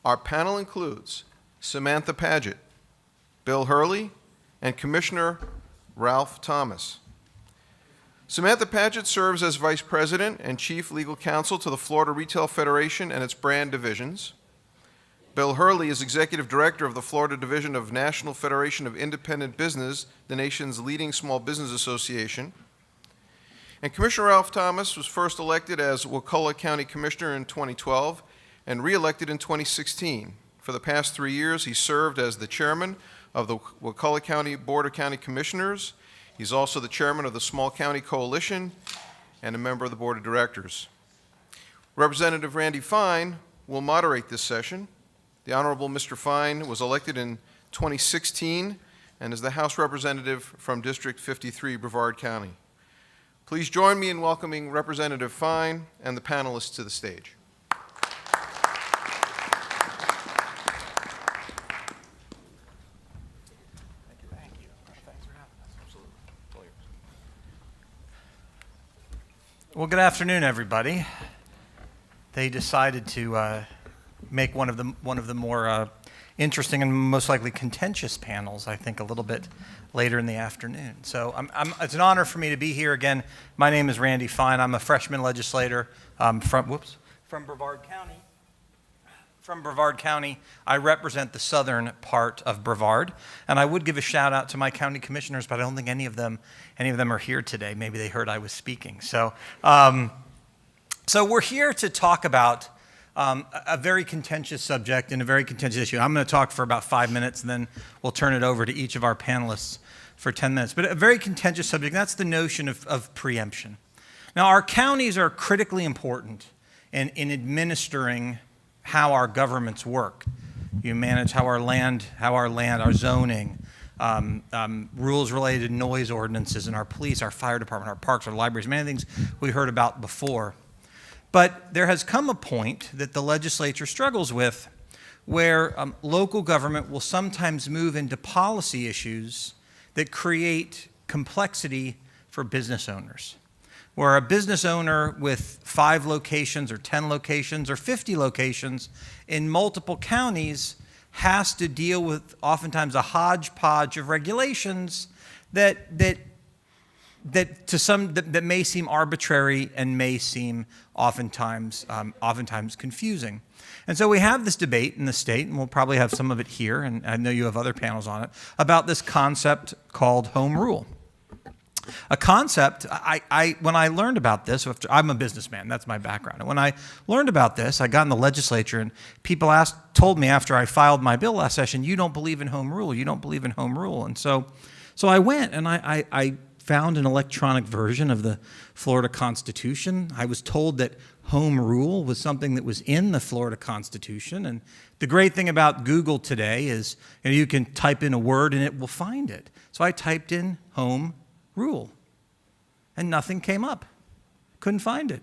Our panel includes Samantha Paget, Bill Hurley, and Commissioner Ralph Thomas. Samantha Paget serves as Vice President and Chief Legal Counsel to the Florida Retail Federation and its brand divisions. Bill Hurley is Executive Director of the Florida Division of National Federation of Independent Business, the nation's leading small business association. And Commissioner Ralph Thomas was first elected as Osceola County Commissioner in 2012 and re-elected in 2016. For the past 3 years, he served as the Chairman of the Osceola County Board of County Commissioners. He's also the Chairman of the Small County Coalition and a member of the Board of Directors. Representative Randy Fine will moderate this session. The Honorable Mr. Fine was elected in 2016 and is the House Representative from District 53, Brevard County. Please join me in welcoming Representative Fine and the panelists to the stage. Well, good afternoon, everybody. They decided to make one of the more interesting and most likely contentious panels, I think, a little bit later in the afternoon. So it's an honor for me to be here again. My name is Randy Fine. I'm a freshman legislator from Brevard County. From Brevard County, I represent the southern part of Brevard, and I would give a shout out to my county commissioners, but I don't think any of them are here today. Maybe they heard I was speaking. So we're here to talk about a very contentious subject and a very contentious issue. I'm going to talk for about 5 minutes, and then we'll turn it over to each of our panelists for 10 minutes. But a very contentious subject, and that's the notion of preemption. Now, our counties are critically important in administering how our governments work. You manage how our land, our zoning, rules related to noise ordinances, and our police, our fire department, our parks, our libraries, many things we heard about before. But there has come a point that the legislature struggles with where local government will sometimes move into policy issues that create complexity for business owners. Where a business owner with 5 locations or 10 locations or 50 locations in multiple counties has to deal with oftentimes a hodgepodge of regulations that may seem arbitrary and may seem oftentimes confusing. And so we have this debate in the state, and we'll probably have some of it here, and I know you have other panels on it, about this concept called home rule. A concept, when I learned about this, I'm a businessman, that's my background. And when I learned about this, I got in the legislature and people told me after I filed my bill last session, you don't believe in home rule, you don't believe in home rule. And so I went and I found an electronic version of the Florida Constitution. I was told that home rule was something that was in the Florida Constitution. And the great thing about Google today is you can type in a word and it will find it. So I typed in home rule, and nothing came up. Couldn't find it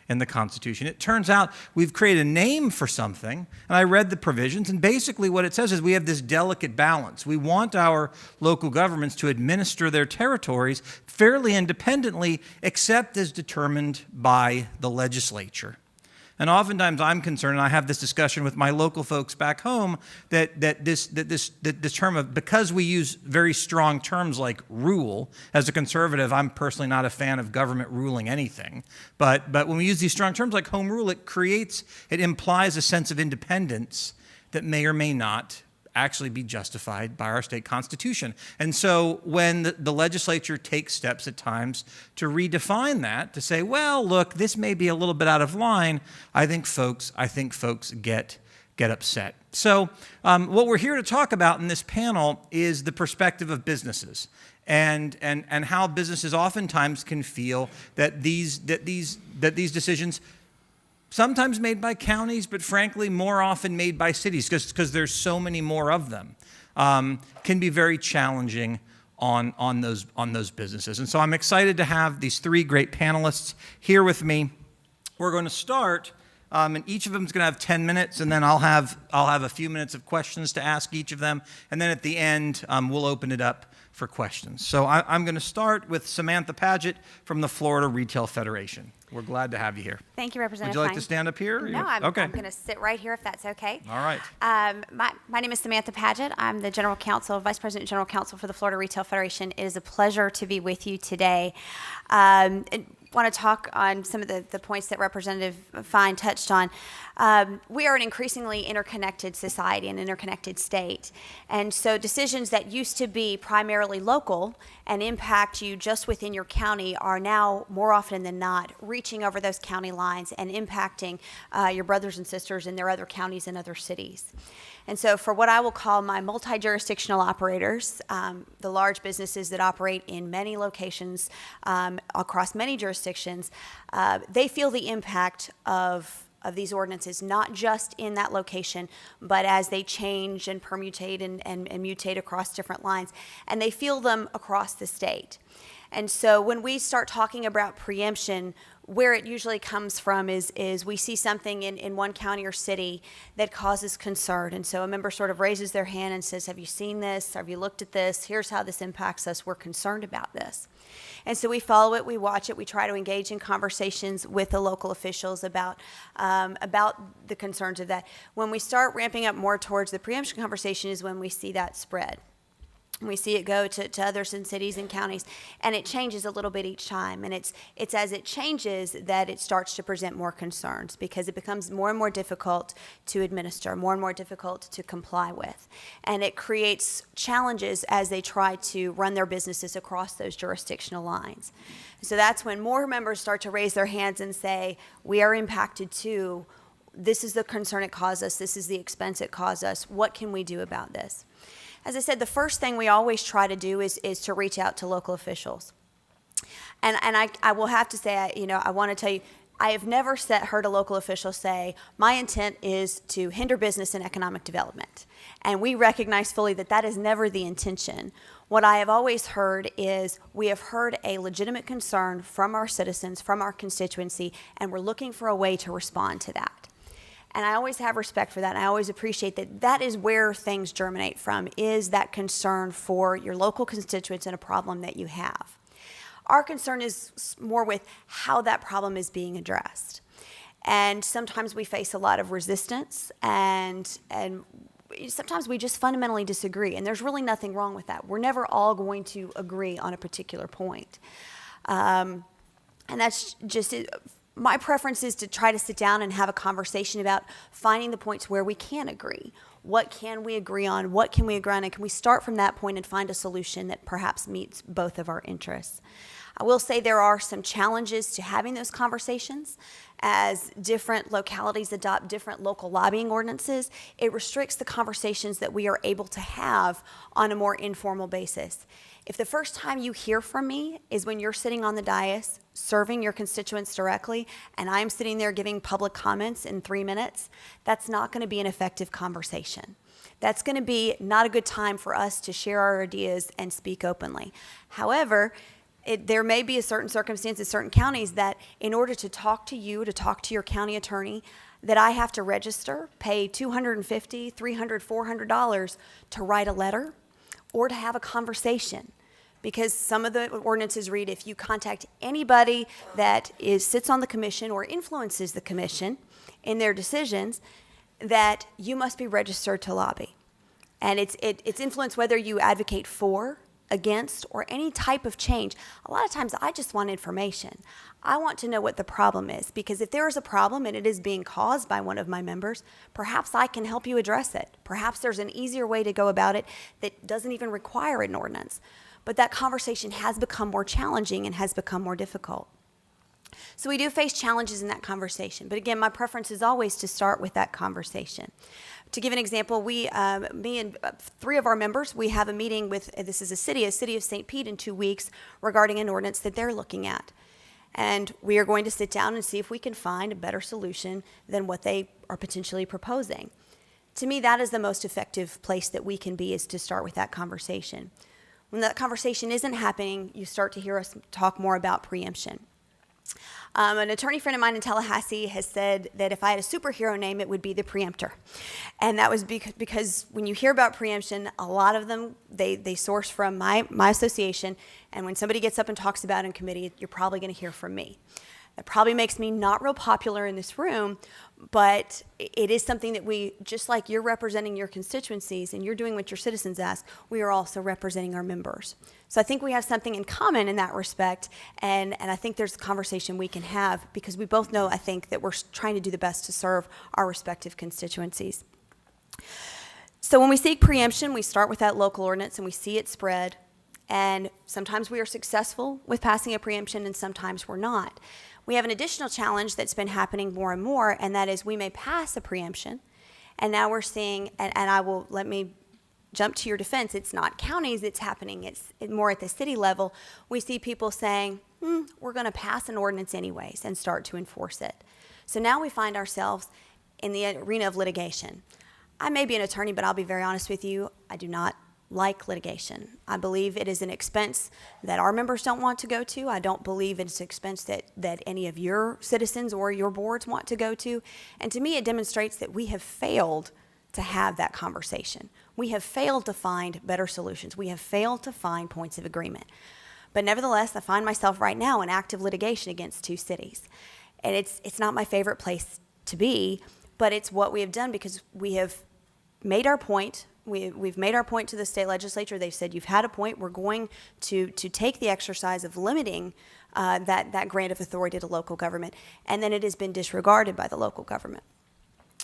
in the Constitution. It turns out we've created a name for something, and I read the provisions, and basically what it says is we have this delicate balance. We want our local governments to administer their territories fairly independently, except as determined by the legislature. And oftentimes I'm concerned, and I have this discussion with my local folks back home, that this term of, because we use very strong terms like rule, as a conservative, I'm personally not a fan of government ruling anything. But when we use these strong terms like home rule, it implies a sense of independence that may or may not actually be justified by our state constitution. And so when the legislature takes steps at times to redefine that, to say, well, look, this may be a little bit out of line, I think folks get upset. So what we're here to talk about in this panel is the perspective of businesses and how businesses oftentimes can feel that these decisions, sometimes made by counties, but frankly, more often made by cities, because there's so many more of them, can be very challenging on those businesses. And so I'm excited to have these 3 great panelists here with me. We're going to start and each of them is going to have 10 minutes, and then I'll have a few minutes of questions to ask each of them, and then at the end, we'll open it up for questions. So I'm going to start with Samantha Paget from the Florida Retail Federation. We're glad to have you here. Thank you, Representative Would you like Fine. to stand up here? No, I'm okay. going to sit right here if that's okay. All right. My name is Samantha Paget. I'm the General Counsel, Vice President General Counsel for the Florida Retail Federation. It is a pleasure to be with you today. I want to talk on some of the points that Representative Fine touched on. We are an increasingly interconnected society, an interconnected state. And so decisions that used to be primarily local and impact you just within your county are now, more often than not, reaching over those county lines and impacting your brothers and sisters in their other counties and other cities. And so for what I will call my multi-jurisdictional operators, the large businesses that operate in many locations across many jurisdictions, they feel the impact of these ordinances, not just in that location, but as they change and permutate and mutate across different lines, and they feel them across the state. And so when we start talking about preemption, where it usually comes from is we see something in one county or city that causes concern. And so a member sort of raises their hand and says, have you seen this? Have you looked at this? Here's how this impacts us. We're concerned about this. And so we follow it, we watch it, we try to engage in conversations with the local officials about the concerns of that. When we start ramping up more towards the preemption conversation is when we see that spread. We see it go to others in cities and counties, and it changes a little bit each time. And it's as it changes that it starts to present more concerns, because it becomes more and more difficult to administer, more and more difficult to comply with. And it creates challenges as they try to run their businesses across those jurisdictional lines. So that's when more members start to raise their hands and say, we are impacted too. This is the concern it caused us. This is the expense it caused us. What can we do about this? As I said, the first thing we always try to do is to reach out to local officials. And I will have to say, I want to tell you, I have never heard a local official say, my intent is to hinder business and economic development. And we recognize fully that that is never the intention. What I have always heard is we have heard a legitimate concern from our citizens, from our constituency, and we're looking for a way to respond to that. And I always have respect for that. And I always appreciate that that is where things germinate from, is that concern for your local constituents and a problem that you have. Our concern is more with how that problem is being addressed. And sometimes we face a lot of resistance, and sometimes we just fundamentally disagree. And there's really nothing wrong with that. We're never all going to agree on a particular point. And that's just it. My preference is to try to sit down and have a conversation about finding the points where we can agree. What can we agree on? What can we agree on? And can we start from that point and find a solution that perhaps meets both of our interests? I will say there are some challenges to having those conversations. As different localities adopt different local lobbying ordinances, it restricts the conversations that we are able to have on a more informal basis. If the first time you hear from me is when you're sitting on the dais serving your constituents directly, and I'm sitting there giving public comments in 3 minutes, that's not going to be an effective conversation. That's going to be not a good time for us to share our ideas and speak openly. However, there may be a certain circumstance in certain counties that in order to talk to you, to talk to your county attorney, that I have to register, pay $250, $300, $400 to write a letter or to have a conversation. Because some of the ordinances read, if you contact anybody that sits on the commission or influences the commission in their decisions, that you must be registered to lobby. And it's influenced whether you advocate for, against, or any type of change. A lot of times I just want information. I want to know what the problem is, because if there is a problem and it is being caused by one of my members, perhaps I can help you address it. Perhaps there's an easier way to go about it that doesn't even require an ordinance. But that conversation has become more challenging and has become more difficult. So we do face challenges in that conversation. But again, my preference is always to start with that conversation. To give an example, me and 3 of our members, we have a meeting with, this is a city of St. Pete in 2 weeks regarding an ordinance that they're looking at. And we are going to sit down and see if we can find a better solution than what they are potentially proposing. To me, that is the most effective place that we can be, is to start with that conversation. When that conversation isn't happening, you start to hear us talk more about preemption. An attorney friend of mine in Tallahassee has said that if I had a superhero name, it would be the preemptor. And that was because when you hear about preemption, a lot of them, they source from my association. And when somebody gets up and talks about it in committee, you're probably going to hear from me. That probably makes me not real popular in this room, but it is something that we, just like you're representing your constituencies and you're doing what your citizens ask, we are also representing our members. So I think we have something in common in that respect, and I think there's a conversation we can have because we both know, I think, that we're trying to do the best to serve our respective constituencies. So when we seek preemption, we start with that local ordinance and we see it spread, and sometimes we are successful with passing a preemption and sometimes we're not. We have an additional challenge that's been happening more and more, and that is we may pass a preemption, and now we're seeing, and let me jump to your defense, it's not counties it's happening, it's more at the city level. We see people saying, we're going to pass an ordinance anyways and start to enforce it. So now we find ourselves in the arena of litigation. I may be an attorney, but I'll be very honest with you, I do not like litigation. I believe it is an expense that our members don't want to go to. I don't believe it's an expense that any of your citizens or your boards want to go to. And to me, it demonstrates that we have failed to have that conversation. We have failed to find better solutions. We have failed to find points of agreement. But nevertheless, I find myself right now in active litigation against two cities. And it's not my favorite place to be, but it's what we have done because we have made our point. We've made our point to the state legislature. They've said, you've had a point. We're going to take the exercise of limiting that grant of authority to local government. And then it has been disregarded by the local government.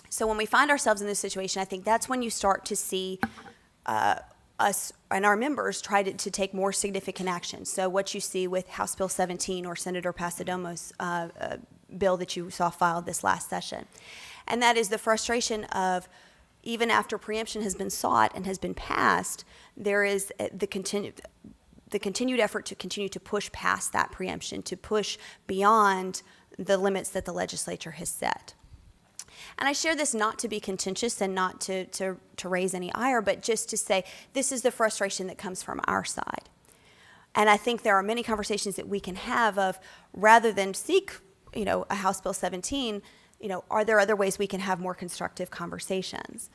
So when we find ourselves in this situation, I think that's when you start to see us and our members try to take more significant action. So what you see with House Bill 17 or Senator Pasadomo's bill that you saw filed this last session. And that is the frustration of, even after preemption has been sought and has been passed, there is the continued effort to continue to push past that preemption, to push beyond the limits that the legislature has set. And I share this not to be contentious and not to raise any ire, but just to say this is the frustration that comes from our side. And I think there are many conversations that we can have of, rather than seek, a House Bill 17, are there other ways we can have more constructive conversations?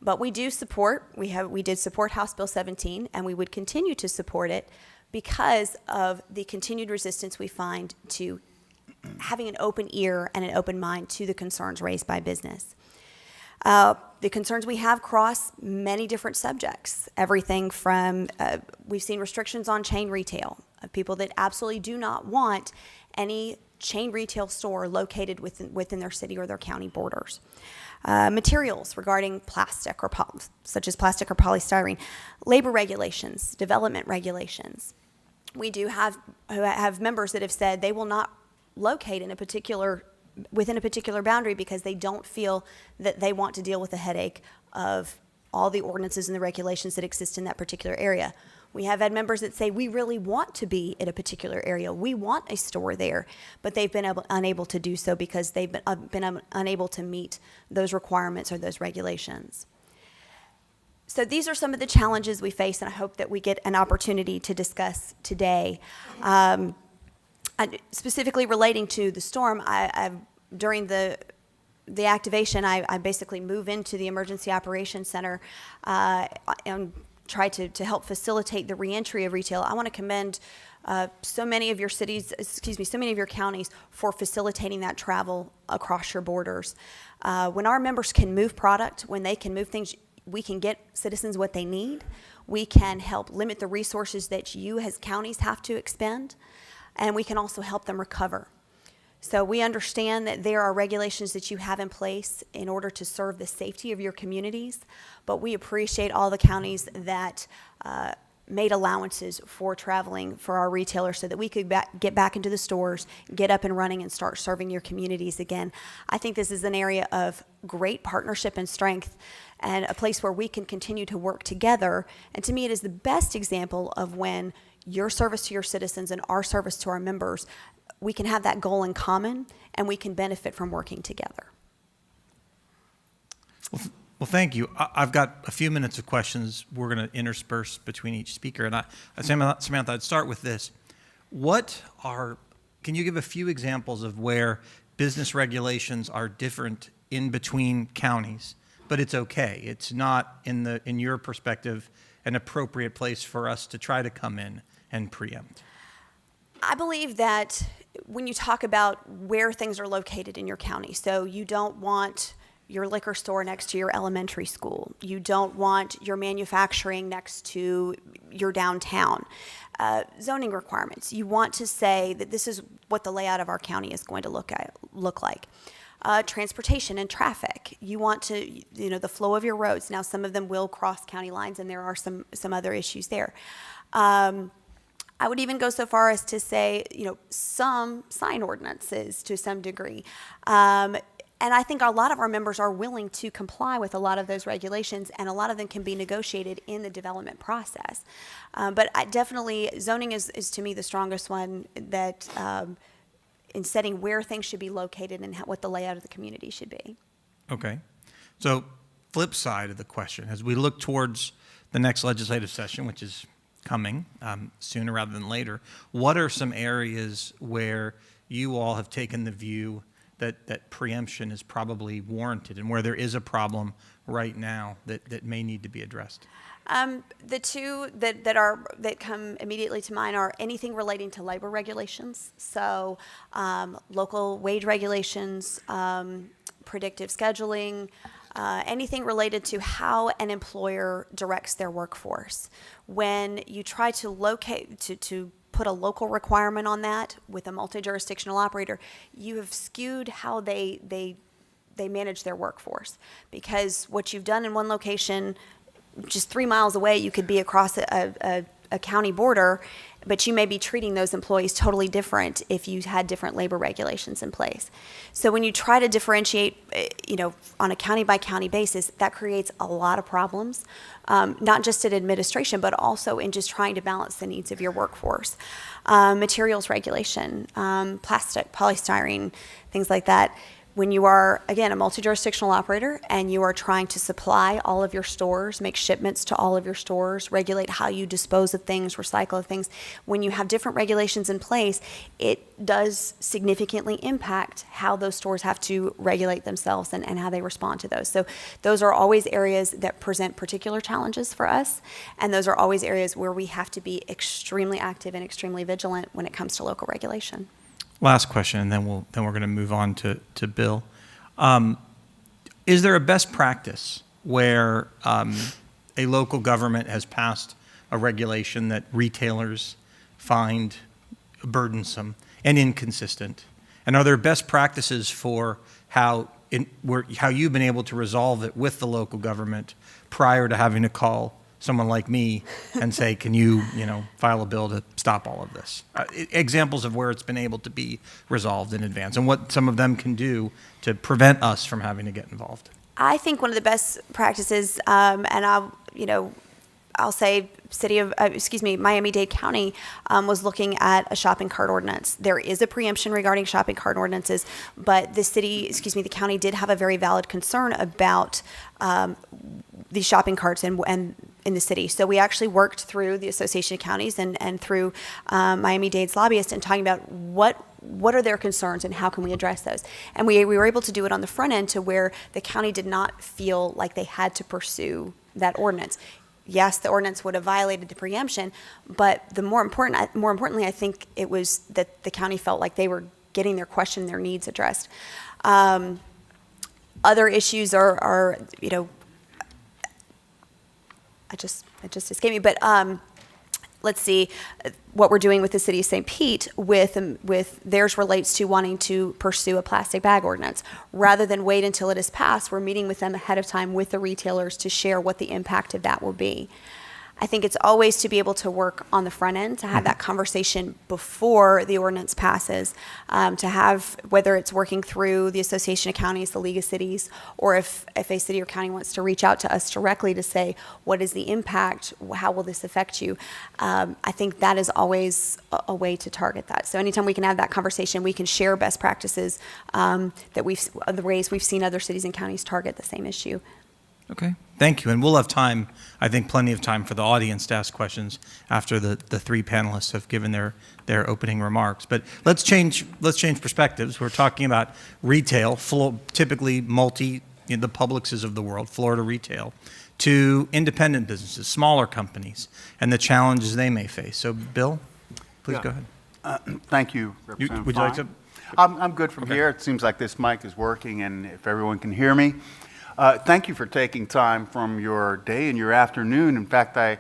But we do support, we did support House Bill 17, and we would continue to support it because of the continued resistance we find to having an open ear and an open mind to the concerns raised by business. The concerns we have cross many different subjects, everything from, we've seen restrictions on chain retail, of people that absolutely do not want any chain retail store located within their city or their county borders. Materials regarding plastic such as plastic or polystyrene, labor regulations, development regulations. We do have members that have said they will not locate within a particular boundary because they don't feel that they want to deal with the headache of all the ordinances and the regulations that exist in that particular area. We have had members that say we really want to be in a particular area. We want a store there, but they've been unable to do so because they've been unable to meet those requirements or those regulations. So these are some of the challenges we face, and I hope that we get an opportunity to discuss today. Specifically relating to the storm, during the activation, I basically move into the Emergency Operations Center and try to help facilitate the reentry of retail. I want to commend so many of your counties for facilitating that travel across your borders. When our members can move product, when they can move things, we can get citizens what they need. We can help limit the resources that you as counties have to expend, and we can also help them recover. So we understand that there are regulations that you have in place in order to serve the safety of your communities, but we appreciate all the counties that made allowances for traveling for our retailers so that we could get back into the stores, get up and running, and start serving your communities again. I think this is an area of great partnership and strength and a place where we can continue to work together. And to me, it is the best example of when your service to your citizens and our service to our members, we can have that goal in common and we can benefit from working together. Well, thank you. I've got a few minutes of questions we're going to intersperse between each speaker. And Samantha, I'd start with this. What are can you give a few examples of where business regulations are different in between counties, but it's okay? It's not, in your perspective, an appropriate place for us to try to come in and preempt. I believe that when you talk about where things are located in your county, so you don't want your liquor store next to your elementary school. You don't want your manufacturing next to your downtown. Zoning requirements. You want to say that this is what the layout of our county is going to look like. Transportation and traffic. You want to, the flow of your roads. Now, some of them will cross county lines, and there are some other issues there. I would even go so far as to say, some sign ordinances to some degree. And I think a lot of our members are willing to comply with a lot of those regulations, and a lot of them can be negotiated in the development process. But definitely, zoning is to me the strongest one that in setting where things should be located and what the layout of the community should be. Okay. So flip side of the question, as we look towards the next legislative session, which is coming sooner rather than later, what are some areas where you all have taken the view that preemption is probably warranted, and where there is a problem right now that may need to be addressed? The two that come immediately to mind are anything relating to labor regulations, so local wage regulations, predictive scheduling, anything related to how an employer directs their workforce. When you try to locate, to put a local requirement on that with a multi-jurisdictional operator, you have skewed how they manage their workforce. Because what you've done in one location, just 3 miles away, you could be across a county border, but you may be treating those employees totally different if you had different labor regulations in place. So when you try to differentiate, on a county by county basis, that creates a lot of problems, not just at administration, but also in just trying to balance the needs of your workforce. Materials regulation, plastic, polystyrene, things like that. When you are, again, a multi-jurisdictional operator and you are trying to supply all of your stores, make shipments to all of your stores, regulate how you dispose of things, recycle things, when you have different regulations in place, it does significantly impact how those stores have to regulate themselves and how they respond to those. So those are always areas that present particular challenges for us, and those are always areas where we have to be extremely active and extremely vigilant when it comes to local regulation. Last question, and then we're going to move on to Bill. Is there a best practice where a local government has passed a regulation that retailers find burdensome and inconsistent? And are there best practices for how you've been able to resolve it with the local government prior to having to call someone like me and say, can you, file a bill to stop all of this? Examples of where it's been able to be resolved in advance, and what some of them can do to prevent us from having to get involved. I think one of the best practices, and I'll say Miami-Dade County was looking at a shopping cart ordinance. There is a preemption regarding shopping cart ordinances, but the county did have a very valid concern about these shopping carts and in the city. So we actually worked through the Association of Counties and through Miami-Dade's lobbyists and talking about what are their concerns and how can we address those. And we were able to do it on the front end to where the county did not feel like they had to pursue that ordinance. Yes, the ordinance would have violated the preemption, but more importantly, I think it was that the county felt like they were getting their question, their needs addressed. Other issues are it just escaped me, but let's see, what we're doing with the city of St. Pete with theirs relates to wanting to pursue a plastic bag ordinance. Rather than wait until it is passed, we're meeting with them ahead of time with the retailers to share what the impact of that will be. I think it's always to be able to work on the front end, to have that conversation before the ordinance passes, to have, whether it's working through the Association of Counties, the League of Cities, or if a city or county wants to reach out to us directly to say, what is the impact? How will this affect you? I think that is always a way to target that. So anytime we can have that conversation, we can share best practices the ways we've seen other cities and counties target the same issue. Okay, thank you. And we'll have time, I think plenty of time for the audience to ask questions after the three panelists have given their opening remarks. But let's change perspectives. We're talking about retail, typically the Publixes of the world, Florida retail, to independent businesses, smaller companies, and the challenges they may face. So, Bill, please go ahead. Thank you, Representative Would you like Fine. to? I'm good from Okay. here. It seems like this mic is working, and if everyone can hear me. Thank you for taking time from your day and your afternoon. In fact, I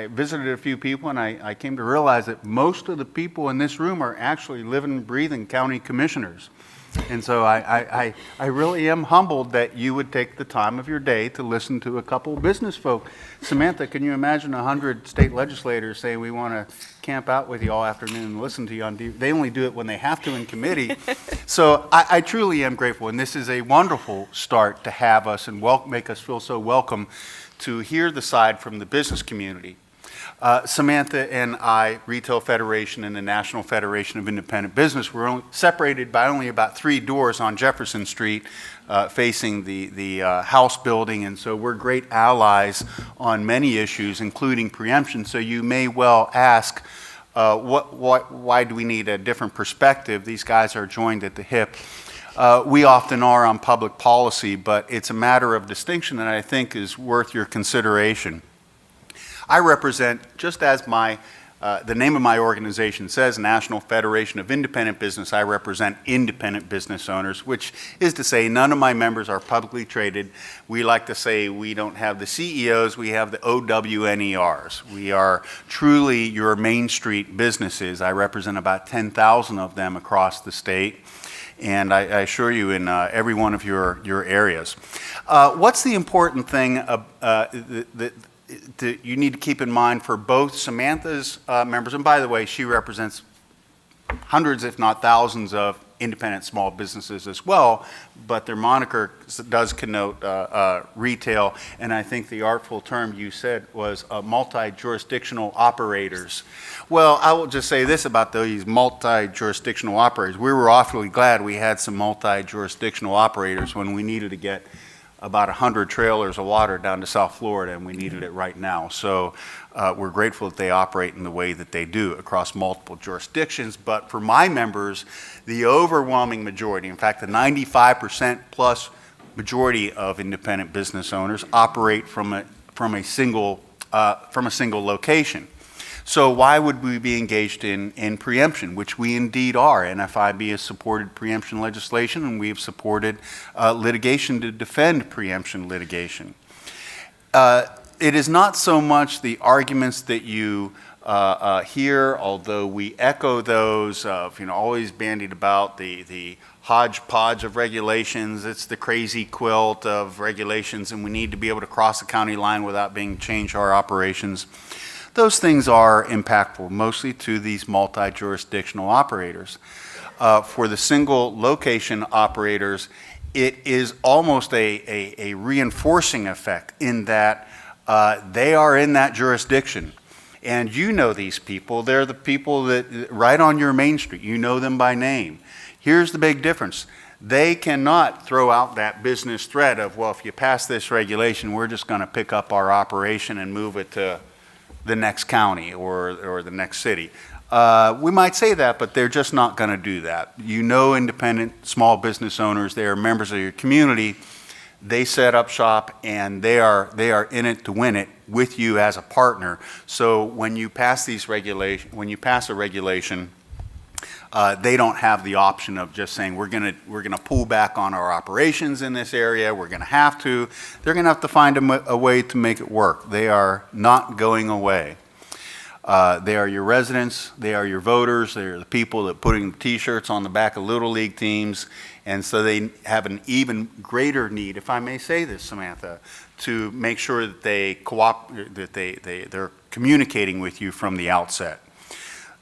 visited a few people, and I came to realize that most of the people in this room are actually living and breathing county commissioners. And so I really am humbled that you would take the time of your day to listen to a couple of business folk. Samantha, can you imagine 100 state legislators saying we want to camp out with you all afternoon and listen to you on TV? They only do it when they have to in committee. So I truly am grateful, and this is a wonderful start to have us and make us feel so welcome to hear the side from the business community. Samantha and I, Retail Federation and the National Federation of Independent Business, were separated by only about 3 doors on Jefferson Street, facing the House building, and so we're great allies on many issues, including preemption. So you may well ask, why do we need a different perspective? These guys are joined at the hip. We often are on public policy, but it's a matter of distinction that I think is worth your consideration. I represent, just as the name of my organization says, National Federation of Independent Business, I represent independent business owners, which is to say none of my members are publicly traded. We like to say we don't have the CEOs, we have the OWNERs. We are truly your Main Street businesses. I represent about 10,000 of them across the state, and I assure you in every one of your areas. What's the important thing that you need to keep in mind for both Samantha's members, and by the way, she represents hundreds, if not thousands, of independent small businesses as well, but their moniker does connote retail, and I think the artful term you said was multi-jurisdictional operators. Well, I will just say this about these multi-jurisdictional operators. We were awfully glad we had some multi-jurisdictional operators when we needed to get about 100 trailers of water down to South Florida, and we needed it right now. So we're grateful that they operate in the way that they do across multiple jurisdictions. But for my members, the overwhelming majority, in fact, the 95% plus majority of independent business owners operate from a single location. So why would we be engaged in preemption, which we indeed are? NFIB has supported preemption legislation, and we have supported litigation to defend preemption litigation. It is not so much the arguments that you hear, although we echo those of, always bandied about the hodgepodge of regulations. It's the crazy quilt of regulations, and we need to be able to cross the county line without change our operations. Those things are impactful, mostly to these multi-jurisdictional operators. For the single location operators, it is almost a reinforcing effect in that they are in that jurisdiction. And you know these people. They're the people that right on your Main Street. You know them by name. Here's the big difference. They cannot throw out that business threat of, well, if you pass this regulation, we're just going to pick up our operation and move it to the next county or the next city. We might say that, but they're just not going to do that. You know independent small business owners, they are members of your community. They set up shop, and they are in it to win it with you as a partner. So when you pass a regulation, they don't have the option of just saying we're gonna pull back on our operations in this area. We're gonna have to. They're gonna have to find a way to make it work. They are not going away. They are your residents. They are your voters. They are the people that putting T-shirts on the back of Little League teams, and so they have an even greater need, if I may say this, Samantha, to make sure that they're communicating with you from the outset.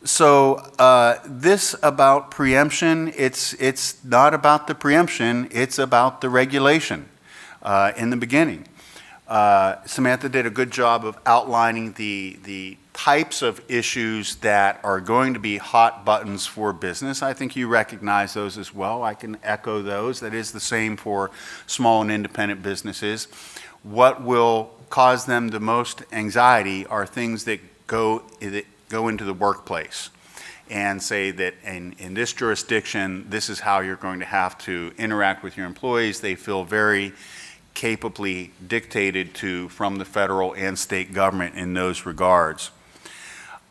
So this about preemption, it's not about the preemption, it's about the regulation in the beginning. Samantha did a good job of outlining the types of issues that are going to be hot buttons for business. I think you recognize those as well. I can echo those. That is the same for small and independent businesses. what will cause them the most anxiety are things that go into the workplace and say that in this jurisdiction, this is how you're going to have to interact with your employees. They feel very capably dictated to from the federal and state government in those regards.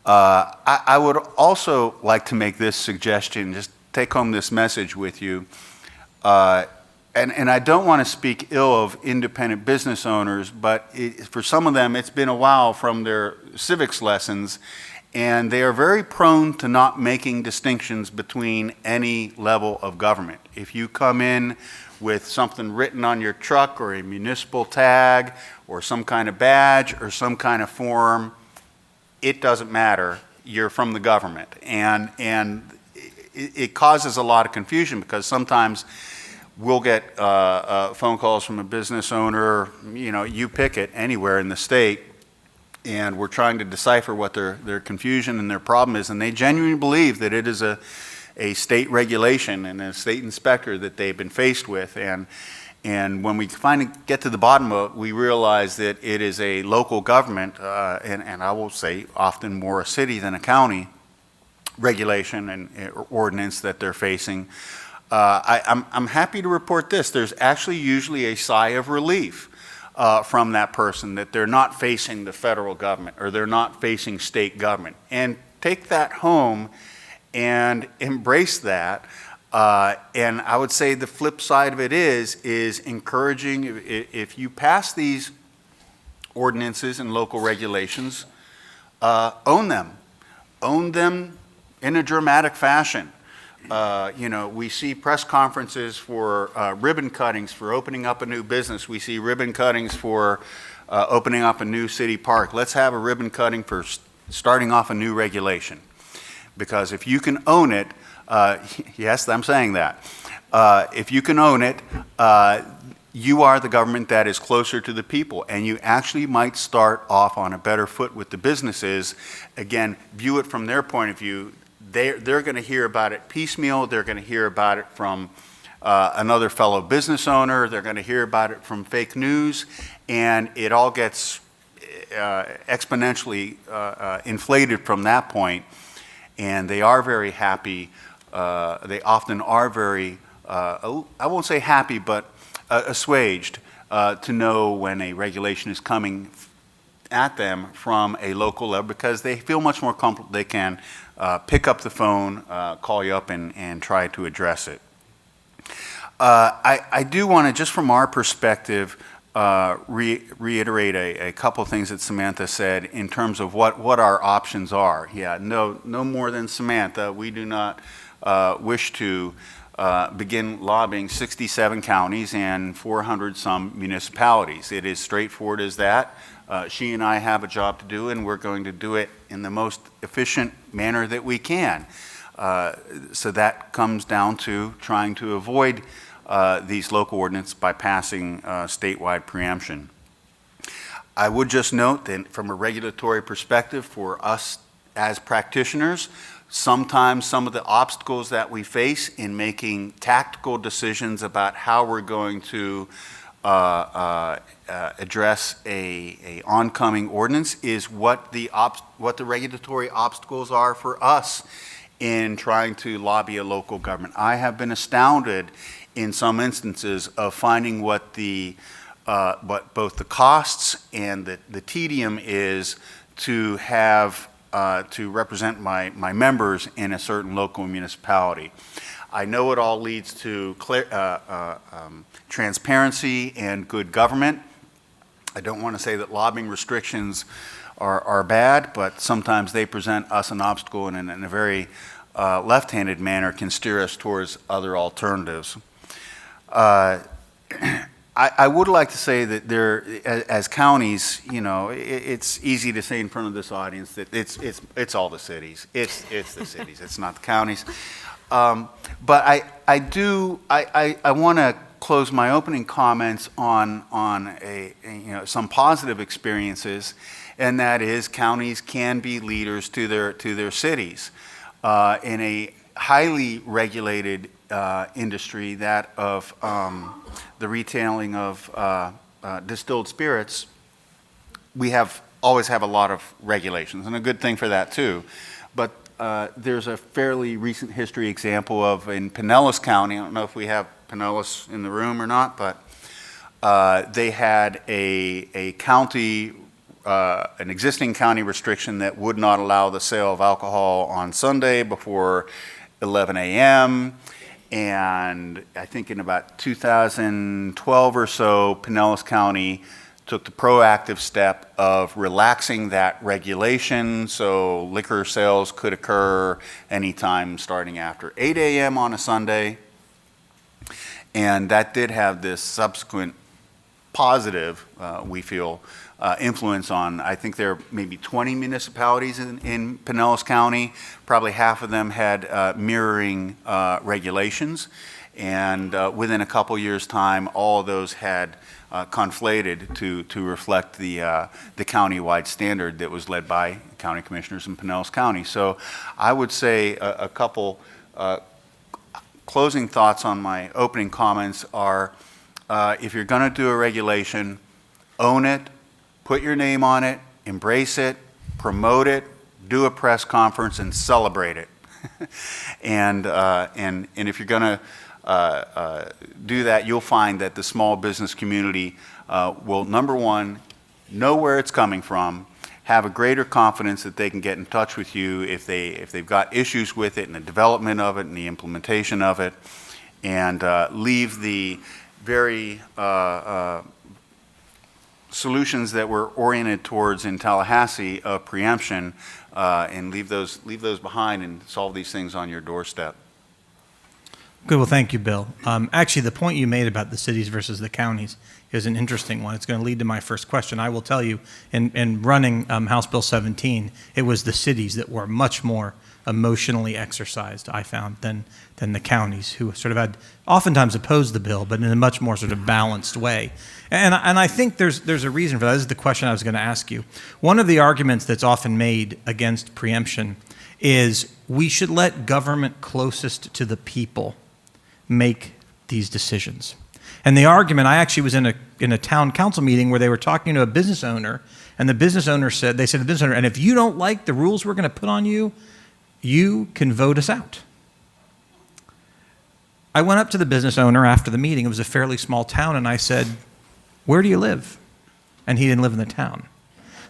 I would also like to make this suggestion, just take home this message with you. And I don't want to speak ill of independent business owners, but for some of them, it's been a while from their civics lessons, and they are very prone to not making distinctions between any level of government. If you come in with something written on your truck or a municipal tag or some kind of badge or some kind of form, it doesn't matter. You're from the government. And it causes a lot of confusion because sometimes we'll get phone calls from a business owner, you pick it, anywhere in the state, and we're trying to decipher what their confusion and their problem is, and they genuinely believe that it is a state regulation and a state inspector that they've been faced with, and when we finally get to the bottom of it, we realize that it is a local government, and I will say often more a city than a county regulation and ordinance that they're facing. I'm happy to report this. There's actually usually a sigh of relief from that person that they're not facing the federal government or they're not facing state government. And take that home and embrace that. And I would say the flip side of it is encouraging, if you pass these ordinances and local regulations, own them. Own them in a dramatic fashion. We see press conferences for ribbon cuttings for opening up a new business. We see ribbon cuttings for opening up a new city park. Let's have a ribbon cutting for starting off a new regulation. Because if you can own it, yes, I'm saying that. If you can own it, you are the government that is closer to the people, and you actually might start off on a better foot with the businesses. Again, view it from their point of view. They're going to hear about it piecemeal. They're going to hear about it from another fellow business owner. They're going to hear about it from fake news, and it all gets exponentially inflated from that point. And they are very happy. They often are very, I won't say happy, but assuaged to know when a regulation is coming at them from a local level, because they feel much more comfortable. They can pick up the phone, call you up, and try to address it. I do want to, just from our perspective, reiterate a couple of things that Samantha said in terms of what our options are. Yeah, no more than Samantha. We do not wish to begin lobbying 67 counties and 400 some municipalities. It is straightforward as that. She and I have a job to do, and we're going to do it in the most efficient manner that we can. So that comes down to trying to avoid these local ordinances by passing statewide preemption. I would just note that from a regulatory perspective, for us as practitioners, sometimes some of the obstacles that we face in making tactical decisions about how we're going to address a oncoming ordinance is what the regulatory obstacles are for us in trying to lobby a local government. I have been astounded in some instances of finding what both the costs and the tedium is to have to represent my members in a certain local municipality. I know it all leads to transparency and good government. I don't want to say that lobbying restrictions are bad, but sometimes they present us an obstacle, and in a very left-handed manner can steer us towards other alternatives. I would like to say that as counties, it's easy to say in front of this audience that it's all the cities. It's the cities. It's not the counties. But I want to close my opening comments on some positive experiences, and that is counties can be leaders to their cities in a highly regulated industry, that of the retailing of distilled spirits, we always have a lot of regulations, and a good thing for that too. But there's a fairly recent history example of in Pinellas County. I don't know if we have Pinellas in the room or not, but they had a county, an existing county restriction that would not allow the sale of alcohol on Sunday before 11 a.m. And I think in about 2012 or so, Pinellas County took the proactive step of relaxing that regulation, so liquor sales could occur anytime starting after 8 a.m. on a Sunday. And that did have this subsequent positive, we feel, influence on, I think there are maybe 20 municipalities in Pinellas County. Probably half of them had mirroring regulations. And within a couple years' time, all of those had conflated to reflect the county-wide standard that was led by county commissioners in Pinellas County. So I would say a couple closing thoughts on my opening comments are, if you're going to do a regulation, own it, put your name on it, embrace it, promote it, do a press conference, and celebrate it. and if you're going to do that, you'll find that the small business community will, number one, know where it's coming from, have a greater confidence that they can get in touch with you if they've got issues with it and the development of it and the implementation of it, and leave the very solutions that we're oriented towards in Tallahassee of preemption, and leave those behind and solve these things on your doorstep. Good. Well, thank you, Bill. Actually, the point you made about the cities versus the counties is an interesting one. It's going to lead to my first question. I will tell you, in running House Bill 17, it was the cities that were much more emotionally exercised, I found, than the counties, who sort of had oftentimes opposed the bill, but in a much more sort of balanced way. And I think there's a reason for that. This is the question I was going to ask you. One of the arguments that's often made against preemption is we should let government closest to the people make these decisions. And the argument, I actually was in a town council meeting where they were talking to a business owner, and the business owner said, to the business owner, and if you don't like the rules we're going to put on you, you can vote us out. I went up to the business owner after the meeting. It was a fairly small town, and I said, where do you live? And he didn't live in the town.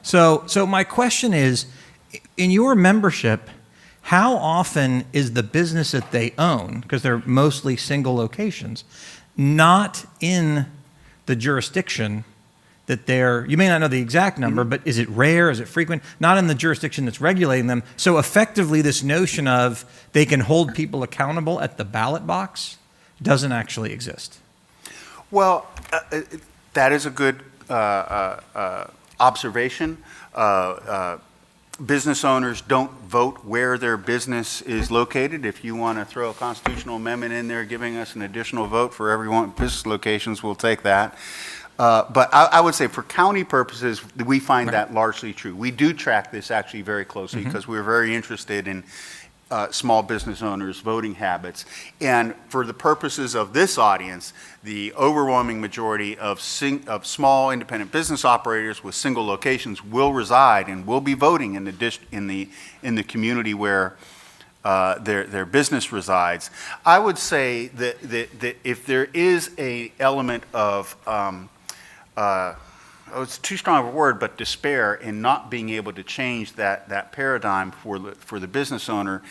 So my question is, in your membership, how often is the business that they own, because they're mostly single locations, not in the jurisdiction that you may not know the exact number, but is it rare, is it frequent, not in the jurisdiction that's regulating them? So effectively, this notion of they can hold people accountable at the ballot box doesn't actually exist. Well, that is a good observation. Business owners don't vote where their business is located. If you want to throw a constitutional amendment in there giving us an additional vote for every one business locations, we'll take that. But I would say for county purposes, we find that largely true. We do track this actually very closely because we're very interested in small business owners' voting habits. And for the purposes of this audience, the overwhelming majority of small independent business operators with single locations will reside and will be voting in the community where their business resides. I would say that if there is a element of it's too strong of a word, but despair in not being able to change that paradigm for the business owner,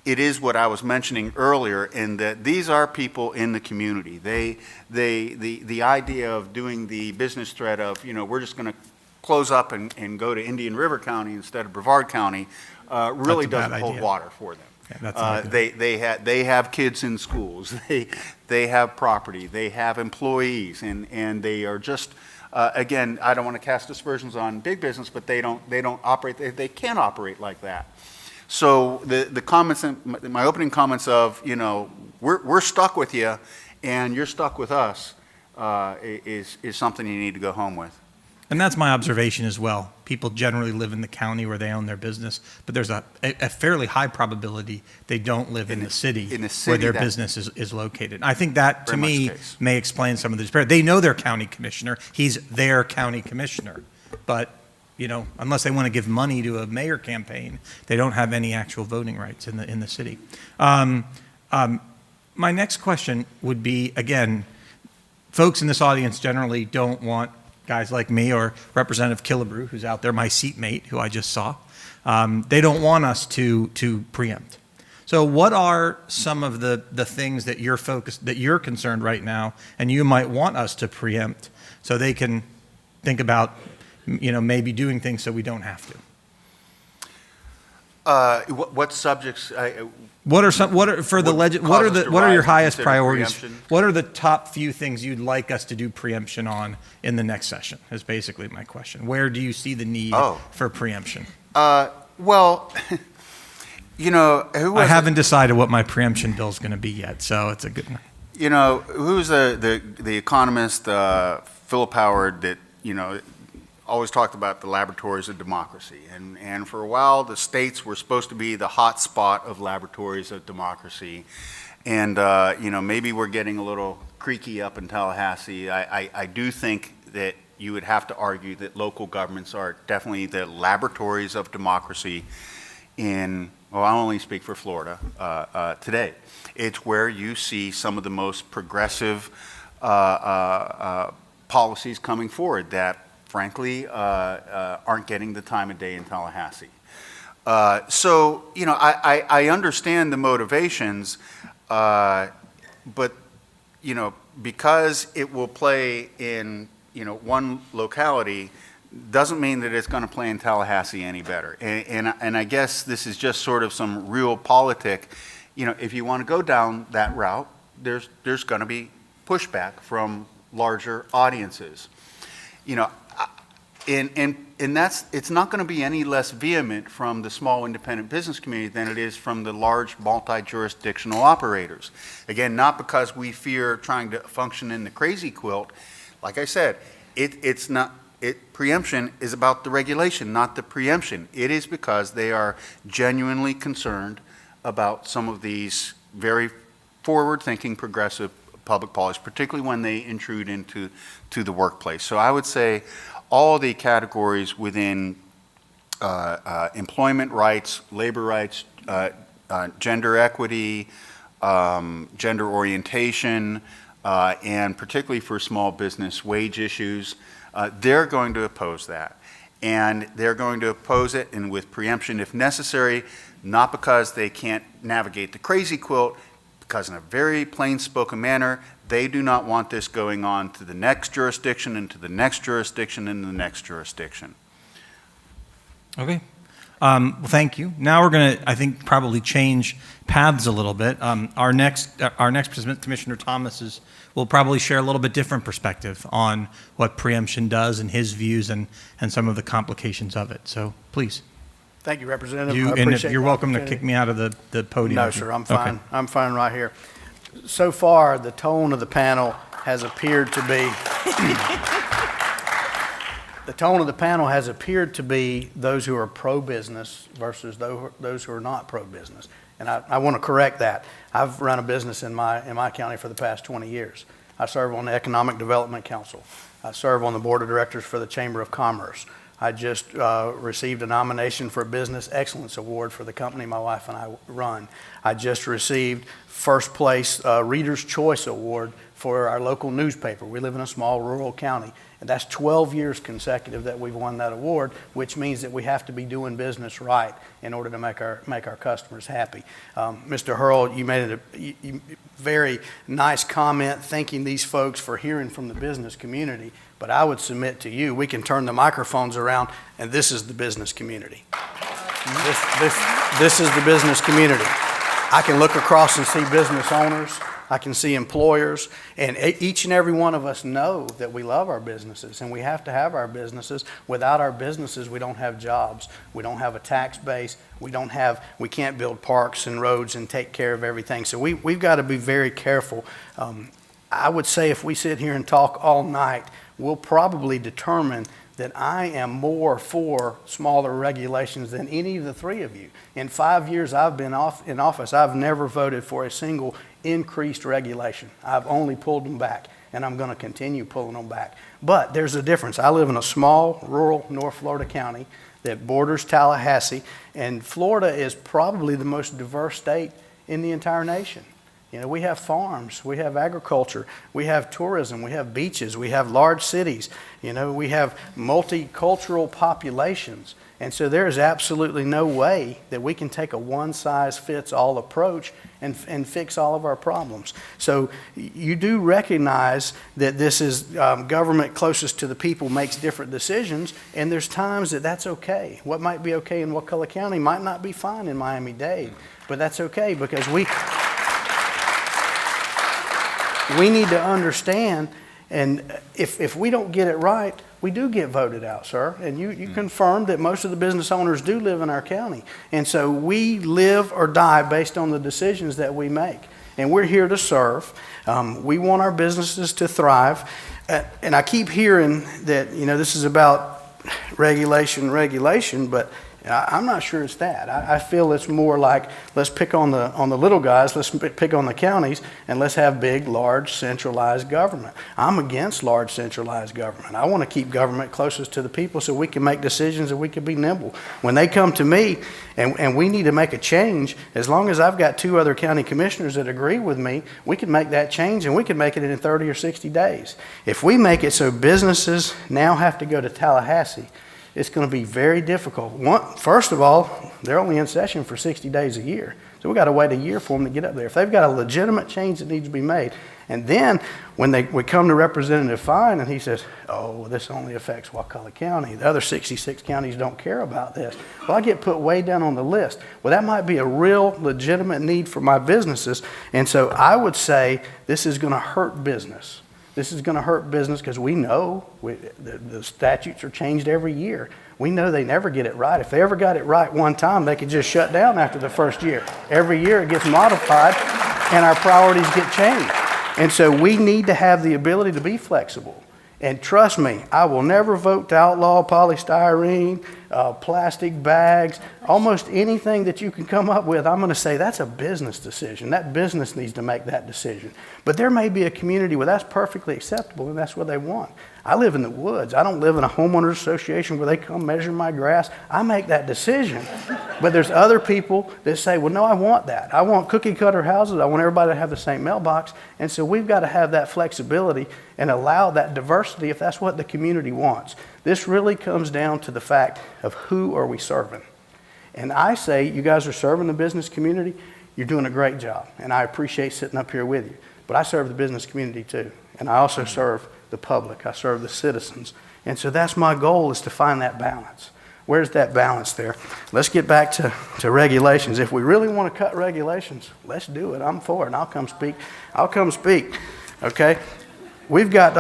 it is what I was mentioning earlier, in that these are people in the community. The idea of doing the business threat of, we're just going to close up and go to Indian River County instead of Brevard County really doesn't hold water for them. Yeah, they have kids in schools. They have property. They have employees, and they are just. Again, I don't want to cast aspersions on big business, but they don't operate. They can't operate like that. So the comments, my opening comments of we're stuck with you, and you're stuck with us, is something you need to go home with. And that's my observation as well. People generally live in the county where they own their business, but there's a fairly high probability they don't live in the city where their business is located. I think that, to Very much me, the case. may explain some of the disparity. They know their county commissioner. He's their county commissioner. But, you know, unless they want to give money to a mayor campaign, they don't have any actual voting rights in the city. My next question would be, again, folks in this audience generally don't want guys like me or Representative Killebrew, who's out there, my seatmate, who I just saw. They don't want us to preempt. So what are some of the things that you're concerned right now and you might want us to preempt so they can think about, you know, maybe doing things so we don't have to? What subjects? What are your highest priorities? Preemption? What are the top few things you'd like us to do preemption on in the next session? Is basically my question. Where do you see the need for preemption? Well, you know, I haven't decided what my preemption bill is going to be yet, so it's a good one. You know, who's the economist, Philip Howard, that, you know, always talked about the laboratories of democracy. And for a while, the states were supposed to be the hot spot of laboratories of democracy. And, you know, maybe we're getting a little creaky up in Tallahassee. I do think that you would have to argue that local governments are definitely the laboratories of democracy in, well, I only speak for Florida today. It's where you see some of the most progressive policies coming forward that, frankly, aren't getting the time of day in Tallahassee. So, you know, I understand the motivations, but, you know, because it will play in, you know, one locality doesn't mean that it's going to play in Tallahassee any better. And I guess this is just sort of some real politic. You know, if you want to go down that route, there's going to be pushback from larger audiences. You know, and that's, it's not going to be any less vehement from the small independent business community than it is from the large multi-jurisdictional operators. Again, not because we fear trying to function in the crazy quilt. Like I said, preemption is about the regulation, not the preemption. It is because they are genuinely concerned about some of these very forward-thinking progressive public policies, particularly when they intrude into the workplace. So I would say all the categories within employment rights, labor rights, gender equity, gender orientation, and particularly for small business wage issues, they're going to oppose that. And they're going to oppose it, and with preemption if necessary, not because they can't navigate the crazy quilt, because in a very plain-spoken manner, they do not want this going on to the next jurisdiction and to the next jurisdiction and the next jurisdiction. Okay. Well, thank you. Now we're going to, I think, probably change paths a little bit. Our next participant, Commissioner Thomas, will probably share a little bit different perspective on what preemption does and his views and some of the complications of it. So please. Thank you, Representative. I And appreciate you're the welcome to opportunity. kick me out of the podium. No, sir, I'm fine. Okay. I'm fine right here. So far, the tone of the panel has appeared to be those who are pro-business versus those who are not pro-business. And I want to correct that. I've run a business in my county for the past 20 years. I serve on the Economic Development Council. I serve on the Board of Directors for the Chamber of Commerce. I just received a nomination for a Business Excellence Award for the company my wife and I run. I just received first place Reader's Choice Award for our local newspaper. We live in a small rural county, and that's 12 years consecutive that we've won that award, which means that we have to be doing business right in order to make our customers happy. Mr. Hurl, you made a very nice comment thanking these folks for hearing from the business community. But I would submit to you, we can turn the microphones around, and this is the business community. This is the business community. I can look across and see business owners. I can see employers, and each and every one of us know that we love our businesses, and we have to have our businesses. Without our businesses, we don't have jobs. We don't have a tax base. We can't build parks and roads and take care of everything. So we've got to be very careful. I would say if we sit here and talk all night, we'll probably determine that I am more for smaller regulations than any of the three of you. In 5 years I've been in office, I've never voted for a single increased regulation. I've only pulled them back, and I'm going to continue pulling them back. But there's a difference. I live in a small, rural North Florida county that borders Tallahassee, and Florida is probably the most diverse state in the entire nation. You know, we have farms, we have agriculture, we have tourism, we have beaches, we have large cities, you know, we have multicultural populations. And so there is absolutely no way that we can take a one-size-fits-all approach and fix all of our problems. So you do recognize that this is government closest to the people makes different decisions, and there's times that that's okay. What might be okay in Wakulla County might not be fine in Miami-Dade, but that's okay because we need to understand, and if we don't get it right, we do get voted out, sir. And you confirmed that most of the business owners do live in our county. And so we live or die based on the decisions that we make. And we're here to serve. We want our businesses to thrive. And I keep hearing that, you know, this is about regulation, but I'm not sure it's that. I feel it's more like, let's pick on the little guys, let's pick on the counties, and let's have big, large, centralized government. I'm against large, centralized government. I want to keep government closest to the people so we can make decisions and we can be nimble. When they come to me and we need to make a change, as long as I've got 2 other county commissioners that agree with me, we can make that change, and we can make it in 30 or 60 days. If we make it so businesses now have to go to Tallahassee, it's going to be very difficult. First of all, they're only in session for 60 days a year. So we've got to wait a year for them to get up there. If they've got a legitimate change that needs to be made, and then when we come to Representative Fine and he says, oh, this only affects Wakulla County. The other 66 counties don't care about this. Well, I get put way down on the list. Well, that might be a real legitimate need for my businesses. And so I would say this is going to hurt business. This is going to hurt business because we know the statutes are changed every year. We know they never get it right. If they ever got it right one time, they could just shut down after the first year. Every year it gets modified and our priorities get changed. And so we need to have the ability to be flexible. And trust me, I will never vote to outlaw polystyrene, plastic bags, almost anything that you can come up with. I'm going to say that's a business decision. That business needs to make that decision. But there may be a community where that's perfectly acceptable and that's what they want. I live in the woods. I don't live in a homeowners association where they come measure my grass. I make that decision. But there's other people that say, well, no, I want that. I want cookie cutter houses. I want everybody to have the same mailbox. And so we've got to have that flexibility and allow that diversity if that's what the community wants. This really comes down to the fact of who are we serving. And I say, you guys are serving the business community. You're doing a great job. And I appreciate sitting up here with you. But I serve the business community too. And I also serve the public. I serve the citizens. And so that's my goal, is to find that balance. Where's that balance there? Let's get back to regulations. If we really want to cut regulations, let's do it. I'm for it, and I'll come speak. Okay? We've got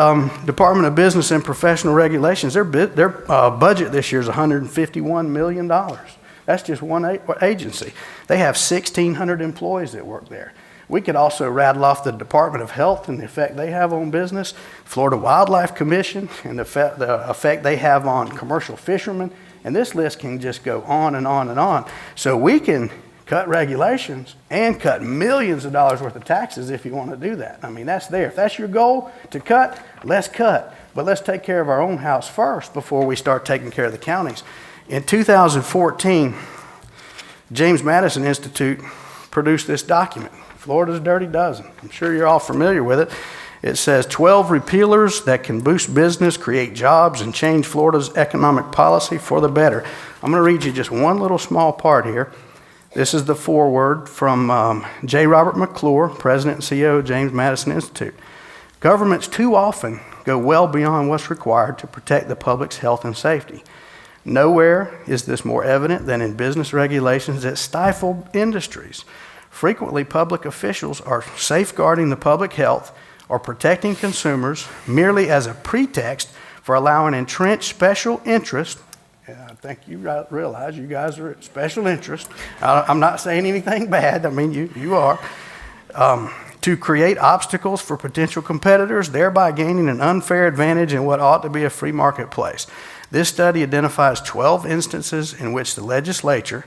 Department of Business and Professional Regulations. Their budget this year is $151 million. That's just one agency. They have 1,600 employees that work there. We could also rattle off the Department of Health and the effect they have on business, Florida Wildlife Commission and the effect they have on commercial fishermen, and this list can just go on and on and on. So we can cut regulations and cut millions of dollars worth of taxes if you want to do that. I mean, that's there. If that's your goal to cut, let's cut. But let's take care of our own house first before we start taking care of the counties. In 2014, James Madison Institute produced this document, Florida's Dirty Dozen. I'm sure you're all familiar with it. It says 12 repealers that can boost business, create jobs, and change Florida's economic policy for the better. I'm going to read you just one little small part here. This is the foreword from J. Robert McClure, President and CEO of James Madison Institute. Governments too often go well beyond what's required to protect the public's health and safety. Nowhere is this more evident than in business regulations that stifle industries. Frequently, public officials are safeguarding the public health or protecting consumers merely as a pretext for allowing entrenched special interest. I think you realize you guys are at special interest. I'm not saying anything bad. I mean, you are. to create obstacles for potential competitors, thereby gaining an unfair advantage in what ought to be a free marketplace. This study identifies 12 instances in which the legislature,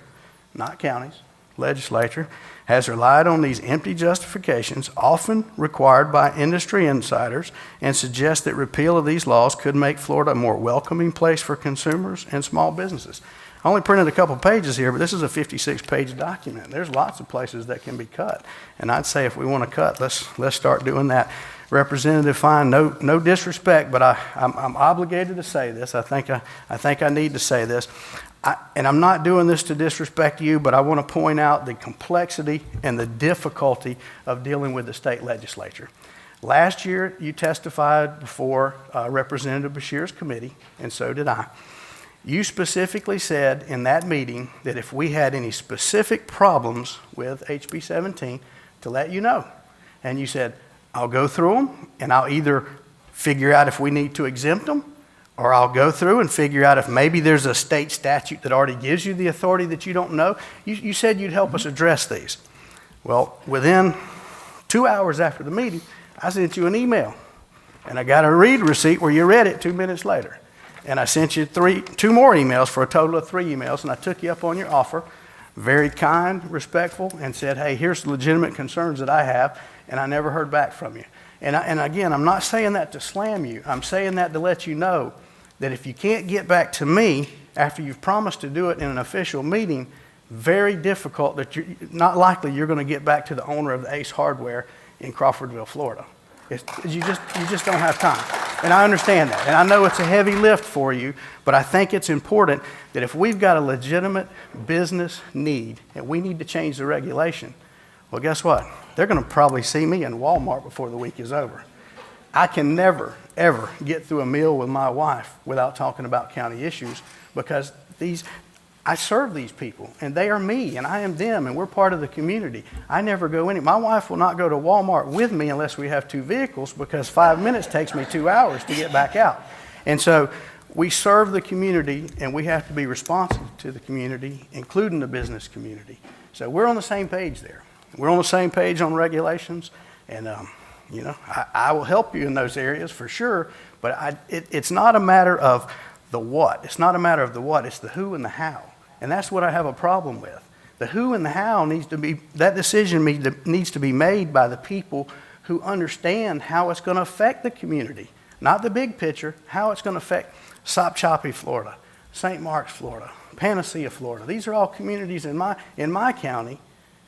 not counties, legislature, has relied on these empty justifications, often required by industry insiders, and suggests that repeal of these laws could make Florida a more welcoming place for consumers and small businesses. I only printed a couple pages here, but this is a 56-page document. There's lots of places that can be cut. And I'd say if we want to cut, let's start doing that. Representative Fine, no disrespect, but I'm obligated to say this. I think I need to say this. And I'm not doing this to disrespect you, but I want to point out the complexity and the difficulty of dealing with the state legislature. Last year, you testified before Representative Bashir's committee, and so did I. You specifically said in that meeting that if we had any specific problems with HB 17, to let you know. And you said, I'll go through them, and I'll either figure out if we need to exempt them, or I'll go through and figure out if maybe there's a state statute that already gives you the authority that you don't know. You said you'd help us address these. Well, within 2 hours after the meeting, I sent you an email, and I got a read receipt where you read it 2 minutes later. And I sent you two more emails for a total of 3 emails, and I took you up on your offer, very kind, respectful, and said, hey, here's the legitimate concerns that I have, and I never heard back from you. And again, I'm not saying that to slam you. I'm saying that to let you know that if you can't get back to me after you've promised to do it in an official meeting, very difficult that you're not likely you're going to get back to the owner of the Ace Hardware in Crawfordville, Florida. You just don't have time. And I understand that. And I know it's a heavy lift for you, but I think it's important that if we've got a legitimate business need and we need to change the regulation, well, guess what? They're going to probably see me in Walmart before the week is over. I can never, ever get through a meal with my wife without talking about county issues because I serve these people, and they are me, and I am them, and we're part of the community. I never go in. My wife will not go to Walmart with me unless we have 2 vehicles because 5 minutes takes me 2 hours to get back out. And so we serve the community, and we have to be responsive to the community, including the business community. So we're on the same page there. We're on the same page on regulations, and I will help you in those areas for sure, but it's not a matter of the what. It's not a matter of the what. It's the who and the how. And that's what I have a problem with. The who and the how that decision needs to be made by the people who understand how it's going to affect the community, not the big picture, how it's going to affect Sopchoppy, Florida, St. Mark's, Florida, Panacea, Florida. These are all communities in my county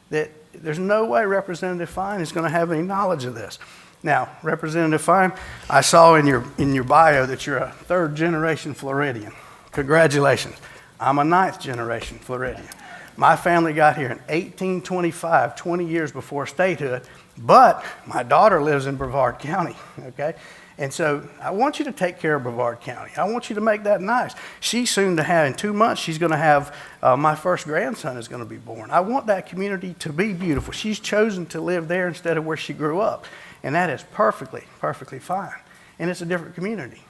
that there's no way Representative Fine is going to have any knowledge of this. Now, Representative Fine, I saw in your bio that you're a 3rd-generation Floridian. Congratulations. I'm a 9th-generation Floridian. My family got here in 1825, 20 years before statehood, but my daughter lives in Brevard County, okay? And so I want you to take care of Brevard County. I want you to make that nice. She's soon to have, in 2 months, she's going to have, my first grandson is going to be born. I want that community to be beautiful. She's chosen to live there instead of where she grew up. And that is perfectly, perfectly fine. And it's a different community.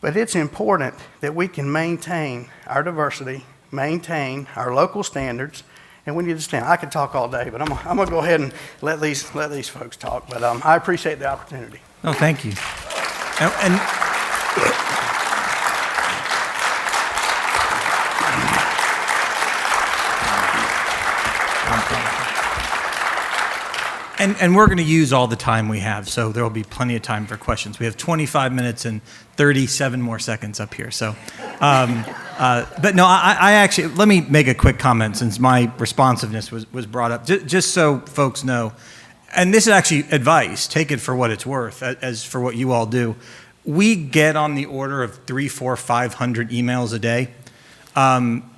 But it's important that we can maintain our diversity, maintain our local standards, and we need to stand. I could talk all day, but I'm going to go ahead and let these folks talk. But I appreciate the opportunity. No, thank you. And And we're going to use all the time we have, so there will be plenty of time for questions. We have 25 minutes and 37 more seconds up here. So, but no, I actually, let me make a quick comment since my responsiveness was brought up, just so folks know. And this is actually advice. Take it for what it's worth, as for what you all do. We get on the order of 300, 400, 500 emails a day.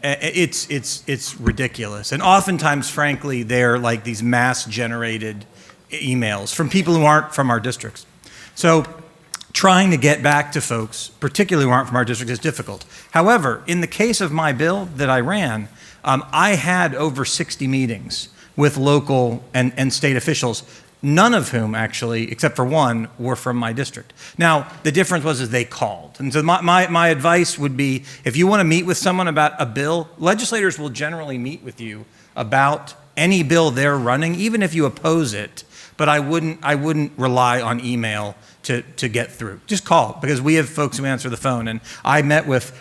It's ridiculous. And oftentimes, frankly, they're like these mass-generated emails from people who aren't from our districts. So trying to get back to folks, particularly who aren't from our district, is difficult. However, in the case of my bill that I ran, I had over 60 meetings with local and state officials, none of whom actually, except for one, were from my district. Now, the difference was they called. And so my advice would be, if you want to meet with someone about a bill, legislators will generally meet with you about any bill they're running, even if you oppose it. but I wouldn't rely on email to get through. Just call, because we have folks who answer the phone. And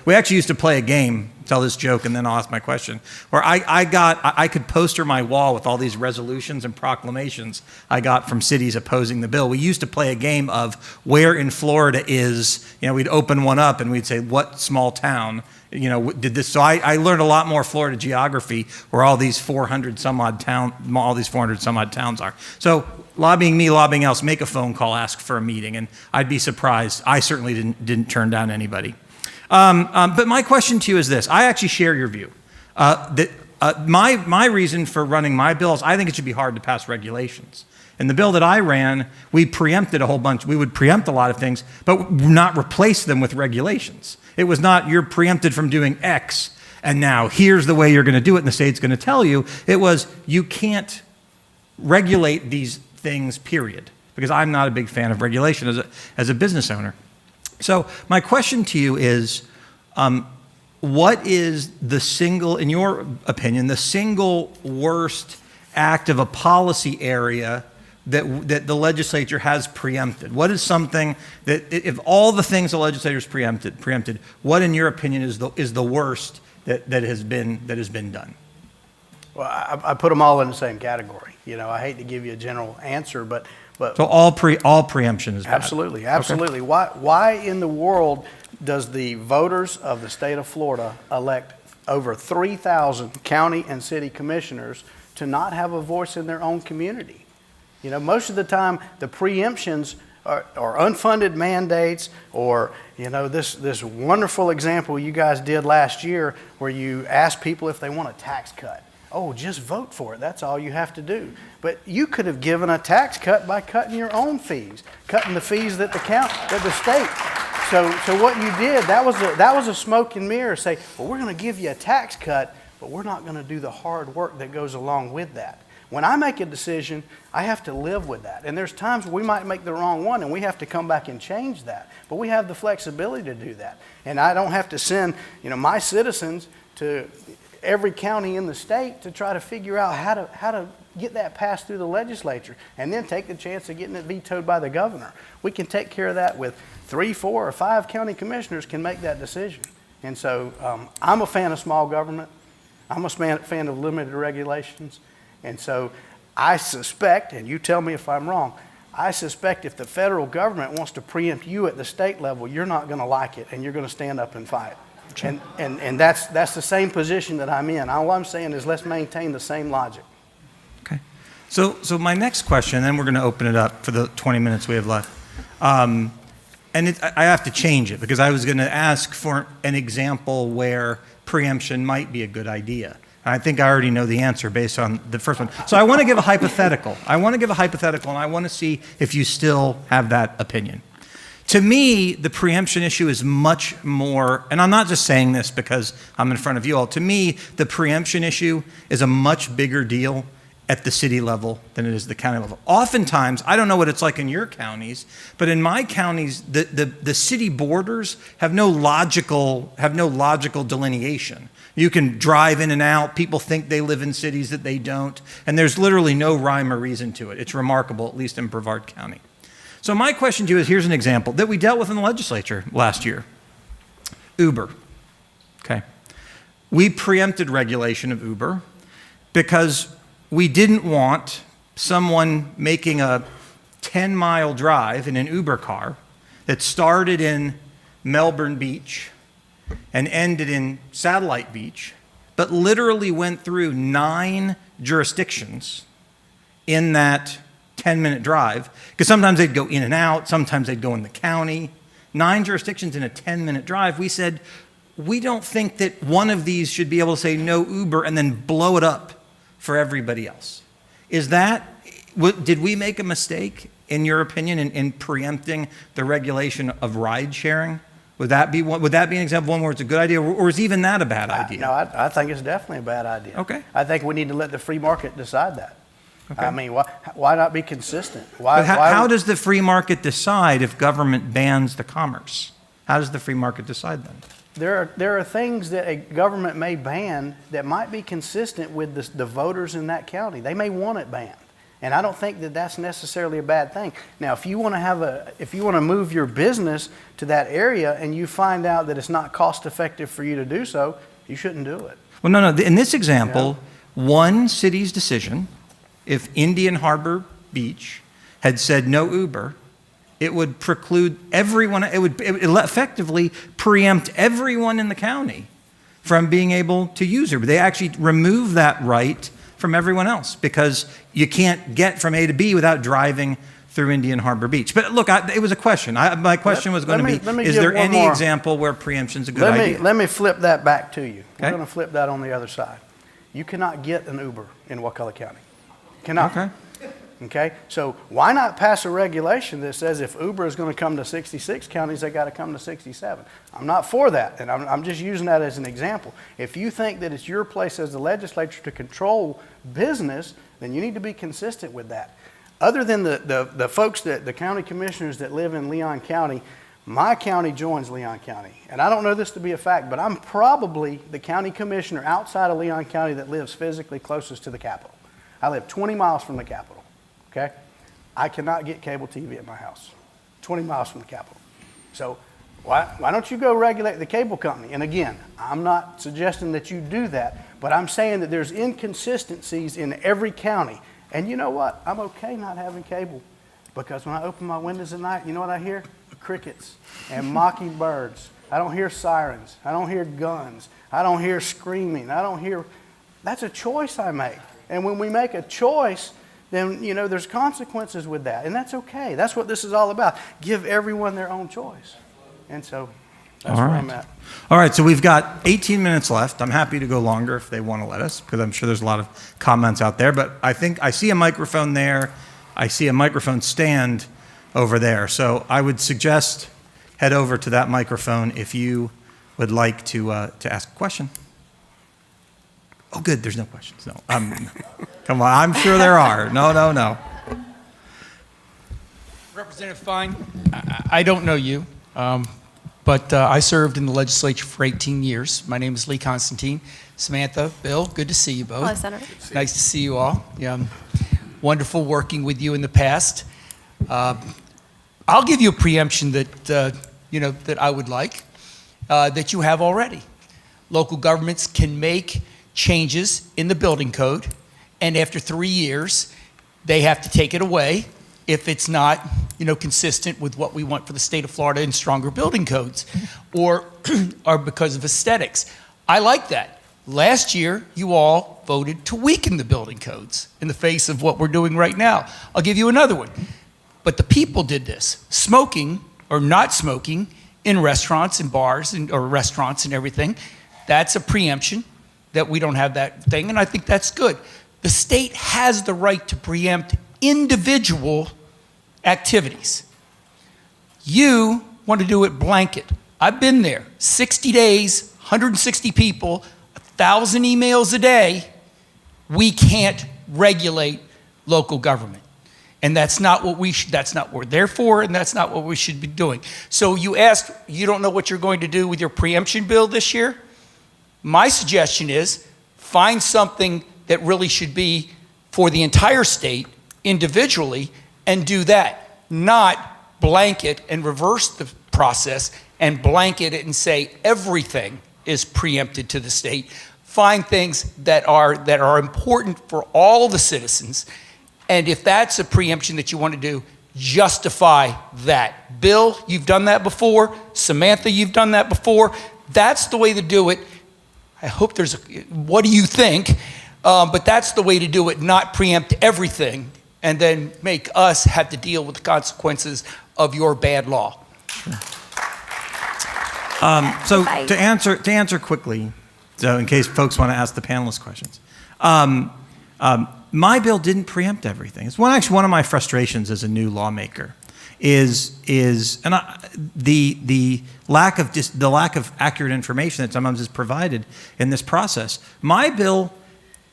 we actually used to play a game, tell this joke and then I'll ask my question, where I could poster my wall with all these resolutions and proclamations I got from cities opposing the bill. We used to play a game of where in Florida is, we'd open one up and we'd say, what small town did this. So I learned a lot more Florida geography, where all these 400 some odd towns are. So lobbying me, lobbying else, make a phone call, ask for a meeting, and I'd be surprised. I certainly didn't turn down anybody. But my question to you is this: I actually share your view. My reason for running my bill is I think it should be hard to pass regulations. In the bill that I ran, we preempted a whole bunch. We would preempt a lot of things, but not replace them with regulations. It was not, you're preempted from doing X, and now here's the way you're going to do it, and the state's going to tell you. It was, you can't regulate these things, period, because I'm not a big fan of regulation as a business owner. So my question to you is, what is in your opinion, the single worst act of a policy area that the legislature has preempted? What is something that, if all the things the legislature's preempted, what in your opinion is the worst that has been done? Well, I put them all in the same category. I hate to give you a general answer, but so all preemption is bad. Absolutely. Okay. Why in the world does the voters of the state of Florida elect over 3,000 county and city commissioners to not have a voice in their own community? Most of the time, the preemptions are unfunded mandates, or this wonderful example you guys did last year, where you asked people if they want a tax cut. Oh, just vote for it. That's all you have to do. But you could have given a tax cut by cutting your own fees, cutting the fees that the state. So what you did, that was a smoke and mirror. Say, well, we're going to give you a tax cut, but we're not going to do the hard work that goes along with that. When I make a decision, I have to live with that. And there's times we might make the wrong one, and we have to come back and change that. But we have the flexibility to do that. And I don't have to send, my citizens to every county in the state to try to figure out how to get that passed through the legislature, and then take the chance of getting it vetoed by the governor. We can take care of that with 3, 4, or 5 county commissioners can make that decision. And so I'm a fan of small government. I'm a fan of limited regulations. And so I suspect, and you tell me if I'm wrong, I suspect if the federal government wants to preempt you at the state level, you're not going to like it, and you're going to stand up and fight. And that's the same position that I'm in. All I'm saying is let's maintain the same logic. Okay. So my next question, and then we're going to open it up for the 20 minutes we have left. I have to change it, because I was going to ask for an example where preemption might be a good idea. I think I already know the answer based on the first one. So I want to give a hypothetical. And I want to see if you still have that opinion. To me, the preemption issue is much more, and I'm not just saying this because I'm in front of you all. To me, the preemption issue is a much bigger deal at the city level than it is the county level. Oftentimes, I don't know what it's like in your counties, but in my counties, the city borders have no logical delineation. You can drive in and out. People think they live in cities that they don't, and there's literally no rhyme or reason to it. It's remarkable, at least in Brevard County. So my question to you is, here's an example that we dealt with in the legislature last year. Uber. Okay. We preempted regulation of Uber because we didn't want someone making a 10-mile drive in an Uber car that started in Melbourne Beach and ended in Satellite Beach, but literally went through 9 jurisdictions in that 10-minute drive, because sometimes they'd go in and out, sometimes they'd go in the county. 9 jurisdictions in a 10-minute drive. We said, we don't think that one of these should be able to say no Uber and then blow it up for everybody else. Did we make a mistake, in your opinion, in preempting the regulation of ride sharing? Would that be an example of one where it's a good idea, or is even that a bad idea? No, I think it's definitely a bad idea. Okay. I think we need to let the free market decide that. Okay. I mean, why not be consistent? How does the free market decide if government bans the commerce? How does the free market decide then? There are things that a government may ban that might be consistent with the voters in that county. They may want it banned. And I don't think that that's necessarily a bad thing. Now, if you want to move your business to that area and you find out that it's not cost effective for you to do so, you shouldn't do it. Well, no. In this example, one city's decision, if Indian Harbor Beach had said no Uber, it would preclude everyone, it would effectively preempt everyone in the county from being able to use Uber. They actually remove that right from everyone else because you can't get from A to B without driving through Indian Harbor Beach. But look, it was a question. My question was going to be, is there any example where preemption's a good idea? Let me flip that back to you. Okay. We're going to flip that on the other side. You cannot get an Uber in Wakulla County. Cannot. Okay. Okay? So why not pass a regulation that says if Uber is going to come to 66 counties, they got to come to 67? I'm not for that, and I'm just using that as an example. If you think that it's your place as the legislature to control business, then you need to be consistent with that. Other than the folks, the county commissioners that live in Leon County, my county joins Leon County. And I don't know this to be a fact, but I'm probably the county commissioner outside of Leon County that lives physically closest to the capital. I live 20 miles from the capital. Okay? I cannot get cable TV at my house, 20 miles from the capital. So why don't you go regulate the cable company? And again, I'm not suggesting that you do that, but I'm saying that there's inconsistencies in every county. And you know what? I'm okay not having cable because when I open my windows at night, you know what I hear? Crickets and mockingbirds. I don't hear sirens. I don't hear guns. I don't hear screaming. That's a choice I make. And when we make a choice, then, there's consequences with that. And that's okay. That's what this is all about. Give everyone their own choice. And so that's where I'm at. All right, so we've got 18 minutes left. I'm happy to go longer if they want to let us, because I'm sure there's a lot of comments out there. But I think I see a microphone there. I see a microphone stand over there. So I would suggest head over to that microphone if you would like to ask a question. Oh, good, there's no questions. No, come on, I'm sure there are. No. Representative Fine, I don't know you, but I served in the legislature for 18 years. My name is Lee Constantine. Samantha, Bill, good to see you both. Hello, Senator. Nice to see you all. Yeah, wonderful working with you in the past. I'll give you a preemption that I would like, that you have already. Local governments can make changes in the building code, and after 3 years, they have to take it away if it's not, consistent with what we want for the state of Florida in stronger building codes, or because of aesthetics. I like that. Last year, you all voted to weaken the building codes in the face of what we're doing right now. I'll give you another one. But the people did this. Smoking or not smoking in restaurants and bars or restaurants and everything, that's a preemption that we don't have that thing, and I think that's good. The state has the right to preempt individual activities. You want to do it blanket. I've been there. 60 days, 160 people, 1,000 emails a day. We can't regulate local government. And that's not what that's not what we're there for, and that's not what we should be doing. So you asked, you don't know what you're going to do with your preemption bill this year? My suggestion is find something that really should be for the entire state individually and do that, not blanket and reverse the process and blanket it and say everything is preempted to the state. Find things that are important for all the citizens, and if that's a preemption that you want to do, justify that. Bill, you've done that before. Samantha, you've done that before. That's the way to do it. I hope what do you think? But that's the way to do it, not preempt everything and then make us have to deal with the consequences of your bad law. So to answer quickly, so in case folks want to ask the panelists questions, my bill didn't preempt everything. It's actually one of my frustrations as a new lawmaker the lack of accurate information that sometimes is provided in this process. My bill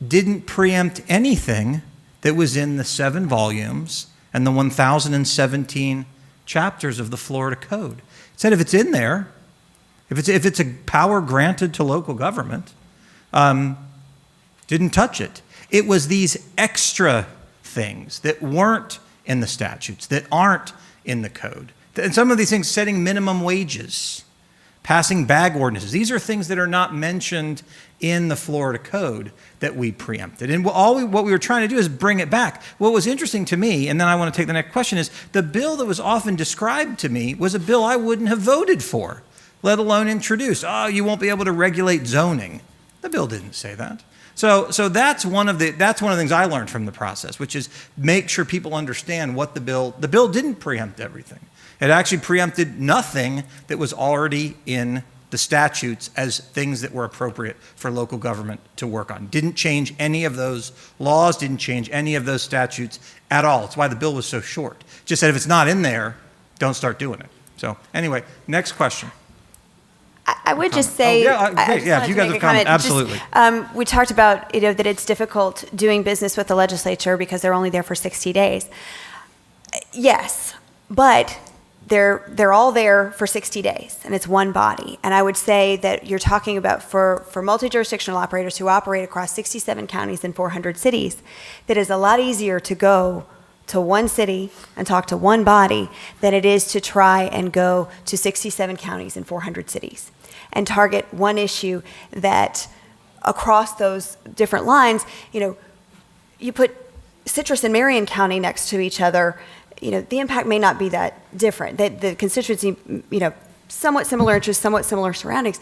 didn't preempt anything that was in the 7 volumes and the 1,017 chapters of the Florida Code. It said if it's in there, if it's a power granted to local government, didn't touch it. It was these extra things that weren't in the statutes, that aren't in the code. And some of these things, setting minimum wages, passing bag ordinances. These are things that are not mentioned in the Florida code that we preempted. And what we were trying to do is bring it back. What was interesting to me, and then I want to take the next question, is the bill that was often described to me was a bill I wouldn't have voted for, let alone introduced. Oh, you won't be able to regulate zoning. The bill didn't say that. So that's one of the things I learned from the process, which is make sure people understand what the bill didn't preempt everything. It actually preempted nothing that was already in the statutes as things that were appropriate for local government to work on. Didn't change any of those laws, didn't change any of those statutes at all. That's why the bill was so short. Just said if it's not in there, don't start doing it. So anyway, next question. I would just say, great. I just Yeah, wanted if you to guys make have a comment, comment. absolutely. We talked about that it's difficult doing business with the legislature because they're only there for 60 days. Yes, but they're all there for 60 days, and it's one body. And I would say that you're talking about for multi-jurisdictional operators who operate across 67 counties and 400 cities, that is a lot easier to go to one city and talk to one body than it is to try and go to 67 counties and 400 cities and target one issue that across those different lines, you put Citrus and Marion County next to each other, the impact may not be that different. The constituency, somewhat similar interests, somewhat similar surroundings.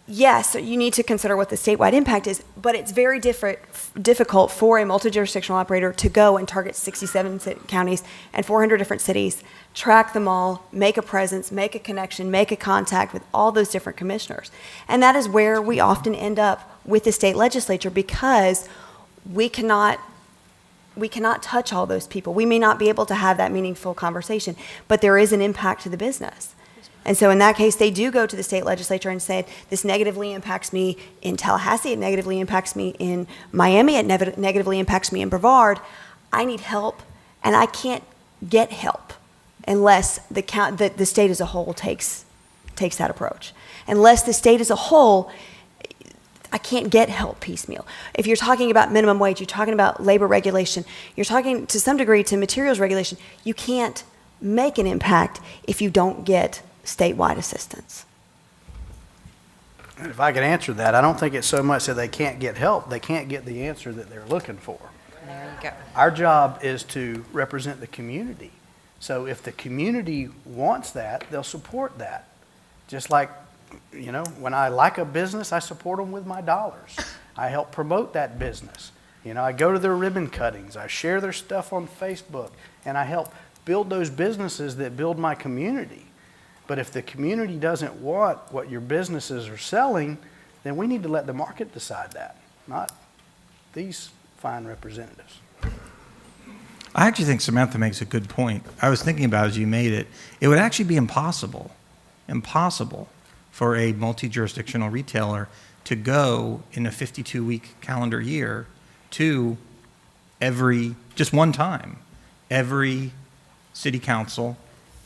Yes, you need to consider what the statewide impact is, but it's very difficult for a multi-jurisdictional operator to go and target 67 counties and 400 different cities, track them all, make a presence, make a connection, make a contact with all those different commissioners. And that is where we often end up with the state legislature, because we cannot touch all those people. We may not be able to have that meaningful conversation, but there is an impact to the business. And so in that case, they do go to the state legislature and say, this negatively impacts me in Tallahassee, it negatively impacts me in Miami, it negatively impacts me in Brevard. I need help, and I can't get help unless the state as a whole takes that approach. Unless the state as a whole, I can't get help piecemeal. If you're talking about minimum wage, you're talking about labor regulation, you're talking to some degree to materials regulation, you can't make an impact if you don't get statewide assistance. And if I could answer that, I don't think it's so much that they can't get help, they can't get the answer that they're looking for. There you go. Our job is to represent the community. So if the community wants that, they'll support that. Just like, when I like a business, I support them with my dollars. I help promote that business. I go to their ribbon cuttings, I share their stuff on Facebook, and I help build those businesses that build my community. But if the community doesn't want what your businesses are selling, then we need to let the market decide that, not these fine representatives. I actually think Samantha makes a good point. I was thinking about it as you made it. It would actually be impossible for a multi-jurisdictional retailer to go in a 52-week calendar year to just one time, every city council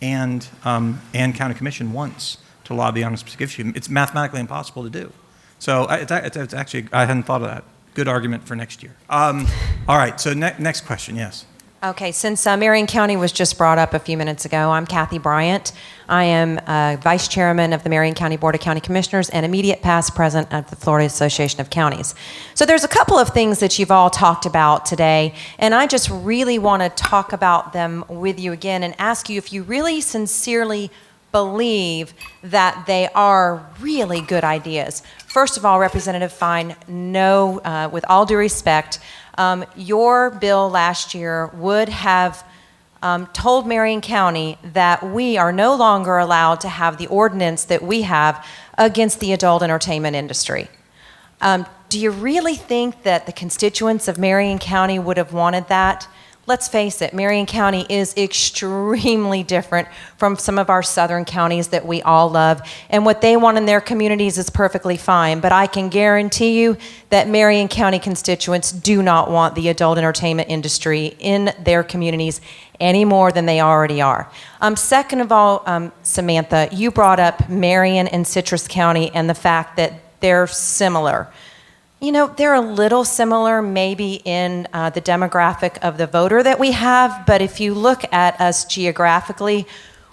and county commission once to lobby on a specific issue. It's mathematically impossible to do. So it's actually, I hadn't thought of that. Good argument for next year. All right, so next question, yes. Okay, since Marion County was just brought up a few minutes ago, I'm Kathy Bryant. I am Vice Chairman of the Marion County Board of County Commissioners and immediate past president of the Florida Association of Counties. So there's a couple of things that you've all talked about today, and I just really want to talk about them with you again and ask you if you really sincerely believe that they are really good ideas. First of all, Representative Fine, no, with all due respect, your bill last year would have told Marion County that we are no longer allowed to have the ordinance that we have against the adult entertainment industry. Do you really think that the constituents of Marion County would have wanted that? Let's face it, Marion County is extremely different from some of our southern counties that we all love, and what they want in their communities is perfectly fine, but I can guarantee you that Marion County constituents do not want the adult entertainment industry in their communities any more than they already are. Second of all, Samantha, you brought up Marion and Citrus County and the fact that they're similar. You know, they're a little similar maybe in the demographic of the voter that we have, but if you look at us geographically,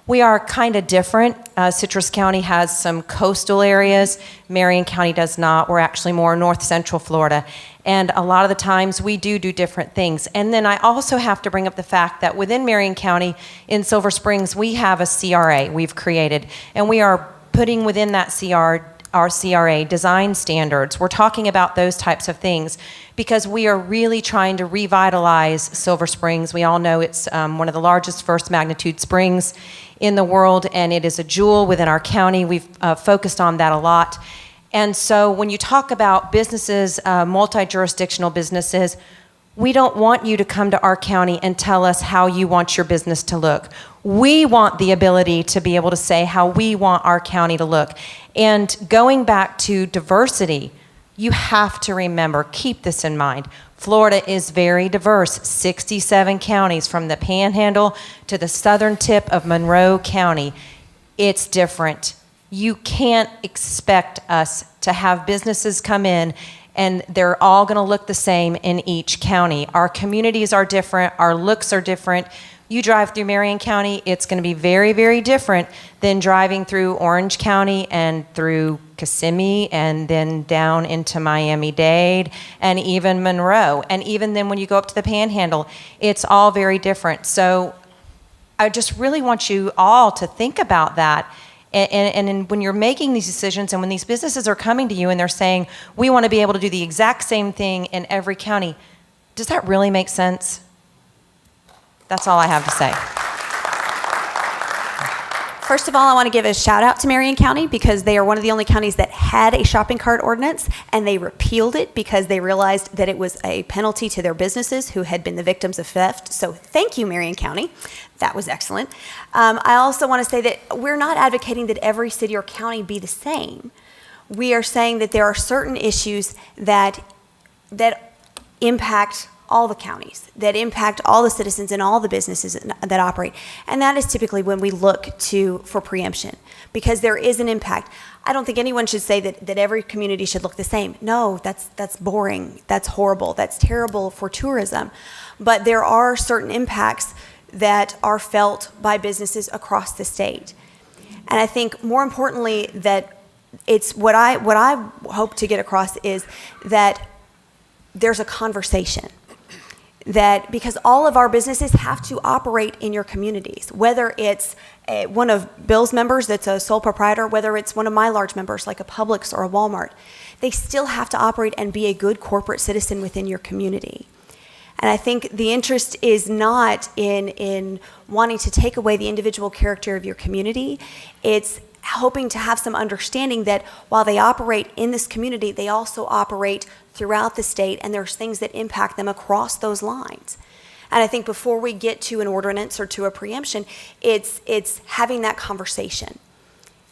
we are kind of different. Citrus County has some coastal areas. Marion County does not. We're actually more north central Florida. And a lot of the times we do different things. And then I also have to bring up the fact that within Marion County in Silver Springs, we have a CRA we've created. And we are putting within that our CRA design standards. We're talking about those types of things because we are really trying to revitalize Silver Springs. We all know it's one of the largest first magnitude springs in the world, and it is a jewel within our county. We've focused on that a lot. And so when you talk about businesses, multi-jurisdictional businesses, we don't want you to come to our county and tell us how you want your business to look. We want the ability to be able to say how we want our county to look. And going back to diversity, you have to remember, keep this in mind. Florida is very diverse, 67 counties from the Panhandle to the southern tip of Monroe County. It's different. You can't expect us to have businesses come in and they're all going to look the same in each county. Our communities are different. Our looks are different. You drive through Marion County, it's going to be very, very different than driving through Orange County and through Kissimmee and then down into Miami-Dade and even Monroe. And even then when you go up to the Panhandle, it's all very different. So I just really want you all to think about that. And when you're making these decisions and when these businesses are coming to you and they're saying, we want to be able to do the exact same thing in every county, does that really make sense? That's all I have to say. First of all, I want to give a shout out to Marion County because they are one of the only counties that had a shopping cart ordinance, and they repealed it because they realized that it was a penalty to their businesses who had been the victims of theft. So thank you, Marion County. That was excellent. I also want to say that we're not advocating that every city or county be the same. We are saying that there are certain issues that impact all the counties, that impact all the citizens and all the businesses that operate. And that is typically when we look for preemption, because there is an impact. I don't think anyone should say that every community should look the same. No, that's boring, that's horrible, that's terrible for tourism. But there are certain impacts that are felt by businesses across the state. And I think more importantly that it's what I hope to get across is that there's a conversation. That because all of our businesses have to operate in your communities, whether it's one of Bill's members that's a sole proprietor, whether it's one of my large members like a Publix or a Walmart, they still have to operate and be a good corporate citizen within your community. And I think the interest is not in wanting to take away the individual character of your community. It's hoping to have some understanding that while they operate in this community, they also operate throughout the state, and there's things that impact them across those lines. And I think before we get to an ordinance or to a preemption, it's having that conversation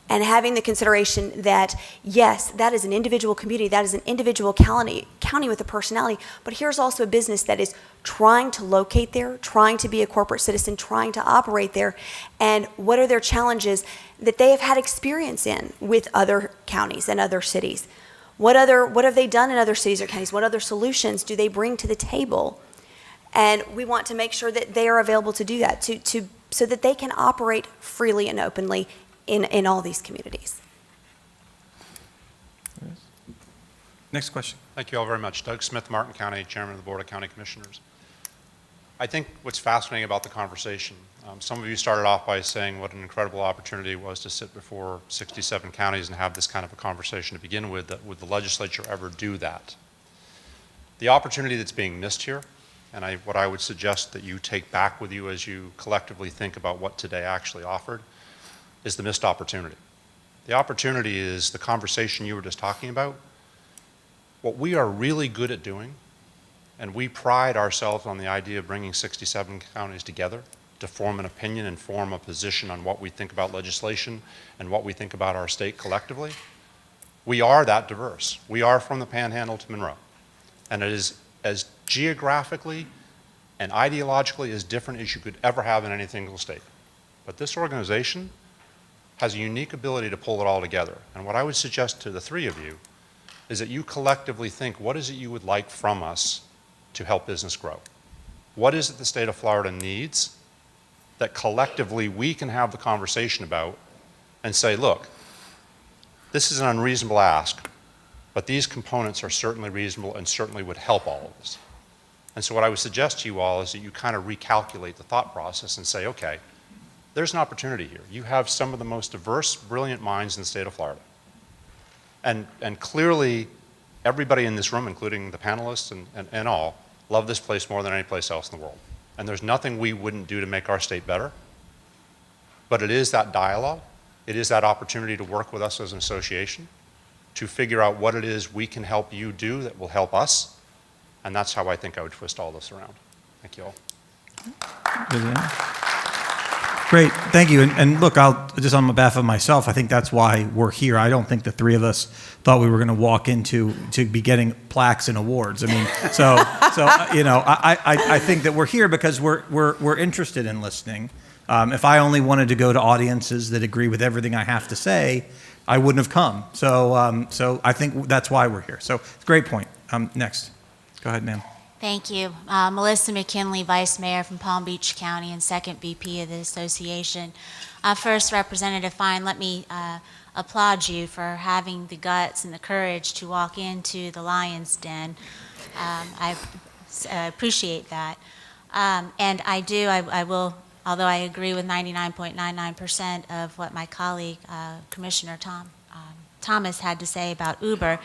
and having the consideration that, yes, that is an individual community, that is an individual county with a personality, but here's also a business that is trying to locate there, trying to be a corporate citizen, trying to operate there, and what are their challenges that they have had experience in with other counties and other cities. What have they done in other cities or counties? What other solutions do they bring to the table? And we want to make sure that they are available to do that, so that they can operate freely and openly in all these communities. Next question. Thank you all very much. Doug Smith, Martin County, Chairman of the Board of County Commissioners. I think what's fascinating about the conversation, some of you started off by saying what an incredible opportunity it was to sit before 67 counties and have this kind of a conversation to begin with, that would the legislature ever do that? The opportunity that's being missed here, and what I would suggest that you take back with you as you collectively think about what today actually offered, is the missed opportunity. The opportunity is the conversation you were just talking about. What we are really good at doing, and we pride ourselves on the idea of bringing 67 counties together to form an opinion and form a position on what we think about legislation and what we think about our state collectively. We are that diverse. We are from the Panhandle to Monroe. And it is as geographically and ideologically as different as you could ever have in any single state. But this organization has a unique ability to pull it all together. And what I would suggest to the three of you is that you collectively think, what is it you would like from us to help business grow? What is it the state of Florida needs that collectively we can have the conversation about and say, look, this is an unreasonable ask, but these components are certainly reasonable and certainly would help all of us. And so what I would suggest to you all is that you kind of recalculate the thought process and say, okay, there's an opportunity here. You have some of the most diverse, brilliant minds in the state of Florida. And clearly, everybody in this room, including the panelists and all, love this place more than any place else in the world. And there's nothing we wouldn't do to make our state better. But it is that dialogue. It is that opportunity to work with us as an association to figure out what it is we can help you do that will help us. And that's how I think I would twist all this around. Thank you all. Great, thank you. And look, I'll just on behalf of myself, I think that's why we're here. I don't think the three of us thought we were going to walk into to be getting plaques and awards. I mean, so you know, I think that we're here because we're interested in listening. If I only wanted to go to audiences that agree with everything I have to say, I wouldn't have come. So I think that's why we're here. So it's a great point. Next, go ahead, ma'am. Thank you. Melissa McKinley, Vice Mayor from Palm Beach County and second VP of the association. First, Representative Fine, let me applaud you for having the guts and the courage to walk into the lion's den. I appreciate that. And I will, although I agree with 99.99% of what my colleague, Commissioner Thomas had to say about Uber,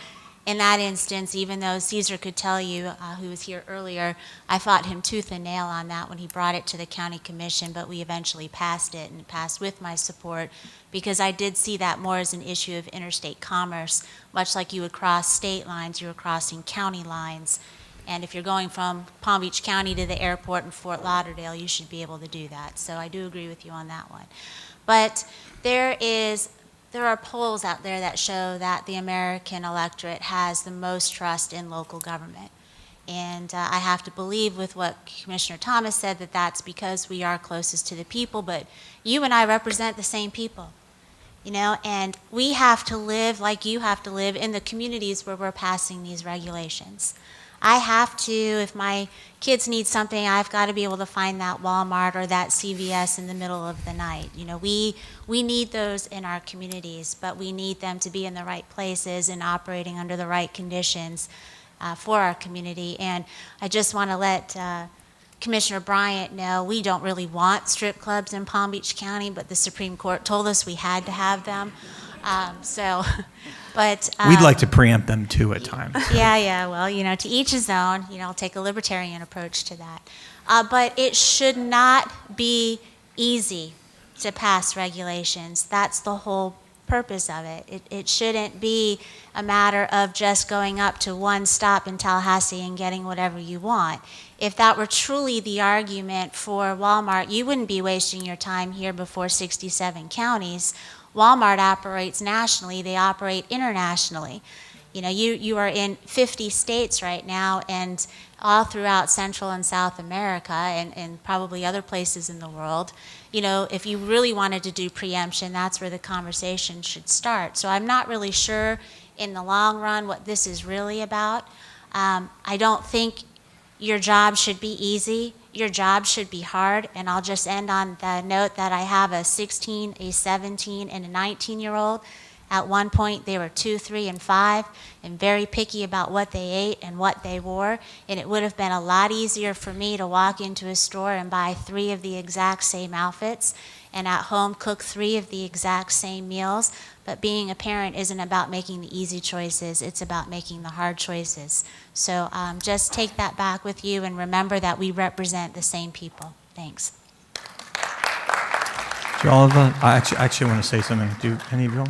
in that instance, even though Caesar could tell you, who was here earlier, I fought him tooth and nail on that when he brought it to the county commission, but we eventually passed it, and it passed with my support, because I did see that more as an issue of interstate commerce. Much like you would cross state lines, you were crossing county lines. And if you're going from Palm Beach County to the airport in Fort Lauderdale, you should be able to do that. So I do agree with you on that one. But there are polls out there that show that the American electorate has the most trust in local government. And I have to believe with what Commissioner Thomas said that that's because we are closest to the people, but you and I represent the same people, you know, and we have to live like you have to live in the communities where we're passing these regulations. I have to, if my kids need something, I've got to be able to find that Walmart or that CVS in the middle of the night. You know, we need those in our communities, but we need them to be in the right places and operating under the right conditions for our community. And I just want to let Commissioner Bryant know we don't really want strip clubs in Palm Beach County, but the Supreme Court told us we had to have them. But We'd like to preempt them too at times. Yeah. Well, you know, to each his own. You know, I'll take a libertarian approach to that. But it should not be easy to pass regulations. That's the whole purpose of it. It shouldn't be a matter of just going up to one stop in Tallahassee and getting whatever you want. If that were truly the argument for Walmart, you wouldn't be wasting your time here before 67 counties. Walmart operates nationally, they operate internationally. You know, you are in 50 states right now and all throughout Central and South America and probably other places in the world. You know, if you really wanted to do preemption, that's where the conversation should start. So I'm not really sure in the long run what this is really about. I don't think your job should be easy. Your job should be hard, and I'll just end on the note that I have a 16, a 17, and a 19-year-old. At one point, they were 2, 3, and 5, and very picky about what they ate and what they wore, and it would have been a lot easier for me to walk into a store and buy 3 of the exact same outfits, and at home cook 3 of the exact same meals. But being a parent isn't about making the easy choices, it's about making the hard choices. So just take that back with you and remember that we represent the same people. Thanks. Oliver, I actually want to say something. Do any of you?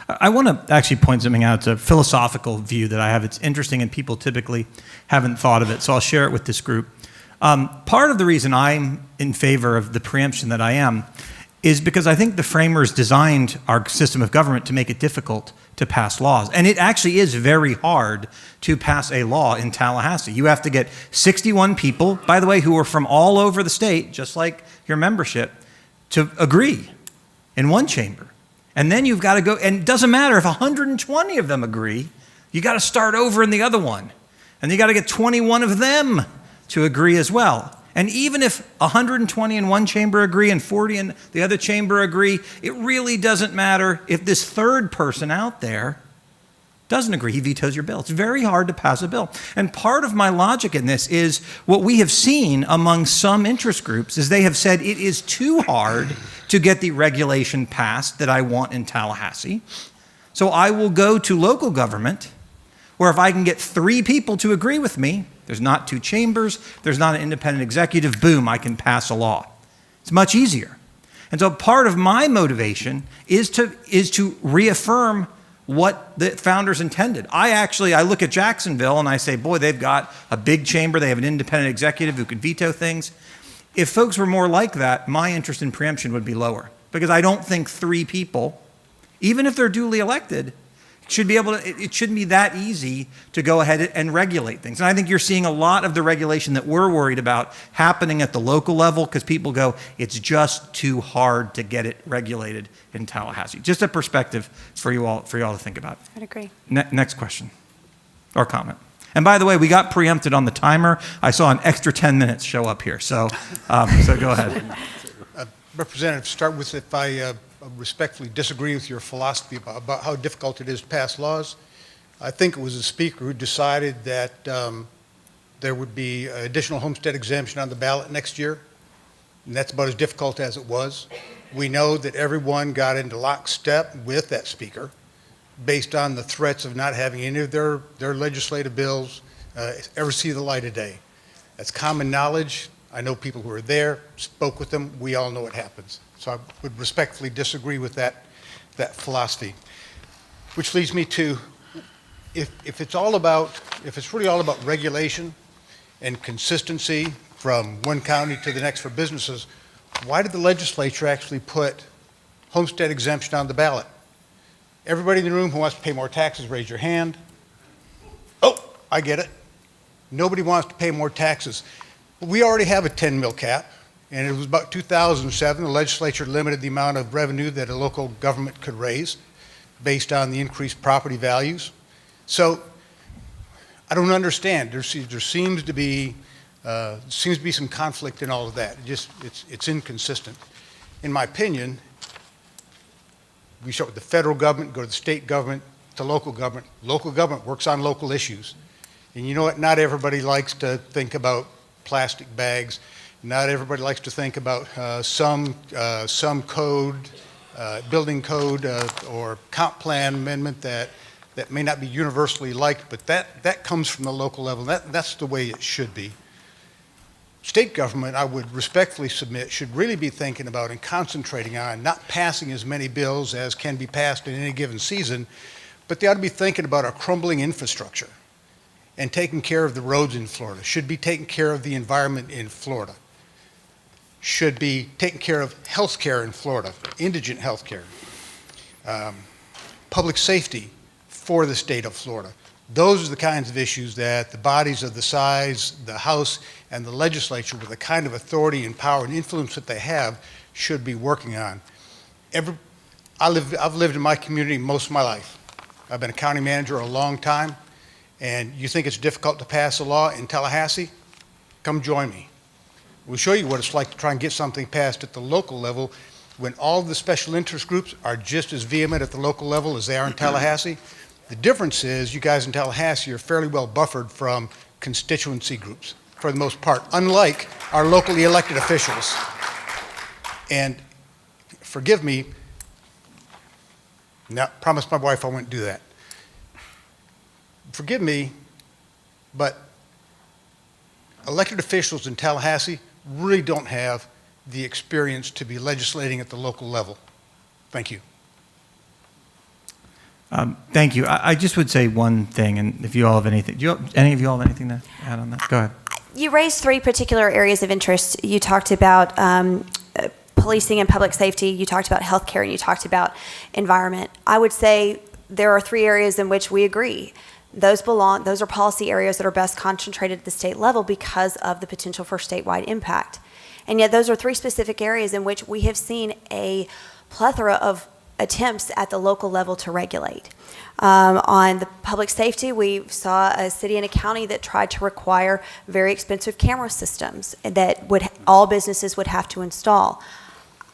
I want to actually point something out. It's a philosophical view that I have. It's interesting and people typically haven't thought of it, so I'll share it with this group. Part of the reason I'm in favor of the preemption that I am is because I think the framers designed our system of government to make it difficult to pass laws. And it actually is very hard to pass a law in Tallahassee. You have to get 61 people, by the way, who are from all over the state, just like your membership, to agree in one chamber. And then you've got to go, and it doesn't matter if 120 of them agree, You got to start over in the other one. And you got to get 21 of them to agree as well. And even if 120 in one chamber agree and 40 in the other chamber agree, it really doesn't matter if this third person out there doesn't agree. He vetoes your bill. It's very hard to pass a bill. And part of my logic in this is what we have seen among some interest groups is they have said it is too hard to get the regulation passed that I want in Tallahassee. So I will go to local government where if I can get 3 people to agree with me, there's not 2 chambers, there's not an independent executive, boom, I can pass a law. It's much easier. And so part of my motivation is to reaffirm what the founders intended. I look at Jacksonville and I say, boy, they've got a big chamber, they have an independent executive who can veto things. If folks were more like that, my interest in preemption would be lower, because I don't think 3 people, even if they're duly elected, it shouldn't be that easy to go ahead and regulate things. And I think you're seeing a lot of the regulation that we're worried about happening at the local level because people go, it's just too hard to get it regulated in Tallahassee. Just a perspective for you all to think about. I'd agree. Next question or comment. And by the way, we got preempted on the timer. I saw an extra 10 minutes show up here. So go ahead. Representative, start with if I respectfully disagree with your philosophy about how difficult it is to pass laws. I think it was the speaker who decided that there would be additional homestead exemption on the ballot next year, and that's about as difficult as it was. We know that everyone got into lockstep with that speaker based on the threats of not having any of their legislative bills ever see the light of day. That's common knowledge. I know people who are there, spoke with them. We all know what happens. So I would respectfully disagree with that philosophy. Which leads me to, if it's really all about regulation and consistency from one county to the next for businesses, why did the legislature actually put homestead exemption on the ballot? Everybody in the room who wants to pay more taxes, raise your hand. Oh, I get it. Nobody wants to pay more taxes. We already have a 10 mil cap, and it was about 2007, the legislature limited the amount of revenue that a local government could raise based on the increased property values. So I don't understand. There seems to be some conflict in all of that. It's inconsistent. In my opinion, we start with the federal government, go to the state government, to local government. Local government works on local issues. And you know what? Not everybody likes to think about plastic bags. Not everybody likes to think about some code, building code or comp plan amendment that may not be universally liked, but that comes from the local level. That's the way it should be. State government, I would respectfully submit, should really be thinking about and concentrating on not passing as many bills as can be passed in any given season, but they ought to be thinking about our crumbling infrastructure and taking care of the roads in Florida, should be taking care of the environment in Florida, should be taking care of health care in Florida, indigent health care, public safety for the state of Florida. Those are the kinds of issues that the bodies of the size, the House and the legislature, with the kind of authority and power and influence that they have, should be working on. I've lived in my community most of my life. I've been a county manager a long time, and you think it's difficult to pass a law in Tallahassee? Come join me. We'll show you what it's like to try and get something passed at the local level when all of the special interest groups are just as vehement at the local level as they are in Tallahassee. The difference is you guys in Tallahassee are fairly well buffered from constituency groups for the most part, unlike our locally elected officials. And forgive me, now, promised my wife I wouldn't do that. Forgive me, but elected officials in Tallahassee really don't have the experience to be legislating at the local level. Thank you. Thank you. I just would say one thing, and if you all have anything, any of you all have anything to add on that? Go ahead. You raised 3 particular areas of interest. You talked about policing and public safety, you talked about healthcare, and you talked about environment. I would say there are 3 areas in which we agree. Those are policy areas that are best concentrated at the state level because of the potential for statewide impact. And yet those are 3 specific areas in which we have seen a plethora of attempts at the local level to regulate. On the public safety, we saw a city and a county that tried to require very expensive camera systems that all businesses would have to install.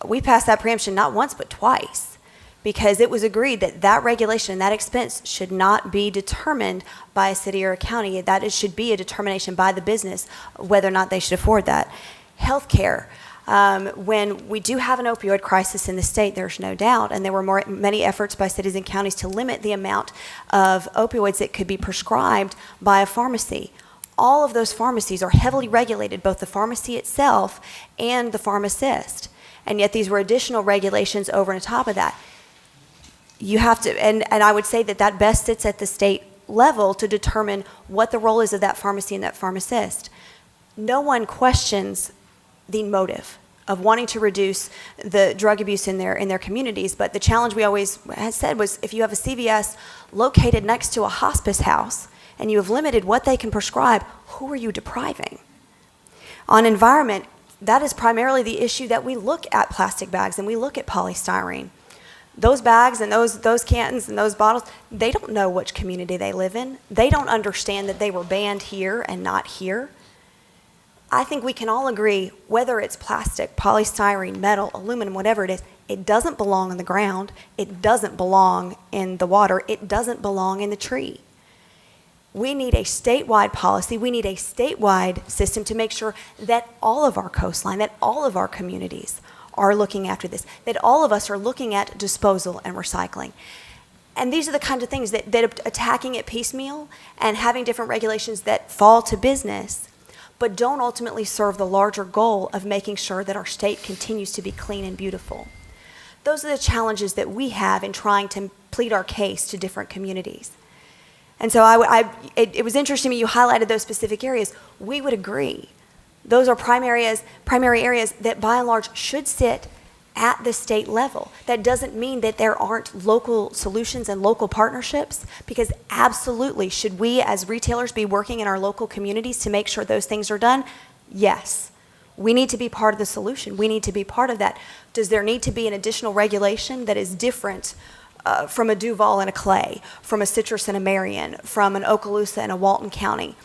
We passed that preemption not once but twice, because it was agreed that that regulation, that expense should not be determined by a city or a county, that it should be a determination by the business whether or not they should afford that. Healthcare. When we do have an opioid crisis in the state, there's no doubt, and there were many efforts by cities and counties to limit the amount of opioids that could be prescribed by a pharmacy. All of those pharmacies are heavily regulated, both the pharmacy itself and the pharmacist, and yet these were additional regulations over and on top of that. You have to, and I would say that that best sits at the state level to determine what the role is of that pharmacy and that pharmacist. No one questions the motive of wanting to reduce the drug abuse in their communities, but the challenge we always had said was, if you have a CVS located next to a hospice house and you have limited what they can prescribe, who are you depriving? On environment, that is primarily the issue that we look at plastic bags and we look at polystyrene. Those bags and those cans and those bottles, they don't know which community they live in. They don't understand that they were banned here and not here. I think we can all agree, whether it's plastic, polystyrene, metal, aluminum, whatever it is, it doesn't belong on the ground. It doesn't belong in the water. It doesn't belong in the tree. We need a statewide policy. We need a statewide system to make sure that all of our coastline, that all of our communities are looking after this, that all of us are looking at disposal and recycling. And these are the kinds of things that attacking it piecemeal and having different regulations that fall to business, but don't ultimately serve the larger goal of making sure that our state continues to be clean and beautiful. Those are the challenges that we have in trying to plead our case to different communities. And so it was interesting to me you highlighted those specific areas. We would agree. Those are primary areas that by and large should sit at the state level. That doesn't mean that there aren't local solutions and local partnerships, because absolutely, should we as retailers be working in our local communities to make sure those things are done? Yes. We need to be part of the solution. We need to be part of that. Does there need to be an additional regulation that is different from a Duval and a Clay, from a Citrus and a Marion, from an Okaloosa and a Walton County?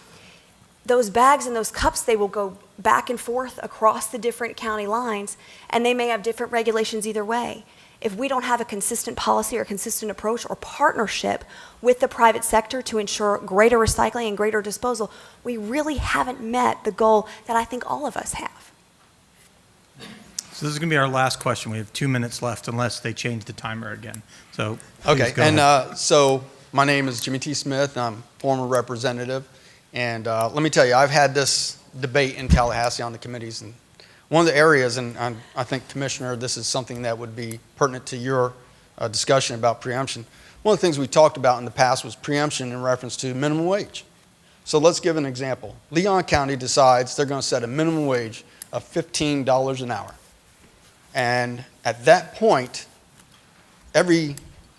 Those bags and those cups, they will go back and forth across the different county lines, and they may have different regulations either way. If we don't have a consistent policy or consistent approach or partnership with the private sector to ensure greater recycling and greater disposal, we really haven't met the goal that I think all of us have. So this is going to be our last question. We have 2 minutes left unless they change the timer again. So Okay, go ahead. So my name is Jimmy T. Smith. I'm former representative. And let me tell you, I've had this debate in Tallahassee on the committees. And one of the areas, and I think, Commissioner, this is something that would be pertinent to your discussion about preemption. One of the things we talked about in the past was preemption in reference to minimum wage. So let's give an example. Leon County decides they're going to set a minimum wage of $15 an hour. And at that point, every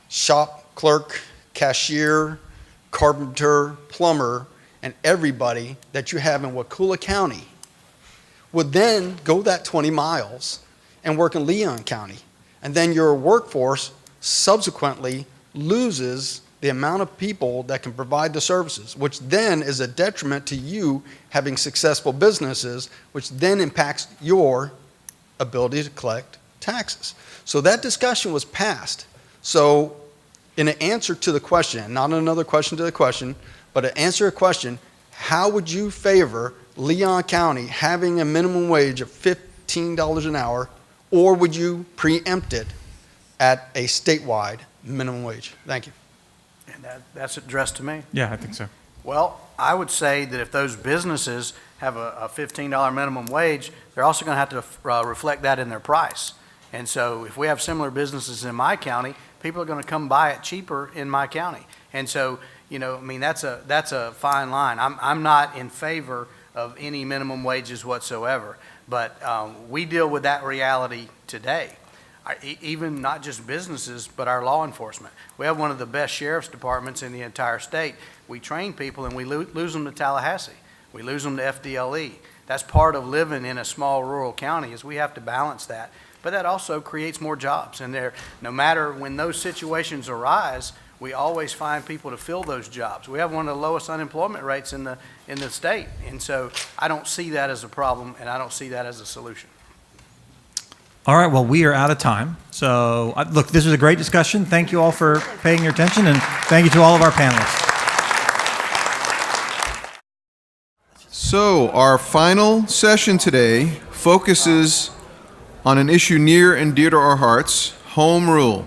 shop clerk, cashier, carpenter, plumber, and everybody that you have in Wakulla County would then go that 20 miles and work in Leon County. And then your workforce subsequently loses the amount of people that can provide the services, which then is a detriment to you having successful businesses, which then impacts your ability to collect taxes. So that discussion was passed. So in an answer to the question, not another question to the question, but to answer a question, how would you favor Leon County having a minimum wage of $15 an hour, or would you preempt it at a statewide minimum wage? Thank you. And that's addressed to me. Yeah, I think so. Well, I would say that if those businesses have a $15 minimum wage, they're also going to have to reflect that in their price. And so if we have similar businesses in my county, people are going to come buy it cheaper in my county. And so, you know, I mean, that's a fine line. I'm not in favor of any minimum wages whatsoever, but we deal with that reality today. Even not just businesses, but our law enforcement. We have one of the best sheriff's departments in the entire state. We train people and we lose them to Tallahassee. We lose them to FDLE. That's part of living in a small rural county, is we have to balance that. but that also creates more jobs. And no matter when those situations arise, we always find people to fill those jobs. We have one of the lowest unemployment rates in the state. And so I don't see that as a problem, and I don't see that as a solution. All right, well, we are out of time. So, look, this was a great discussion. Thank you all for paying your attention, and thank you to all of our panelists. So, our final session today focuses on an issue near and dear to our hearts, home rule.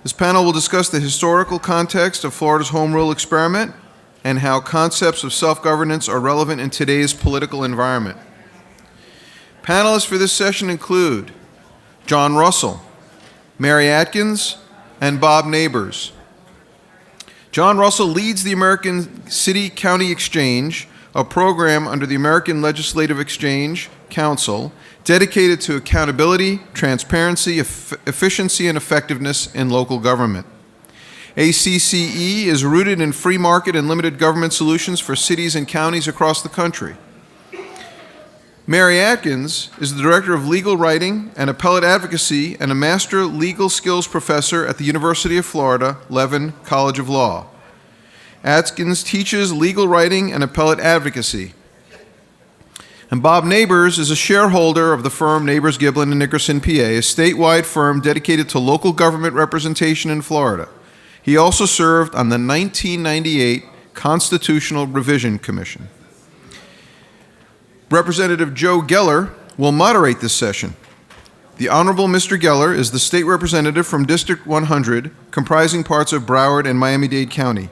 This panel will discuss the historical context of Florida's home rule experiment and how concepts of self-governance are relevant in today's political environment. Panelists for this session include John Russell, Mary Atkins, and Bob Neighbors. John Russell leads the American City-County Exchange, a program under the American Legislative Exchange Council dedicated to accountability, transparency, efficiency, and effectiveness in local government. ACCE is rooted in free market and limited government solutions for cities and counties across the country. Mary Atkins is the Director of Legal Writing and Appellate Advocacy and a Master Legal Skills Professor at the University of Florida, Levin College of Law. Atkins teaches legal writing and appellate advocacy. And Bob Neighbors is a shareholder of the firm Neighbors, Giblin & Nickerson, PA, a statewide firm dedicated to local government representation in Florida. He also served on the 1998 Constitutional Revision Commission. Representative Joe Geller will moderate this session. The Honorable Mr. Geller is the state representative from District 100, comprising parts of Broward and Miami-Dade County.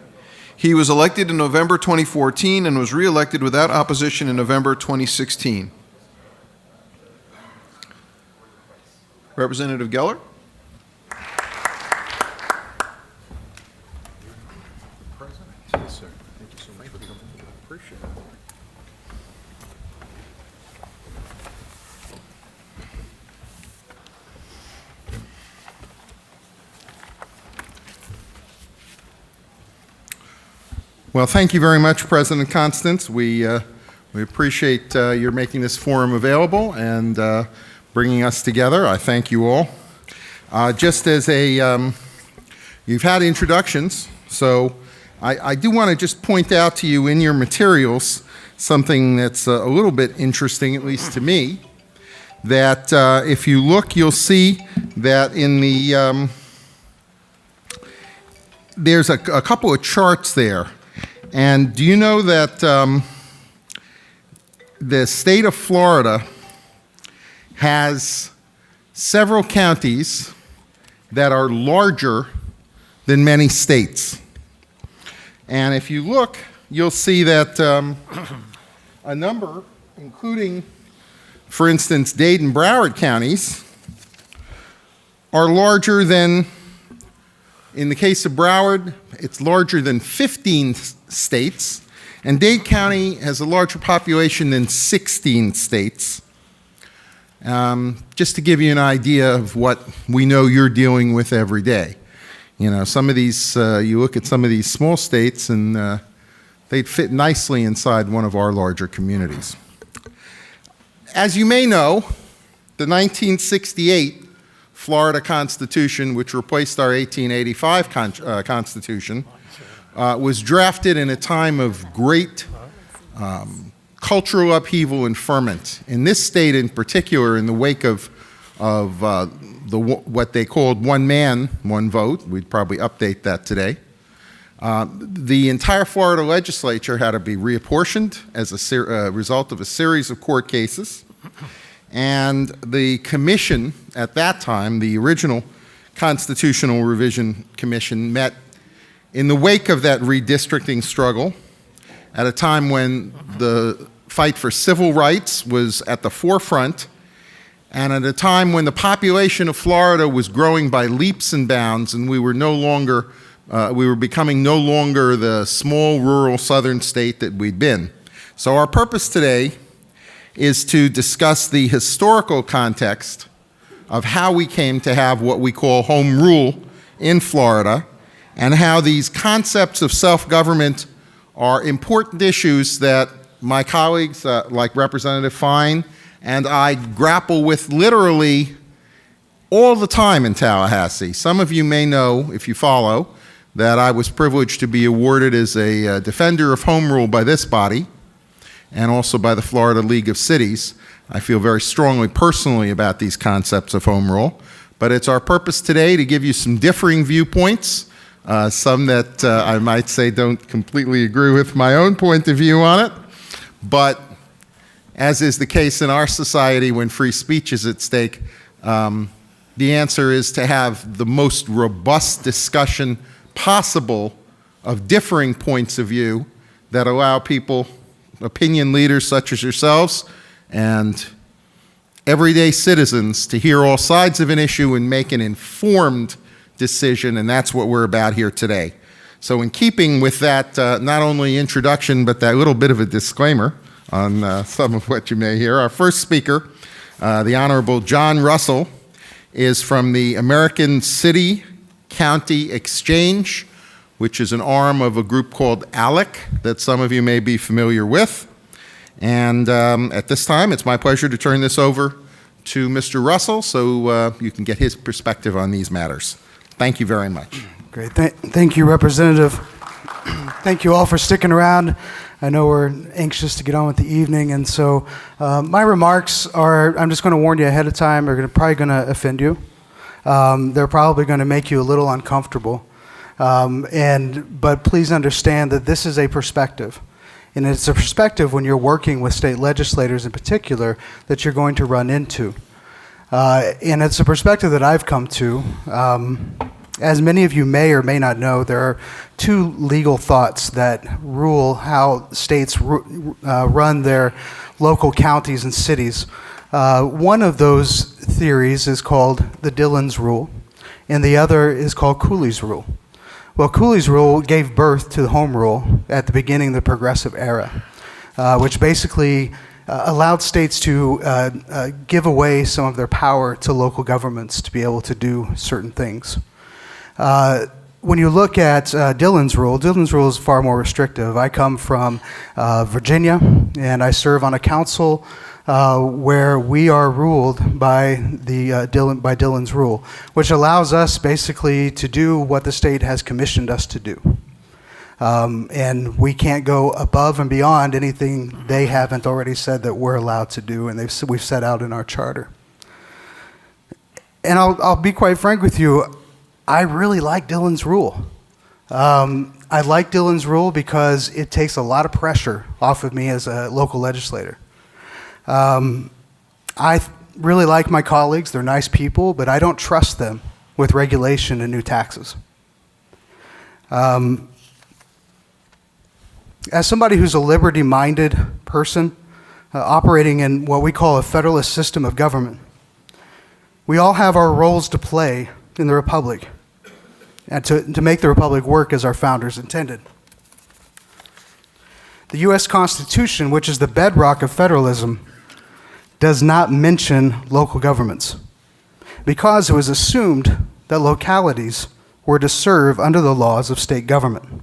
He was elected in November 2014 and was re-elected without opposition in November 2016. Representative Geller? Yes, sir. Thank you so much for coming. Appreciate it. Well, thank you very much, President Constance. We appreciate your making this forum available and bringing us together. I thank you all. Just as you've had introductions, so I do want to just point out to you in your materials something that's a little bit interesting, at least to me, that if you look, you'll see that in the, there's a couple of charts there. And do you know that the state of Florida has several counties that are larger than many states? And if you look, you'll see that a number, including, for instance, Dade and Broward counties, are larger than, in the case of Broward, it's larger than 15 states, and Dade County has a larger population than 16 states. Just to give you an idea of what we know you're dealing with every day. You know, some of these, you look at some of these small states and they'd fit nicely inside one of our larger communities. As you may know, the 1968 Florida Constitution, which replaced our 1885 Constitution, was drafted in a time of great cultural upheaval and ferment. In this state in particular, in the wake of what they called one man, one vote, we'd probably update that today, the entire Florida legislature had to be reapportioned as a result of a series of court cases. And the commission at that time, the original Constitutional Revision Commission, met in the wake of that redistricting struggle at a time when the fight for civil rights was at the forefront, and at a time when the population of Florida was growing by leaps and bounds, and we were becoming no longer the small rural southern state that we'd been. So our purpose today is to discuss the historical context of how we came to have what we call home rule in Florida, and how these concepts of self-government are important issues that my colleagues, like Representative Fine and I grapple with literally all the time in Tallahassee. Some of you may know, if you follow, that I was privileged to be awarded as a defender of home rule by this body and also by the Florida League of Cities. I feel very strongly personally about these concepts of home rule, but it's our purpose today to give you some differing viewpoints, some that I might say don't completely agree with my own point of view on it, but as is the case in our society when free speech is at stake, the answer is to have the most robust discussion possible of differing points of view that allow people, opinion leaders such as yourselves, and everyday citizens to hear all sides of an issue and make an informed decision, and that's what we're about here today. So in keeping with that, not only introduction, but that little bit of a disclaimer on some of what you may hear, our first speaker, the Honorable John Russell, is from the American City County Exchange, which is an arm of a group called ALEC that some of you may be familiar with. And at this time, it's my pleasure to turn this over to Mr. Russell so you can get his perspective on these matters. Thank you very much. Great. Thank you, Representative. Thank you all for sticking around. I know we're anxious to get on with the evening, and so my remarks are, I'm just going to warn you ahead of time, are probably going to offend you. They're probably going to make you a little uncomfortable. But please understand that this is a perspective. And it's a perspective when you're working with state legislators in particular that you're going to run into. And it's a perspective that I've come to. As many of you may or may not know, there are two legal thoughts that rule how states run their local counties and cities. One of those theories is called the Dillon's Rule, and the other is called Cooley's Rule. Well, Cooley's Rule gave birth to the Home Rule at the beginning of the Progressive Era, which basically allowed states to give away some of their power to local governments to be able to do certain things. When you look at Dillon's Rule is far more restrictive. I come from Virginia, and I serve on a council where we are ruled by Dillon's Rule, which allows us basically to do what the state has commissioned us to do. And we can't go above and beyond anything they haven't already said that we're allowed to do, and we've set out in our charter. And I'll be quite frank with you, I really like Dillon's Rule. I like Dillon's Rule because it takes a lot of pressure off of me as a local legislator. I really like my colleagues. They're nice people, but I don't trust them with regulation and new taxes. As somebody who's a liberty-minded person operating in what we call a federalist system of government, we all have our roles to play in the Republic and to make the Republic work as our founders intended. The U.S. Constitution, which is the bedrock of federalism, does not mention local governments because it was assumed that localities were to serve under the laws of state government.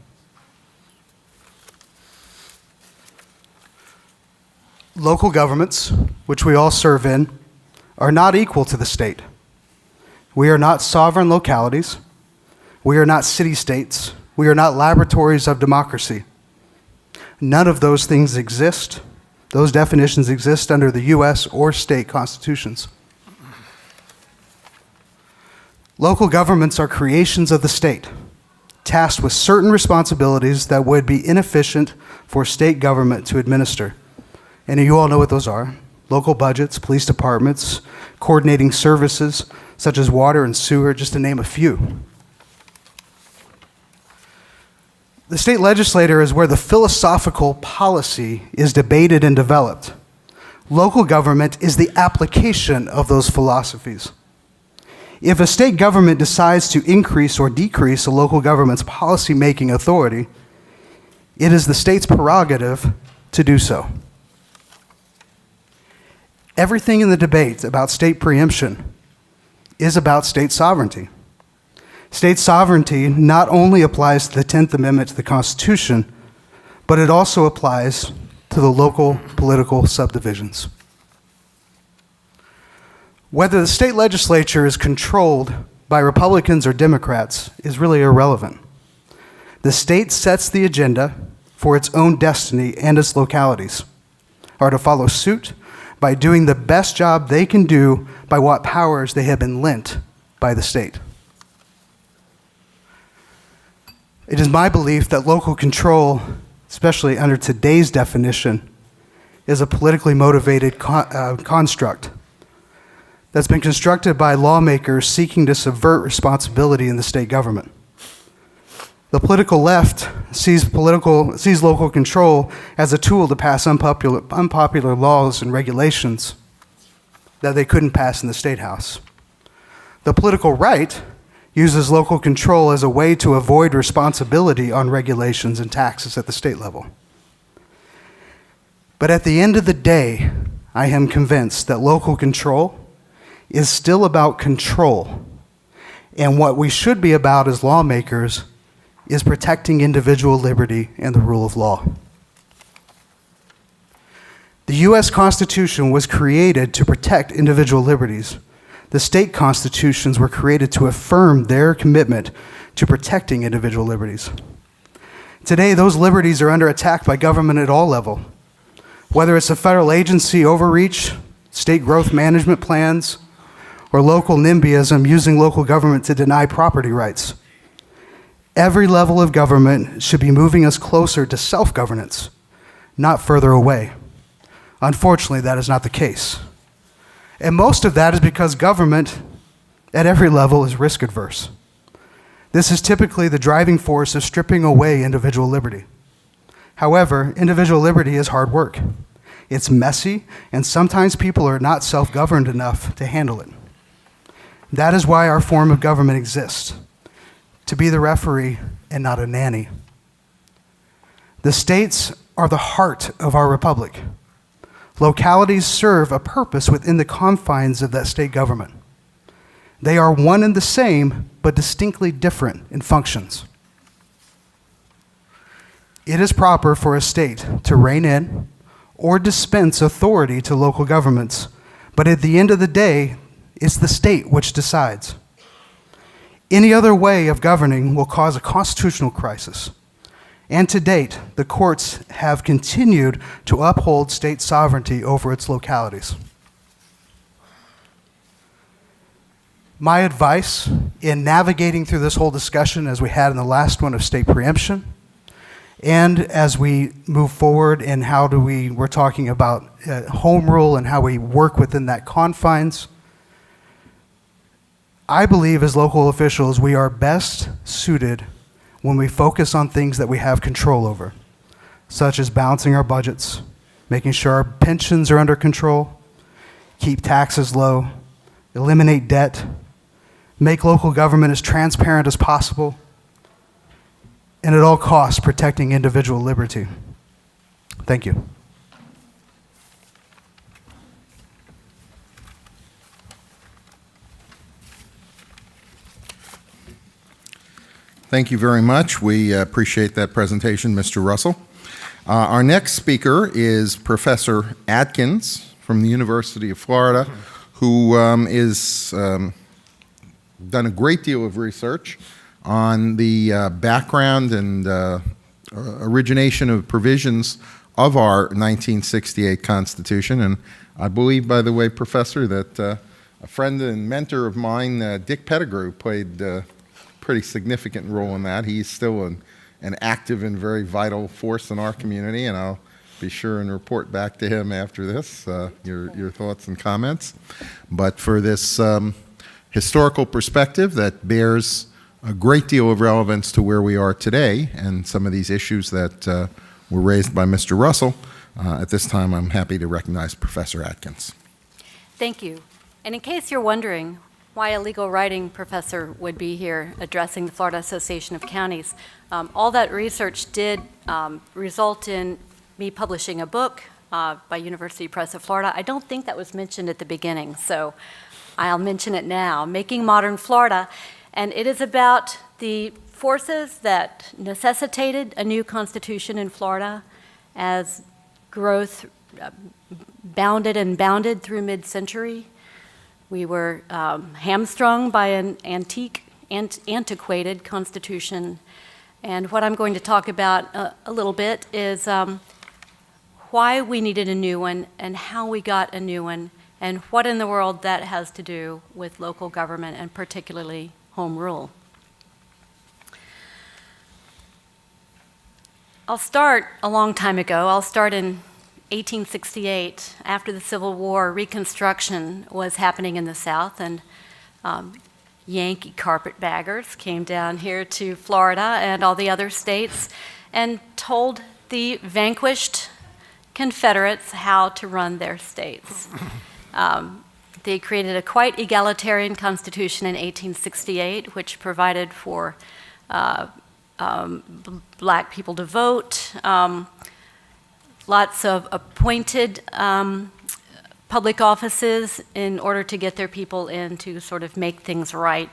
Local governments, which we all serve in, are not equal to the state. We are not sovereign localities. We are not city-states. We are not laboratories of democracy. None of those things exist. Those definitions exist under the U.S. or state constitutions. Local governments are creations of the state, tasked with certain responsibilities that would be inefficient for state government to administer. And you all know what those are. Local budgets, police departments, coordinating services such as water and sewer, just to name a few. The state legislature is where the philosophical policy is debated and developed. Local government is the application of those philosophies. If a state government decides to increase or decrease a local government's policy-making authority, it is the state's prerogative to do so. Everything in the debate about state preemption is about state sovereignty. State sovereignty not only applies to the 10th Amendment to the Constitution, but it also applies to the local political subdivisions. Whether the state legislature is controlled by Republicans or Democrats is really irrelevant. The state sets the agenda for its own destiny, and its localities are to follow suit by doing the best job they can do by what powers they have been lent by the state. It is my belief that local control, especially under today's definition, is a politically motivated construct that's been constructed by lawmakers seeking to subvert responsibility in the state government. The political left sees local control as a tool to pass unpopular laws and regulations that they couldn't pass in the State House. The political right uses local control as a way to avoid responsibility on regulations and taxes at the state level. But at the end of the day, I am convinced that local control is still about control. And what we should be about as lawmakers is protecting individual liberty and the rule of law. The U.S. Constitution was created to protect individual liberties. The state constitutions were created to affirm their commitment to protecting individual liberties. Today, those liberties are under attack by government at all levels. Whether it's a federal agency overreach, state growth management plans, or local NIMBYism using local government to deny property rights. Every level of government should be moving us closer to self-governance, not further away. Unfortunately, that is not the case. And most of that is because government at every level is risk adverse. This is typically the driving force of stripping away individual liberty. However, individual liberty is hard work. It's messy, and sometimes people are not self-governed enough to handle it. That is why our form of government exists, to be the referee and not a nanny. The states are the heart of our republic. Localities serve a purpose within the confines of that state government. They are one and the same, but distinctly different in functions. It is proper for a state to rein in or dispense authority to local governments, but at the end of the day, it's the state which decides. Any other way of governing will cause a constitutional crisis. And to date, the courts have continued to uphold state sovereignty over its localities. My advice in navigating through this whole discussion, as we had in the last one of state preemption, and as we move forward in we're talking about home rule and how we work within that confines, I believe as local officials, we are best suited when we focus on things that we have control over, such as balancing our budgets, making sure our pensions are under control, keep taxes low, eliminate debt, make local government as transparent as possible, and at all costs protecting individual liberty. Thank you. Thank you very much. We appreciate that presentation, Mr. Russell. Our next speaker is Professor Atkins from the University of Florida, who is done a great deal of research on the background and origination of provisions of our 1968 Constitution. And I believe, by the way, Professor, that a friend and mentor of mine, Dick Pettigrew, played pretty significant role in that. He's still an active and very vital force in our community, and I'll be sure and report back to him after this, your thoughts and comments. But for this historical perspective that bears a great deal of relevance to where we are today and some of these issues that were raised by Mr. Russell, at this time I'm happy to recognize Professor Atkins. Thank you. And in case you're wondering why a legal writing professor would be here addressing the Florida Association of Counties, all that research did result in me publishing a book by University Press of Florida. I don't think that was mentioned at the beginning, so I'll mention it now, Making Modern Florida. And it is about the forces that necessitated a new constitution in Florida as growth bounded and bounded through mid-century. We were hamstrung by an antiquated constitution. And what I'm going to talk about a little bit is why we needed a new one and how we got a new one and what in the world that has to do with local government and particularly home rule. I'll start a long time ago. I'll start in 1868. After the Civil War, Reconstruction was happening in the South, and Yankee carpetbaggers came down here to Florida and all the other states and told the vanquished Confederates how to run their states. They created a quite egalitarian constitution in 1868, which provided for black people to vote, lots of appointed public offices in order to get their people in to sort of make things right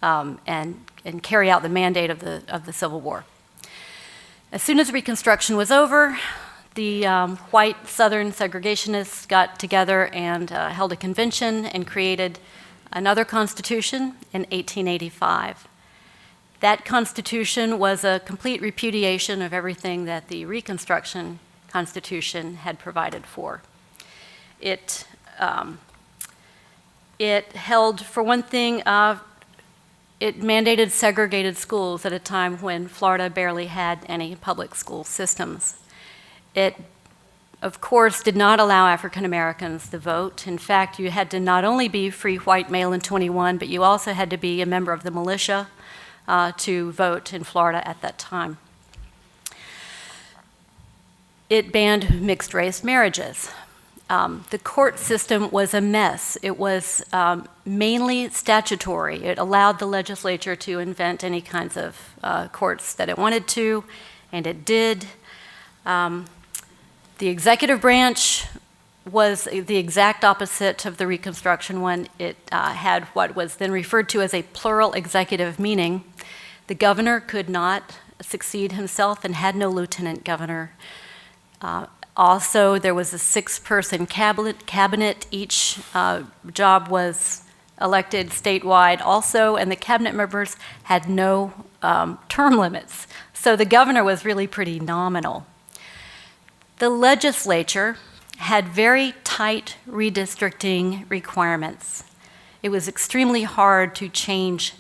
and carry out the mandate of the Civil War. As soon as Reconstruction was over, the white Southern segregationists got together and held a convention and created another constitution in 1885. That constitution was a complete repudiation of everything that the Reconstruction Constitution had provided for. It held, for one thing, it mandated segregated schools at a time when Florida barely had any public school systems. It, of course, did not allow African Americans to vote. In fact, you had to not only be free white male and 21, but you also had to be a member of the militia to vote in Florida at that time. It banned mixed-race marriages. The court system was a mess. It was mainly statutory. It allowed the legislature to invent any kinds of courts that it wanted to, and it did. The executive branch was the exact opposite of the Reconstruction one. It had what was then referred to as a plural executive, meaning the governor could not succeed himself and had no lieutenant governor. Also, there was a 6-person cabinet. Each job was elected statewide also, and the cabinet members had no term limits. So the governor was really pretty nominal. The legislature had very tight redistricting requirements. It was extremely hard to change.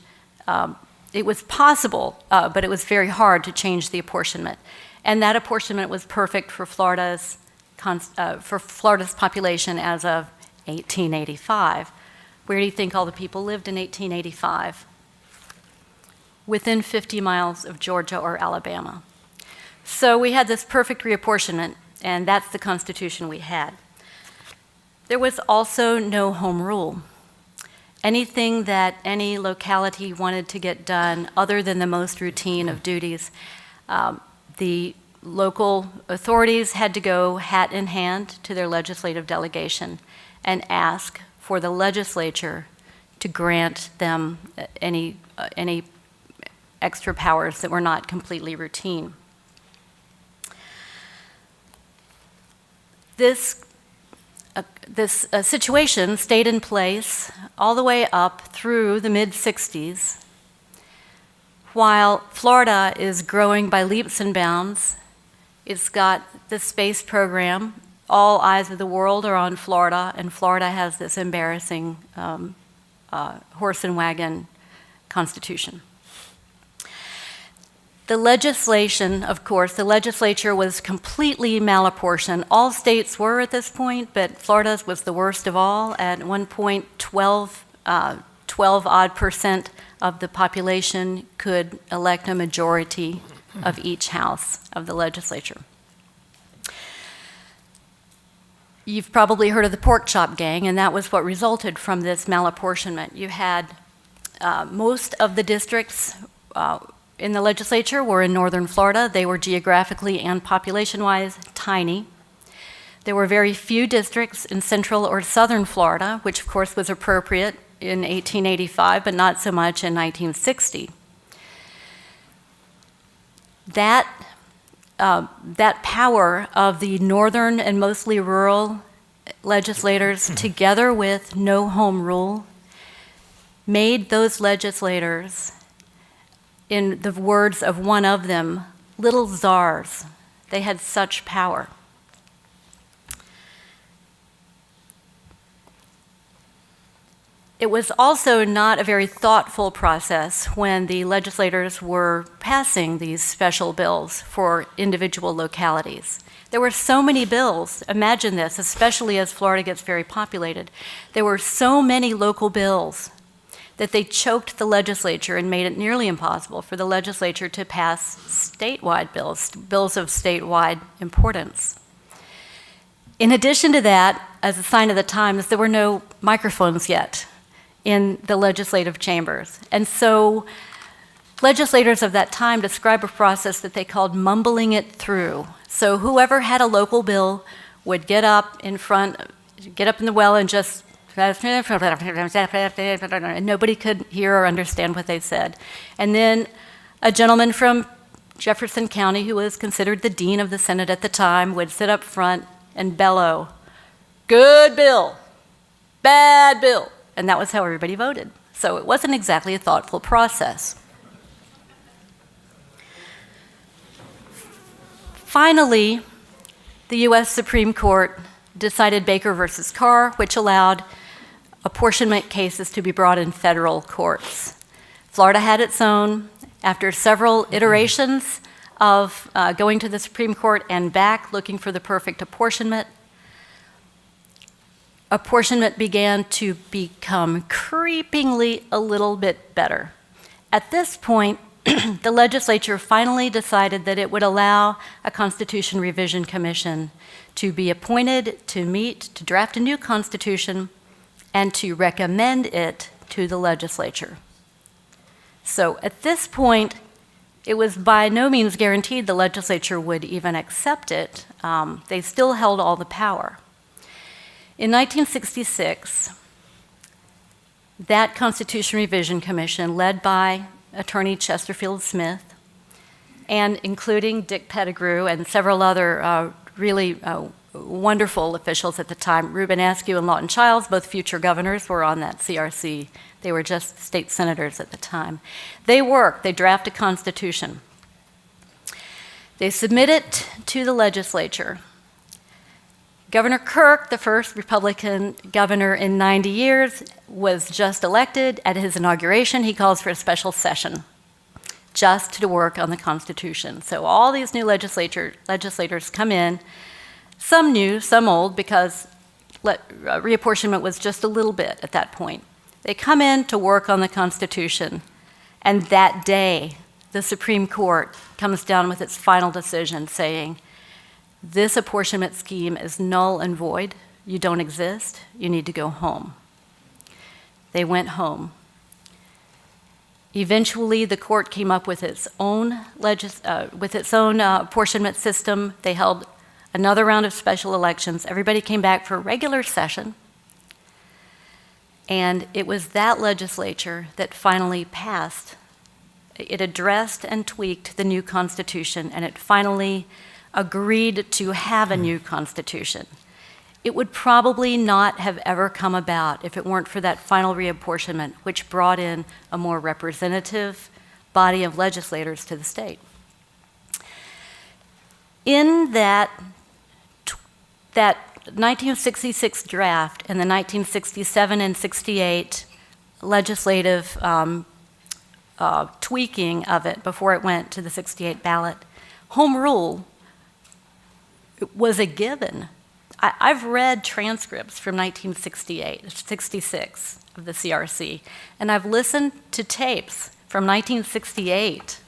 It was possible, but it was very hard to change the apportionment. And that apportionment was perfect for Florida's population as of 1885. Where do you think all the people lived in 1885? Within 50 miles of Georgia or Alabama. So we had this perfect reapportionment, and that's the Constitution we had. There was also no home rule. Anything that any locality wanted to get done other than the most routine of duties, the local authorities had to go hat in hand to their legislative delegation and ask for the legislature to grant them any extra powers that were not completely routine. This situation stayed in place all the way up through the mid-60s, while Florida is growing by leaps and bounds. It's got the space program. All eyes of the world are on Florida, and Florida has this embarrassing horse and wagon constitution. The legislation, of course, the legislature was completely malapportioned. All states were at this point, but Florida's was the worst of all. At one point, 12-odd% of the population could elect a majority of each house of the legislature. You've probably heard of the pork chop gang, and that was what resulted from this malapportionment. You had most of the districts in the legislature were in northern Florida. They were geographically and population-wise tiny. There were very few districts in central or southern Florida, which of course was appropriate in 1885, but not so much in 1960. That power of the northern and mostly rural legislators, together with no home rule, made those legislators, in the words of one of them, little czars. They had such power. It was also not a very thoughtful process when the legislators were passing these special bills for individual localities. There were so many bills. Imagine this, especially as Florida gets very populated. There were so many local bills that they choked the legislature and made it nearly impossible for the legislature to pass statewide bills, bills of statewide importance. In addition to that, as a sign of the times, there were no microphones yet in the legislative chambers. And so legislators of that time describe a process that they called mumbling it through. So whoever had a local bill would get up in the well and just, and nobody could hear or understand what they said. And then a gentleman from Jefferson County, who was considered the dean of the Senate at the time, would sit up front and bellow, "Good bill, bad bill." And that was how everybody voted. So it wasn't exactly a thoughtful process. Finally, the U.S. Supreme Court decided Baker versus Carr, which allowed apportionment cases to be brought in federal courts. Florida had its own. After several iterations of going to the Supreme Court and back looking for the perfect apportionment, apportionment began to become creepingly a little bit better. At this point, the legislature finally decided that it would allow a Constitution Revision Commission to be appointed to meet, to draft a new constitution, and to recommend it to the legislature. So at this point, it was by no means guaranteed the legislature would even accept it. They still held all the power. In 1966, that Constitution Revision Commission, led by Attorney Chesterfield Smith, and including Dick Pettigrew and several other really wonderful officials at the time, Reuben Askew and Lawton Childs, both future governors, were on that CRC. They were just state senators at the time. They worked, they drafted a constitution. They submit it to the legislature. Governor Kirk, the first Republican governor in 90 years, was just elected. At his inauguration, he calls for a special session just to work on the Constitution. So all these new legislators come in, some new, some old, because reapportionment was just a little bit at that point. They come in to work on the Constitution, and that day, the Supreme Court comes down with its final decision saying, this apportionment scheme is null and void. You don't exist. You need to go home. They went home. Eventually, the court came up with its own apportionment system. They held another round of special elections. Everybody came back for a regular session. And it was that legislature that finally passed. It addressed and tweaked the new Constitution, and it finally agreed to have a new Constitution. It would probably not have ever come about if it weren't for that final reapportionment, which brought in a more representative body of legislators to the state. In that 1966 draft and the 1967 and 68 legislative tweaking of it before it went to the 68 ballot, home rule was a given. I've read transcripts from 1966 of the CRC, and I've listened to tapes from 1968,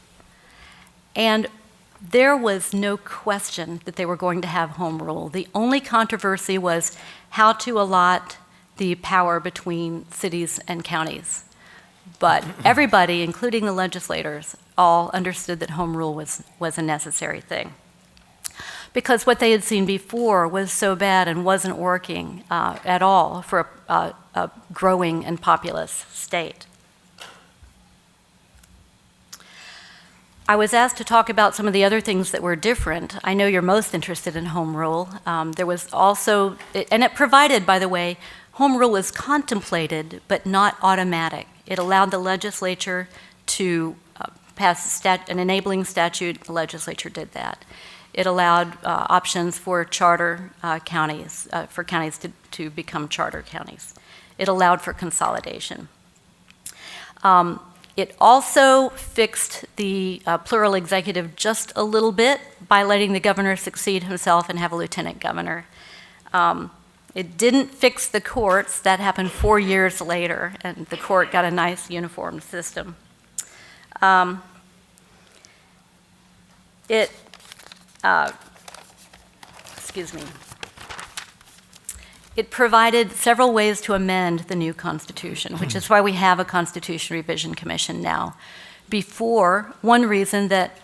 and there was no question that they were going to have home rule. The only controversy was how to allot the power between cities and counties. But everybody, including the legislators, all understood that home rule was a necessary thing. Because what they had seen before was so bad and wasn't working at all for a growing and populous state. I was asked to talk about some of the other things that were different. I know you're most interested in home rule. There was also, and it provided, by the way, home rule was contemplated but not automatic. It allowed the legislature to pass an enabling statute. The legislature did that. It allowed options for charter counties, for counties to become charter counties. It allowed for consolidation. It also fixed the plural executive just a little bit by letting the governor succeed himself and have a lieutenant governor. It didn't fix the courts. That happened 4 years later, and the court got a nice uniform system. Excuse me. It provided several ways to amend the new Constitution, which is why we have a Constitution Revision Commission now. Before, one reason that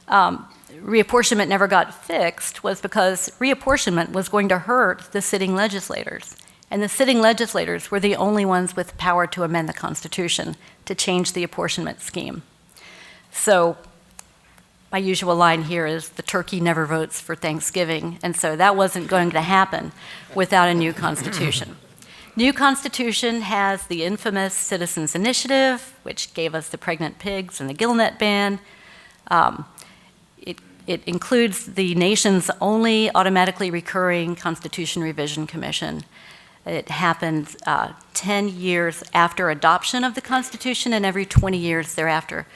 reapportionment never got fixed was because reapportionment was going to hurt the sitting legislators. And the sitting legislators were the only ones with power to amend the Constitution to change the apportionment scheme. So my usual line here is the turkey never votes for Thanksgiving, and so that wasn't going to happen without a new Constitution. New Constitution has the infamous Citizens Initiative, which gave us the pregnant pigs and the gillnet ban. It includes the nation's only automatically recurring Constitution Revision Commission. It happened 10 years after adoption of the Constitution and every 20 years thereafter.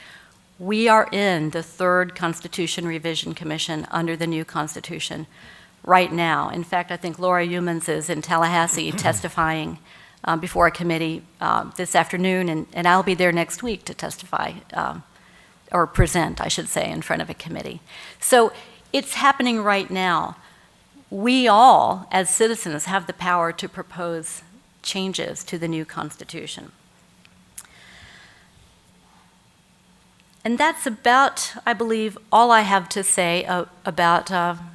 We are in the third Constitution Revision Commission under the new Constitution right now. In fact, I think Laura Humans is in Tallahassee testifying before a committee this afternoon, and I'll be there next week to testify, or present, I should say, in front of a committee. So it's happening right now. We all, as citizens, have the power to propose changes to the new Constitution. And that's about, I believe, all I have to say about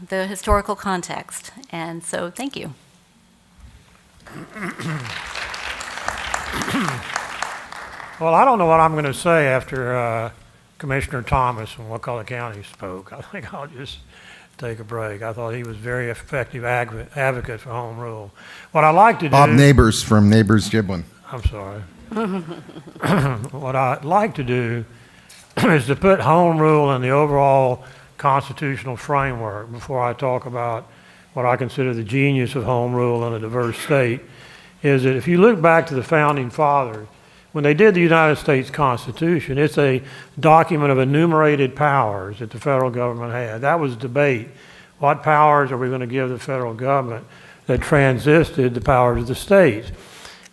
the historical context. And so, thank you. Well, I don't know what I'm going to say after Commissioner Thomas from Osceola County spoke. I think I'll just take a break. I thought he was a very effective advocate for home rule. What I like to do... Bob Neighbors from Neighbors Giblin. I'm sorry. What I'd like to do is to put home rule in the overall constitutional framework before I talk about what I consider the genius of home rule in a diverse state, is that if you look back to the Founding Fathers, when they did the United States Constitution, it's a document of enumerated powers that the federal government had. That was debate. What powers are we going to give the federal government that transisted the powers of the states?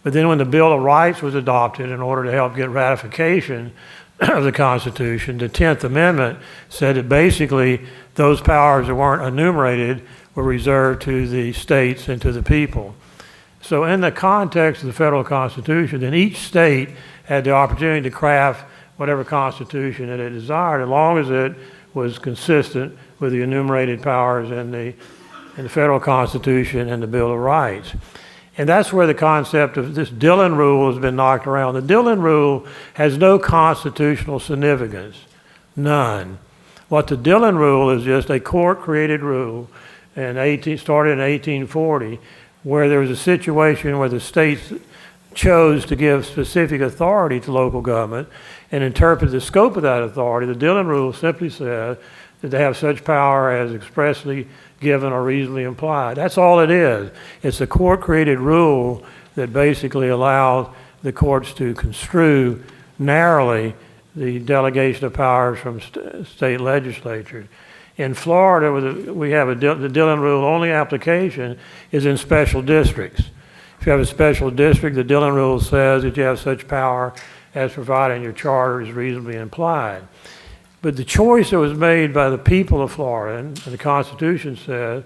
But then when the Bill of Rights was adopted in order to help get ratification of the Constitution, the 10th Amendment said that basically those powers that weren't enumerated were reserved to the states and to the people. So in the context of the federal Constitution, then each state had the opportunity to craft whatever Constitution that it desired, as long as it was consistent with the enumerated powers in the federal Constitution and the Bill of Rights. And that's where the concept of this Dillon Rule has been knocked around. The Dillon Rule has no constitutional significance, none. What the Dillon Rule is just a court-created rule, and started in 1840, where there was a situation where the states chose to give specific authority to local government and interpret the scope of that authority. The Dillon Rule simply says that they have such power as expressly given or reasonably implied. That's all it is. It's a court-created rule that basically allows the courts to construe narrowly the delegation of powers from state legislatures. In Florida, we have the Dillon Rule only application is in special districts. If you have a special district, the Dillon Rule says that you have such power as provided in your charter is reasonably implied. But the choice that was made by the people of Florida, and the Constitution says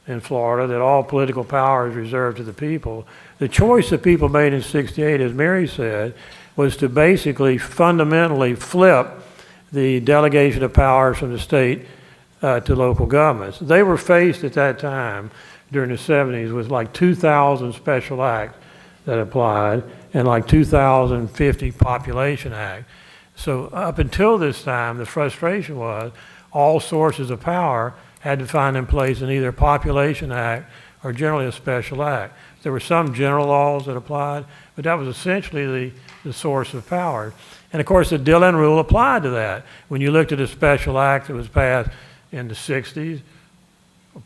in Florida that all political power is reserved to the people, the choice that people made in '68, as Mary said, was to basically fundamentally flip the delegation of powers from the state to local governments. They were faced at that time, during the 70s, with like 2,000 special acts that applied and like 2,050 population acts. So up until this time, the frustration was all sources of power had to find in place in either a population act or generally a special act. There were some general laws that applied, but that was essentially the source of power. And of course, the Dillon Rule applied to that. When you looked at a special act that was passed in the 60s,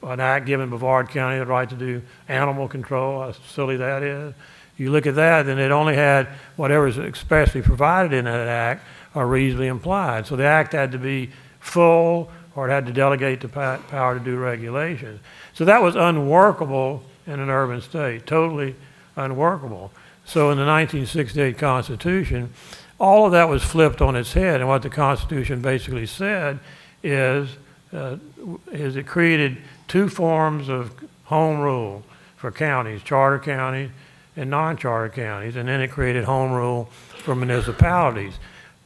an act giving Brevard County the right to do animal control, how silly that is. You look at that, then it only had whatever is expressly provided in that act or reasonably implied. So the act had to be full, or it had to delegate the power to do regulations. So that was unworkable in an urban state, totally unworkable. So in the 1968 Constitution, all of that was flipped on its head, and what the Constitution basically said is it created two forms of home rule for counties, charter counties and non-charter counties, and then it created home rule for municipalities.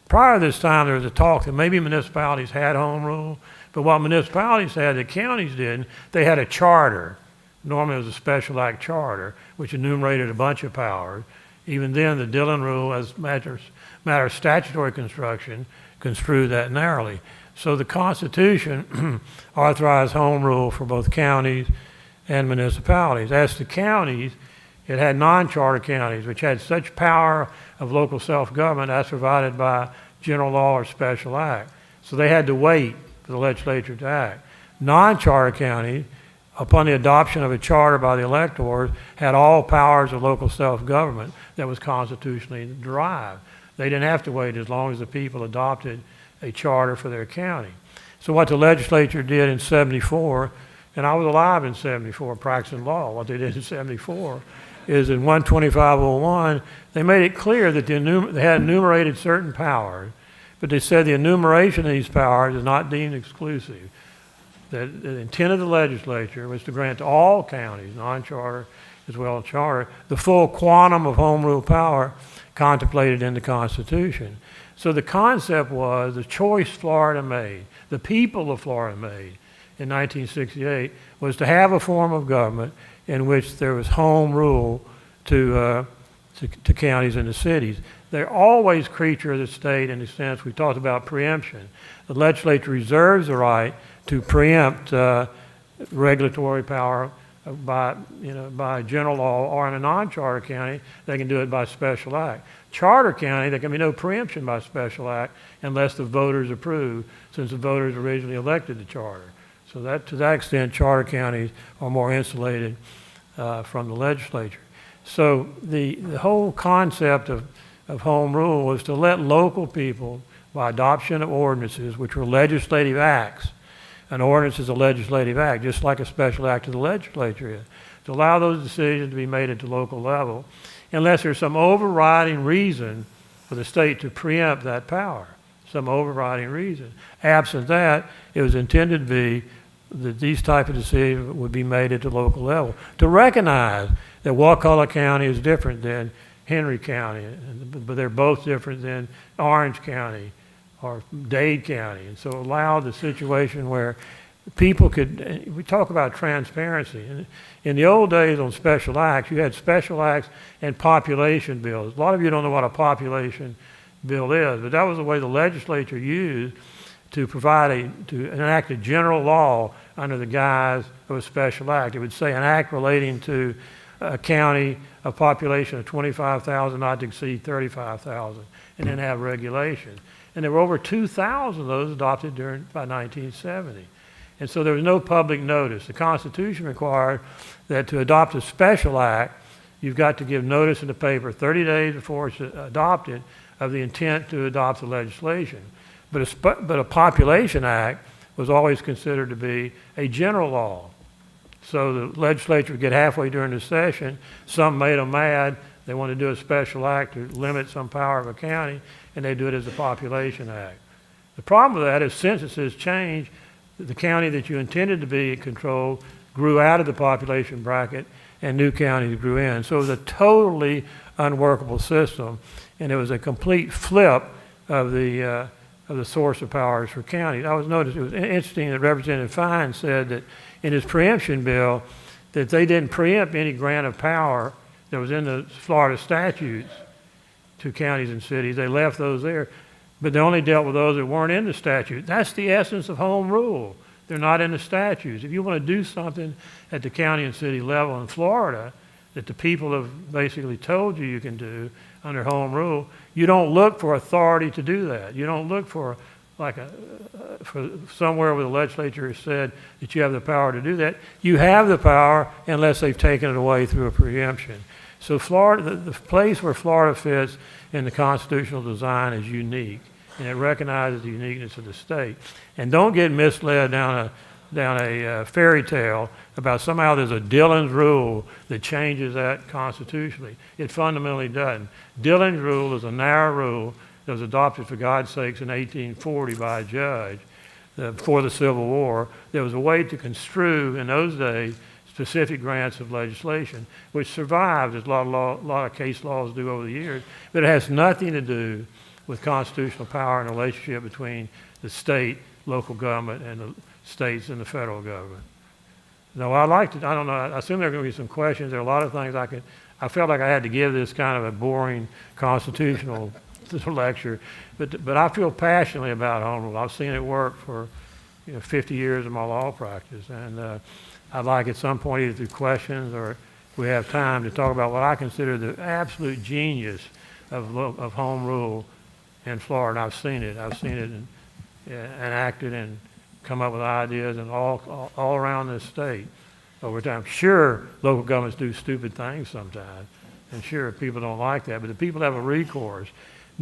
Prior to this time, there was a talk that maybe municipalities had home rule, but what municipalities had that counties didn't, they had a charter. Normally it was a special act charter, which enumerated a bunch of powers. Even then, the Dillon Rule, as matter of statutory construction, construed that narrowly. So the Constitution authorized home rule for both counties and municipalities. As to counties, it had non-charter counties, which had such power of local self-government as provided by general law or special act. So they had to wait for the legislature to act. Non-charter counties, upon the adoption of a charter by the electors, had all powers of local self-government that was constitutionally derived. They didn't have to wait as long as the people adopted a charter for their county. So what the legislature did in 74, and I was alive in 74 practicing law, what they did in 74 is in 12501, they made it clear that they had enumerated certain powers, but they said the enumeration of these powers is not deemed exclusive. That the intent of the legislature was to grant to all counties, non-charter as well as charter, the full quantum of home rule power contemplated in the Constitution. So the concept was the choice Florida made, the people of Florida made in 1968, was to have a form of government in which there was home rule to counties and the cities. They're always creature of the state in the sense we talked about preemption. The legislature reserves the right to preempt regulatory power by general law, or in a non-charter county, they can do it by special act. Charter county, there can be no preemption by special act unless the voters approve, since the voters originally elected the charter. So that, to that extent, charter counties are more insulated from the legislature. So the whole concept of home rule was to let local people, by adoption of ordinances, which were legislative acts. An ordinance is a legislative act, just like a special act of the legislature is, to allow those decisions to be made at the local level, unless there's some overriding reason for the state to preempt that power, some overriding reason. Absent that, it was intended to be that these type of decisions would be made at the local level. To recognize that Wakulla County is different than Henry County, but they're both different than Orange County or Dade County. And so allow the situation where people could, we talk about transparency. In the old days on special acts, you had special acts and population bills. A lot of you don't know what a population bill is, but that was the way the legislature used to provide to enact a general law under the guise of a special act. It would say an act relating to a county, a population of 25,000 not to exceed 35,000, and then have regulations. And there were over 2,000 of those adopted by 1970. And so there was no public notice. The Constitution required that to adopt a special act, you've got to give notice in the paper 30 days before it's adopted of the intent to adopt the legislation. But a population act was always considered to be a general law. So the legislature would get halfway during the session, some made them mad, they want to do a special act to limit some power of a county, and they do it as a population act. The problem with that is censuses change. The county that you intended to be controlled grew out of the population bracket, and new counties grew in. So it was a totally unworkable system, and it was a complete flip of the source of powers for counties. I was noticing, it was interesting that Representative Fine said that in his preemption bill that they didn't preempt any grant of power that was in the Florida statutes to counties and cities. They left those there. but they only dealt with those that weren't in the statute. That's the essence of home rule. They're not in the statutes. If you want to do something at the county and city level in Florida that the people have basically told you you can do under home rule, you don't look for authority to do that. You don't look for for somewhere where the legislature has said that you have the power to do that. You have the power unless they've taken it away through a preemption. So Florida, the place where Florida fits in the constitutional design is unique, and it recognizes the uniqueness of the state. And don't get misled down a fairy tale about somehow there's a Dillon's rule that changes that constitutionally. It fundamentally doesn't. Dillon's rule is a narrow rule that was adopted, for God's sakes, in 1840 by a judge before the Civil War. There was a way to construe, in those days, specific grants of legislation, which survived, as a lot of case laws do over the years, but it has nothing to do with constitutional power and the relationship between the state, local government, and the states and the federal government. No, I don't know, I assume there are going to be some questions. There are a lot of things I felt like I had to give this kind of a boring constitutional lecture, but I feel passionately about home rule. I've seen it work for 50 years of my law practice, and I'd like at some point, either through questions or if we have time, to talk about what I consider the absolute genius of home rule in Florida. I've seen it enacted and come up with ideas and all around this state over time. Sure, local governments do stupid things sometimes, and sure, people don't like that, but the people have a recourse.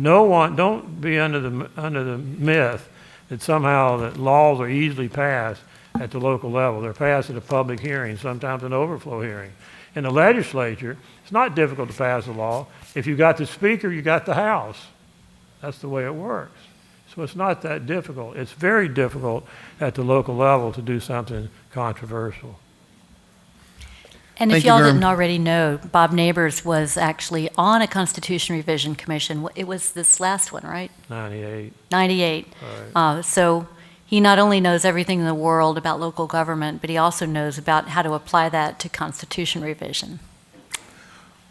Don't be under the myth that somehow that laws are easily passed at the local level. They're passed at a public hearing, sometimes an overflow hearing. In the legislature, it's not difficult to pass a law. If you got the speaker, you got the House. That's the way it works. So it's not that difficult. It's very difficult at the local level to do something controversial. And if y'all didn't already know, Bob Neighbors was actually on a Constitution Revision Commission. It was this last one, right? 98. 98. Right. So he not only knows everything in the world about local government, but he also knows about how to apply that to Constitution revision.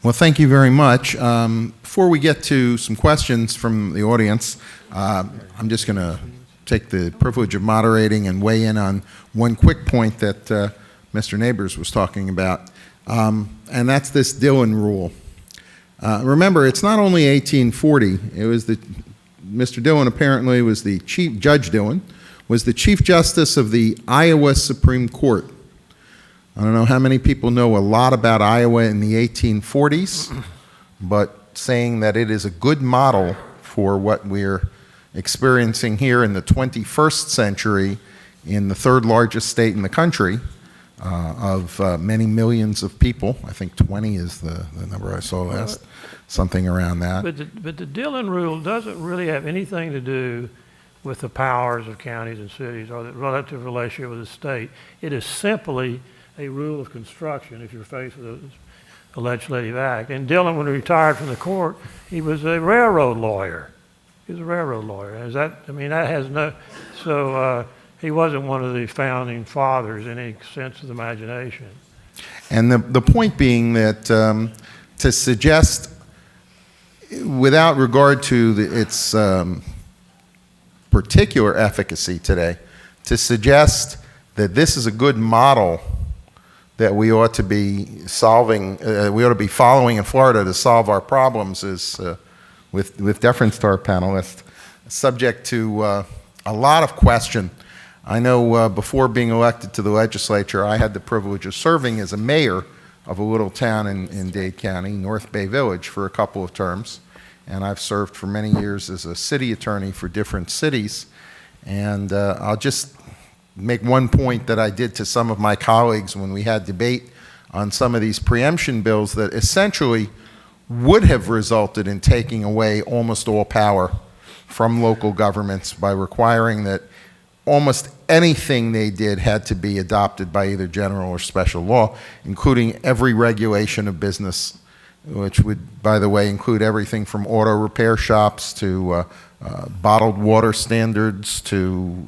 Well, thank you very much. Before we get to some questions from the audience, I'm just going to take the privilege of moderating and weigh in on one quick point that Mr. Neighbors was talking about, and that's this Dillon rule. Remember, it's not only 1840. It was Mr. Dillon apparently was Judge Dillon was the Chief Justice of the Iowa Supreme Court. I don't know how many people know a lot about Iowa in the 1840s, but saying that it is a good model for what we're experiencing here in the 21st century in the third largest state in the country of many millions of people. I think 20 is the number I saw last, something around that. But the Dillon rule doesn't really have anything to do with the powers of counties and cities or the relative relationship with the state. It is simply a rule of construction if you're faced with a legislative act. And Dillon, when he retired from the court, he was a railroad lawyer. He was a railroad lawyer. He wasn't one of the founding fathers in any sense of the imagination. And the point being that to suggest, without regard to its particular efficacy today, to suggest that this is a good model that we ought to be following in Florida to solve our problems is, with deference to our panelists, subject to a lot of question. I know before being elected to the legislature, I had the privilege of serving as a mayor of a little town in Dade County, North Bay Village, for a couple of terms. And I've served for many years as a city attorney for different cities. And I'll just make one point that I did to some of my colleagues when we had debate on some of these preemption bills that essentially would have resulted in taking away almost all power from local governments by requiring that almost anything they did had to be adopted by either general or special law, including every regulation of business, which would, by the way, include everything from auto repair shops to bottled water standards to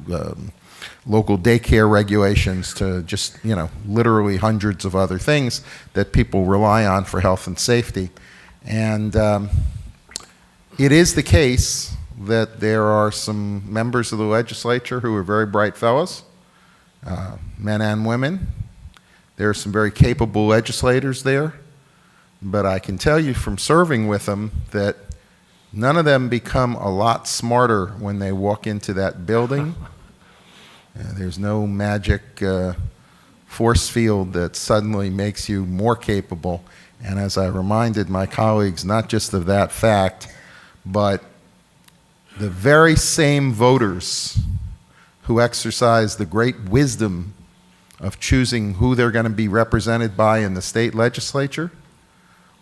local daycare regulations to just, literally hundreds of other things that people rely on for health and safety. And it is the case that there are some members of the legislature who are very bright fellows, men and women. There are some very capable legislators there, but I can tell you from serving with them that none of them become a lot smarter when they walk into that building. There's no magic force field that suddenly makes you more capable. And as I reminded my colleagues, not just of that fact, but the very same voters who exercise the great wisdom of choosing who they're going to be represented by in the state legislature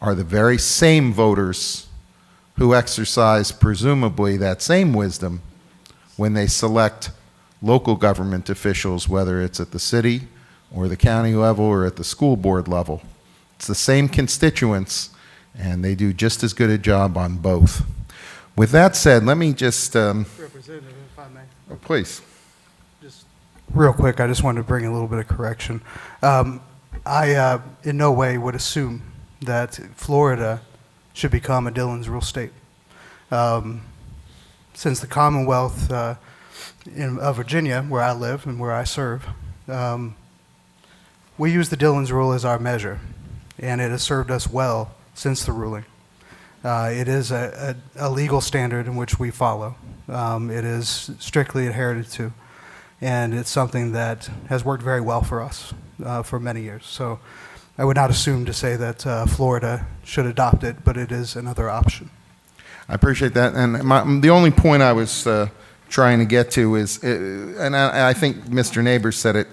are the very same voters who exercise presumably that same wisdom when they select local government officials, whether it's at the city or the county level or at the school board level. It's the same constituents, and they do just as good a job on both. With that said, let me just... Representative, if I may. Oh, please. Just real quick, I just wanted to bring a little bit of correction. I in no way would assume that Florida should become a Dillon's Rule state. Since the Commonwealth of Virginia, where I live and where I serve, we use the Dillon's Rule as our measure, and it has served us well since the ruling. It is a legal standard in which we follow. It is strictly adhered to, and it's something that has worked very well for us for many years. So I would not assume to say that Florida should adopt it, but it is another option. I appreciate that. And the only point I was trying to get to is, and I think Mr. Neighbors said it,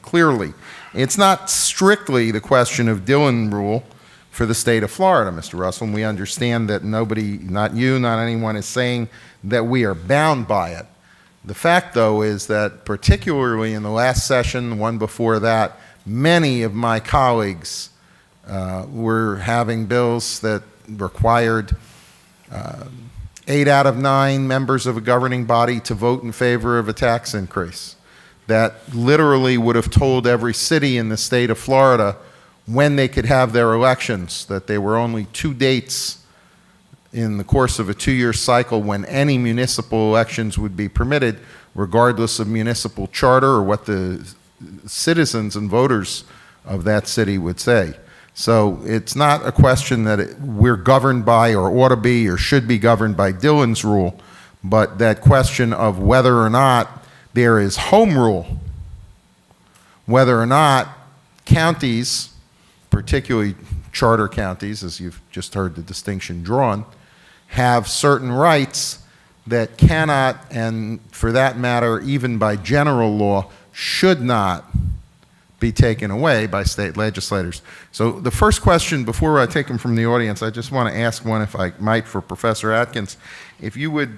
clearly. It's not strictly the question of Dillon Rule for the state of Florida, Mr. Russell, and we understand that nobody, not you, not anyone, is saying that we are bound by it. The fact, though, is that particularly in the last session, the one before that, many of my colleagues were having bills that required 8 out of 9 members of a governing body to vote in favor of a tax increase. That literally would have told every city in the state of Florida when they could have their elections, that there were only 2 dates in the course of a 2-year cycle when any municipal elections would be permitted, regardless of municipal charter or what the citizens and voters of that city would say. So it's not a question that we're governed by or ought to be or should be governed by Dillon's Rule, but that question of whether or not there is home rule, whether or not counties, particularly charter counties, as you've just heard the distinction drawn, have certain rights that cannot, and for that matter, even by general law, should not be taken away by state legislators. So the first question, before I take them from the audience, I just want to ask one, if I might, for Professor Atkins. If you would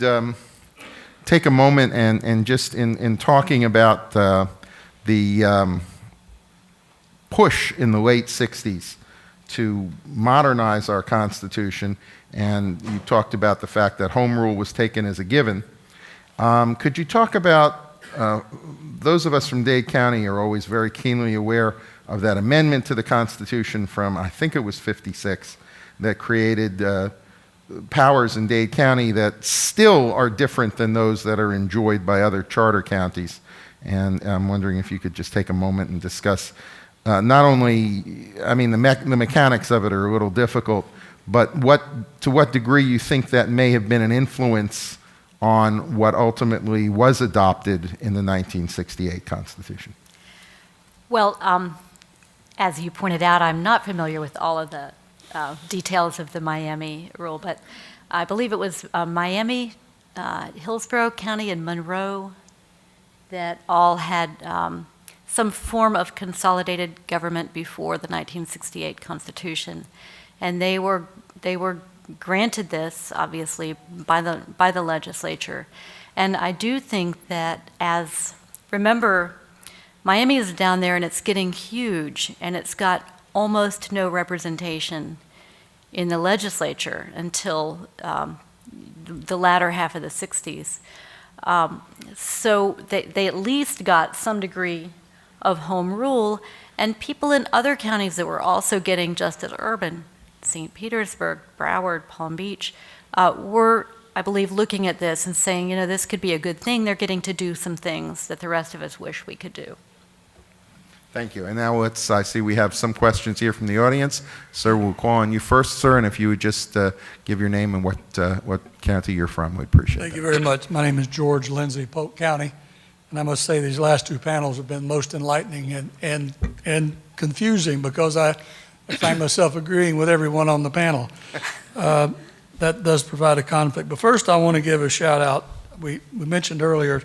take a moment and just in talking about the push in the late 60s to modernize our Constitution, and you talked about the fact that home rule was taken as a given. Could you talk about, those of us from Dade County are always very keenly aware of that amendment to the Constitution from, I think it was 56, that created powers in Dade County that still are different than those that are enjoyed by other charter counties. And I'm wondering if you could just take a moment and discuss not only, I mean, the mechanics of it are a little difficult, but to what degree you think that may have been an influence on what ultimately was adopted in the 1968 Constitution. Well, as you pointed out, I'm not familiar with all of the details of the Miami rule, but I believe it was Miami, Hillsborough County, and Monroe that all had some form of consolidated government before the 1968 Constitution, and they were granted this, obviously, by the legislature. And I do think that, remember, Miami is down there and it's getting huge, and it's got almost no representation in the legislature until the latter half of the 60s. So they at least got some degree of home rule, and people in other counties that were also getting just as urban, St. Petersburg, Broward, Palm Beach, were I believe, looking at this and saying, this could be a good thing. They're getting to do some things that the rest of us wish we could do. Thank you. And now I see we have some questions here from the audience. Sir, we'll call on you first, sir, and if you would just give your name and what county you're from, we'd appreciate Thank that. you very much. My name is George Lindsay, Polk County, and I must say these last two panels have been most enlightening and confusing because I find myself agreeing with everyone on the panel. That does provide a conflict. But first I want to give a shout out. We mentioned earlier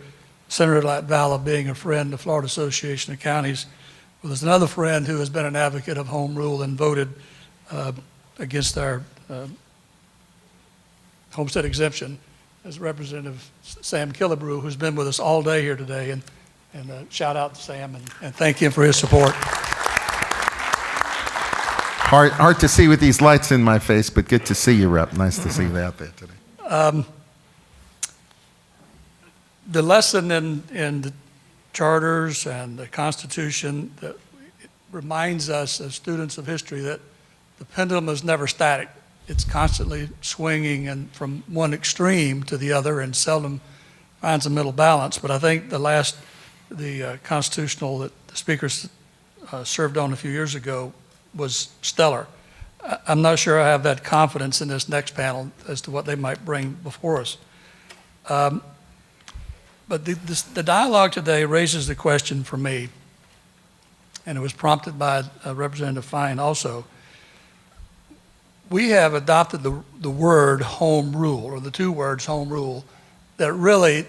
Senator Latvala being a friend of Florida Association of Counties. Well, there's another friend who has been an advocate of home rule and voted against our homestead exemption, as Representative Sam Killebrew, who's been with us all day here today. And shout out to Sam and thank him for his support. Hard to see with these lights in my face, but good to see you, Rep. Nice to see you out there today. The lesson in the charters and the Constitution that reminds us as students of history that the pendulum is never static. It's constantly swinging and from one extreme to the other and seldom finds a middle balance. But I think the constitutional that the Speaker served on a few years ago was stellar. I'm not sure I have that confidence in this next panel as to what they might bring before us. But the dialogue today raises the question for me, and it was prompted by Representative Fine also. We have adopted the word home rule, or the two words home rule, that really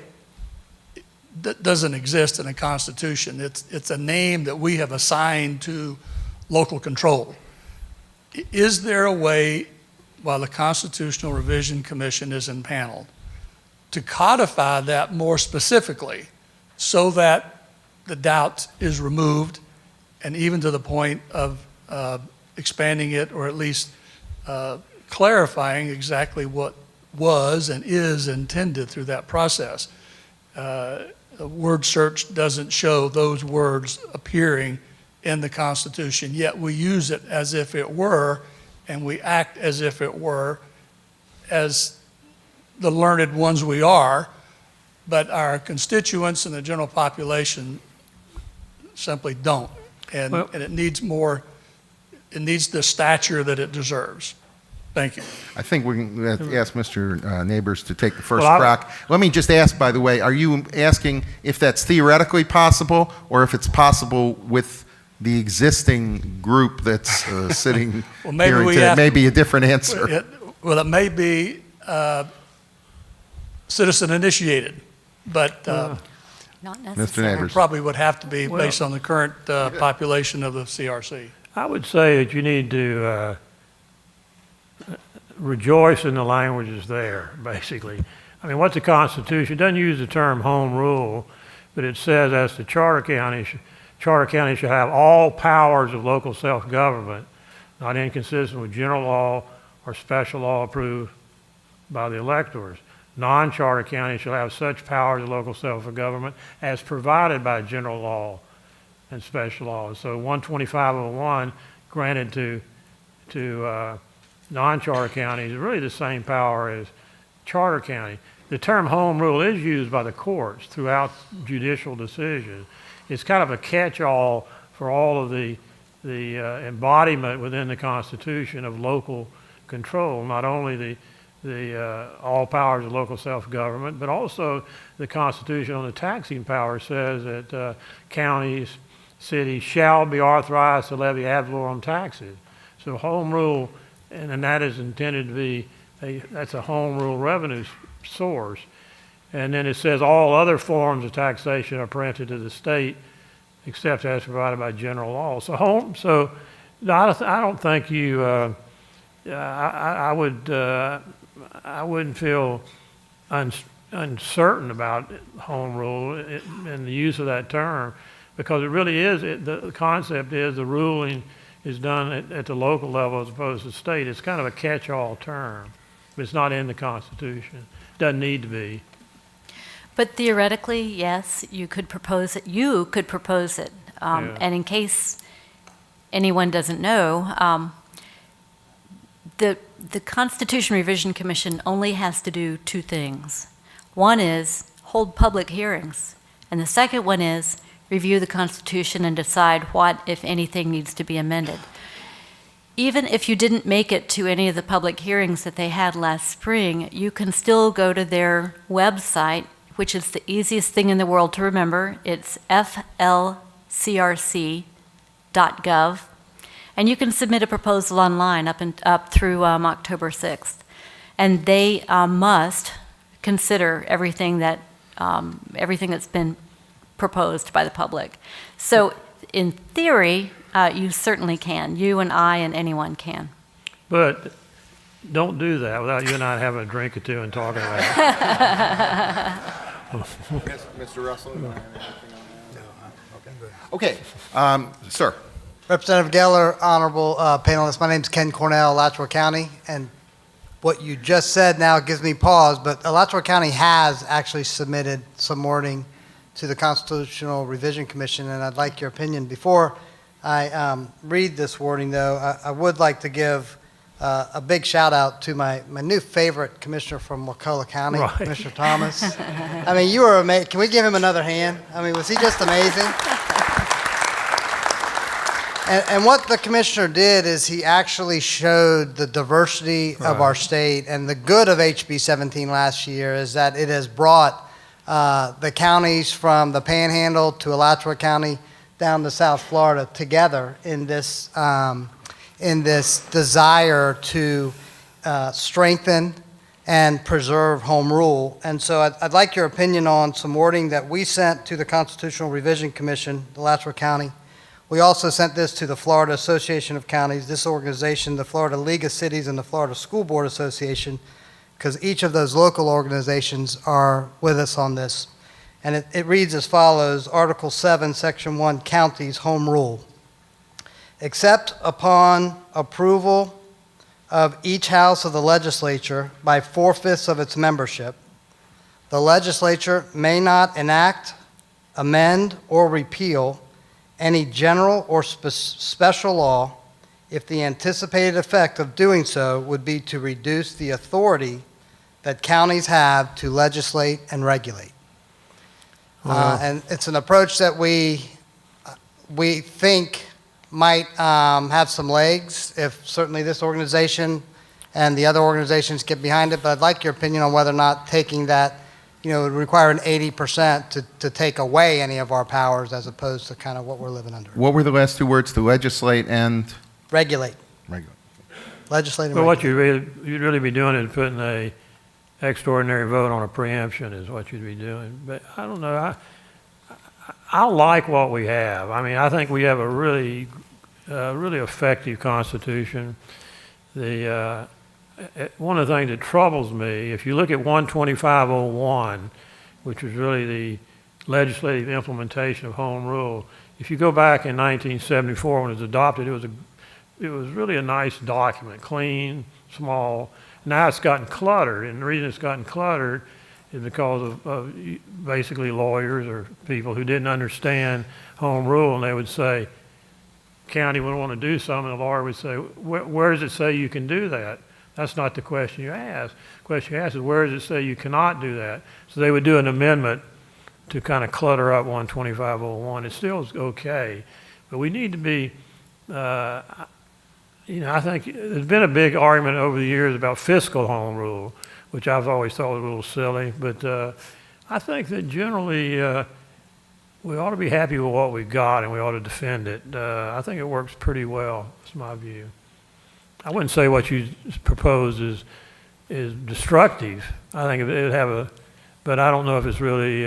doesn't exist in a constitution. It's a name that we have assigned to local control. Is there a way, while the Constitutional Revision Commission is impaneled, to codify that more specifically so that the doubt is removed and even to the point of expanding it or at least clarifying exactly what was and is intended through that process? The word search doesn't show those words appearing in the Constitution, yet we use it as if it were, and we act as if it were, as the learned ones we are, but our constituents and the general population simply don't. And it needs more, it needs the stature that it deserves. Thank you. I think we can ask Mr. Neighbors to take the first crack. Let me just ask, by the way, are you asking if that's theoretically possible or if it's possible with the existing group that's sitting here today? It may be a different answer. It may be citizen initiated, but Not Mr. necessarily. Neighbors. probably would have to be based on the current population of the CRC. I would say that you need to rejoice in the languages there, basically. I mean, what's the Constitution? It doesn't use the term home rule, but it says as the charter county should have all powers of local self-government, not inconsistent with general law or special law approved by the electors. Non-charter counties shall have such powers of local self-government as provided by general law and special laws. So 12501 granted to non-charter counties is really the same power as charter county. The term home rule is used by the courts throughout judicial decisions. It's kind of a catch-all for all of the embodiment within the Constitution of local control, not only the all powers of local self-government, but also the Constitution on the taxing power says that counties, cities shall be authorized to levy ad valorem taxes. So home rule, and that is intended to be, that's a home rule revenue source. And then it says all other forms of taxation are granted to the state except as provided by general law. So I don't think you, I wouldn't feel uncertain about home rule and the use of that term, because it really is, the concept is the ruling is done at the local level as opposed to state. It's kind of a catch-all term, but it's not in the Constitution. Doesn't need to be. But theoretically, yes, you could propose it. And in case anyone doesn't know, the The Constitution Revision Commission only has to do two things. One is hold public hearings, and the second one is review the Constitution and decide what, if anything, needs to be amended. Even if you didn't make it to any of the public hearings that they had last spring, you can still go to their website, which is the easiest thing in the world to remember. It's flcrc.gov, and you can submit a proposal online up through October 6th. And they must consider everything that's been proposed by the public. So in theory, you certainly can. You and I and anyone can. But don't do that without you and I having a drink or two and talking about it. Mr. Russell? Okay, sir. Representative Geller, honorable panelists, my name is Ken Cornell, Alachua County, and what you just said now gives me pause, but Alachua County has actually submitted some wording to the Constitutional Revision Commission, and I'd like your opinion. Before I read this wording, though, I would like to give a big shout out to my new favorite commissioner from Osceola County, Right. Commissioner Thomas. I mean, you were amazing. Can we give him another hand? I mean, was he just amazing? And what the commissioner did is he actually showed the diversity of our state, and the good of HB 17 last year is that it has brought the counties from the Panhandle to Alachua County down to South Florida together in this desire to strengthen and preserve home rule. And so I'd like your opinion on some wording that we sent to the Constitutional Revision Commission, Alachua County. We also sent this to the Florida Association of Counties, this organization, the Florida League of Cities, and the Florida School Board Association, because each of those local organizations are with us on this. And it reads as follows, Article 7, Section 1, Counties Home Rule. Except upon approval of each house of the legislature by 4/5 of its membership, the legislature may not enact, amend, or repeal any general or special law if the anticipated effect of doing so would be to reduce the authority that counties have to legislate and regulate. And it's an approach that we think might have some legs if certainly this organization and the other organizations get behind it, but I'd like your opinion on whether or not taking that, would require an 80% to take away any of our powers as opposed to kind of what we're living under. What were the last two words? To legislate and? Regulate. Regulate. Legislate and But what regulate. you'd really be doing is putting a extraordinary vote on a preemption is what you'd be doing. But I don't know. I like what we have. I mean, I think we have a really effective Constitution. One of the things that troubles me, if you look at 12501, which was really the legislative implementation of home rule, if you go back in 1974 when it was adopted, it was really a nice document, clean, small. Now it's gotten cluttered, and the reason it's gotten cluttered is because of basically lawyers or people who didn't understand home rule, and they would say, county would want to do something, and the lawyer would say, where does it say you can do that? That's not the question you ask. The question you ask is, where does it say you cannot do that? So they would do an amendment to kind of clutter up 12501. It still is okay, but we need to be, I think there's been a big argument over the years about fiscal home rule, which I've always thought was a little silly, but I think that generally we ought to be happy with what we've got and we ought to defend it. I think it works pretty well, that's my view. I wouldn't say what you propose is destructive. I think it would have but I don't know if it's really,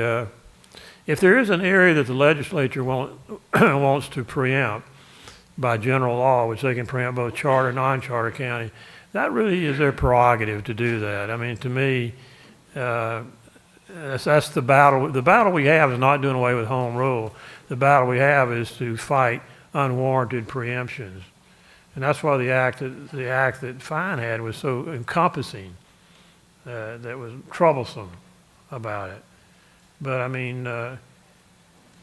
if there is an area that the legislature wants to preempt by general law, which they can preempt both charter and non-charter county, that really is their prerogative to do that. I mean, to me, that's the battle. The battle we have is not doing away with home rule. The battle we have is to fight unwarranted preemptions. And that's why the act that Fine had was so encompassing, that was troublesome about it. But I mean,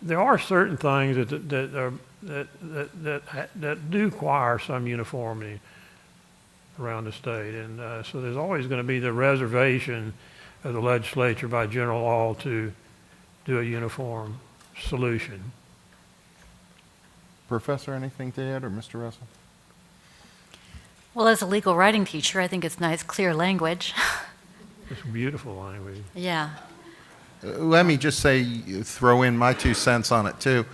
there are certain things that do require some uniformity. around the state. And so there's always going to be the reservation of the legislature by general law to do a uniform solution. Professor, anything to add, or Mr. Russell? Well, as a legal writing teacher, I think it's nice, clear language. It's beautiful language. Yeah. Let me just say, throw in my 2 cents on it too.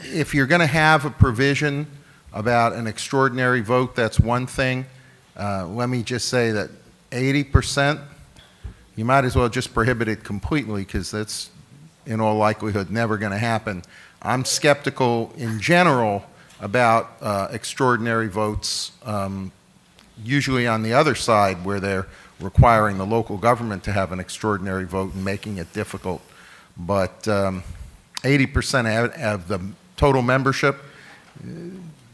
If you're going to have a provision about an extraordinary vote, that's one thing. Let me just say that 80%, you might as well just prohibit it completely, because that's in all likelihood never going to happen. I'm skeptical in general about extraordinary votes, usually on the other side, where they're requiring the local government to have an extraordinary vote and making it difficult. But 80% of the total membership,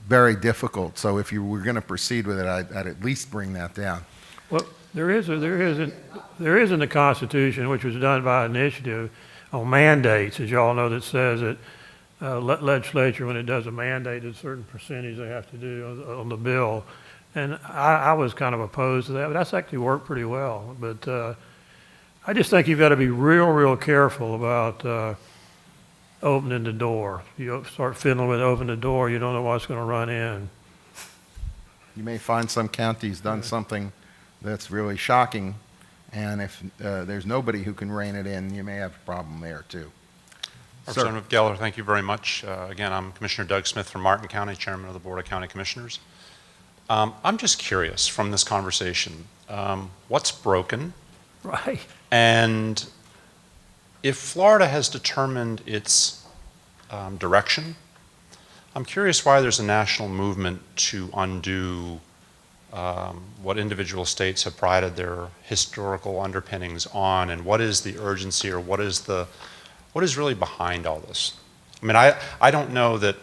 very difficult. So if you were going to proceed with it, I'd at least bring that down. Well, there is in the Constitution, which was done by initiative, on mandates, as you all know, that says that legislature, when it does a mandate, a certain percentage they have to do on the bill. And I was kind of opposed to that, but that's actually worked pretty well. But I just think you've got to be real careful about opening the door. You start fiddling with opening the door, you don't know what's going to run in. You may find some counties done something that's really shocking, and if there's nobody who can rein it in, you may have a problem there too. Representative Geller, thank you very much. Again, I'm Commissioner Doug Smith from Martin County, Chairman of the Board of County Commissioners. I'm just curious from this conversation, what's broken? Right. And if Florida has determined its direction, I'm curious why there's a national movement to undo what individual states have prided their historical underpinnings on, and what is the urgency, or what is really behind all this? I mean, I don't know that,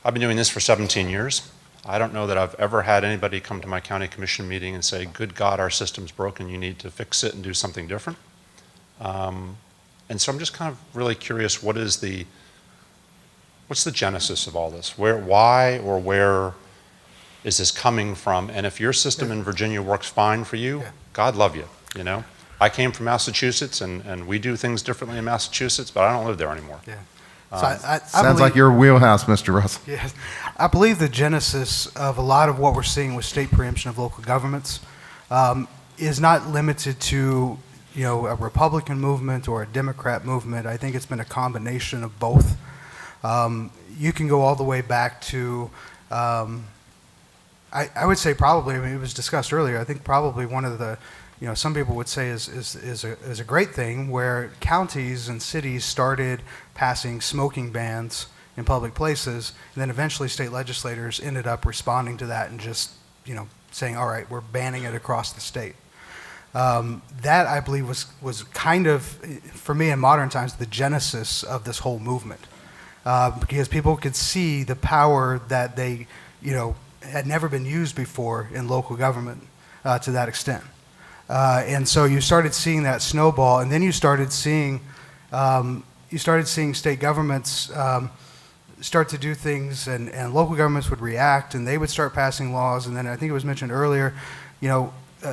I've been doing this for 17 years. I don't know that I've ever had anybody come to my county commission meeting and say, good God, our system's broken, you need to fix it and do something different. And so I'm just kind of really curious, what's the genesis of all this? Why or where is this coming from? And if your system in Virginia works fine for you, God love you, you know? I came from Massachusetts, and we do things differently in Massachusetts, but I don't live there anymore. Yeah. So I Sounds believe, like your wheelhouse, Mr. Russell. yes, I believe the genesis of a lot of what we're seeing with state preemption of local governments is not limited to, a Republican movement or a Democrat movement. I think it's been a combination of both. You can go all the way back to, I would say probably, I mean, it was discussed earlier, I think probably one of the, some people would say is a great thing, where counties and cities started passing smoking bans in public places, and then eventually state legislators ended up responding to that and just, saying, all right, we're banning it across the state. That, I believe, was kind of, for me in modern times, the genesis of this whole movement, because people could see the power that they, had never been used before in local government to that extent. And so you started seeing that snowball, and then you started seeing state governments start to do things, and local governments would react, and they would start passing laws. And then I think it was mentioned earlier,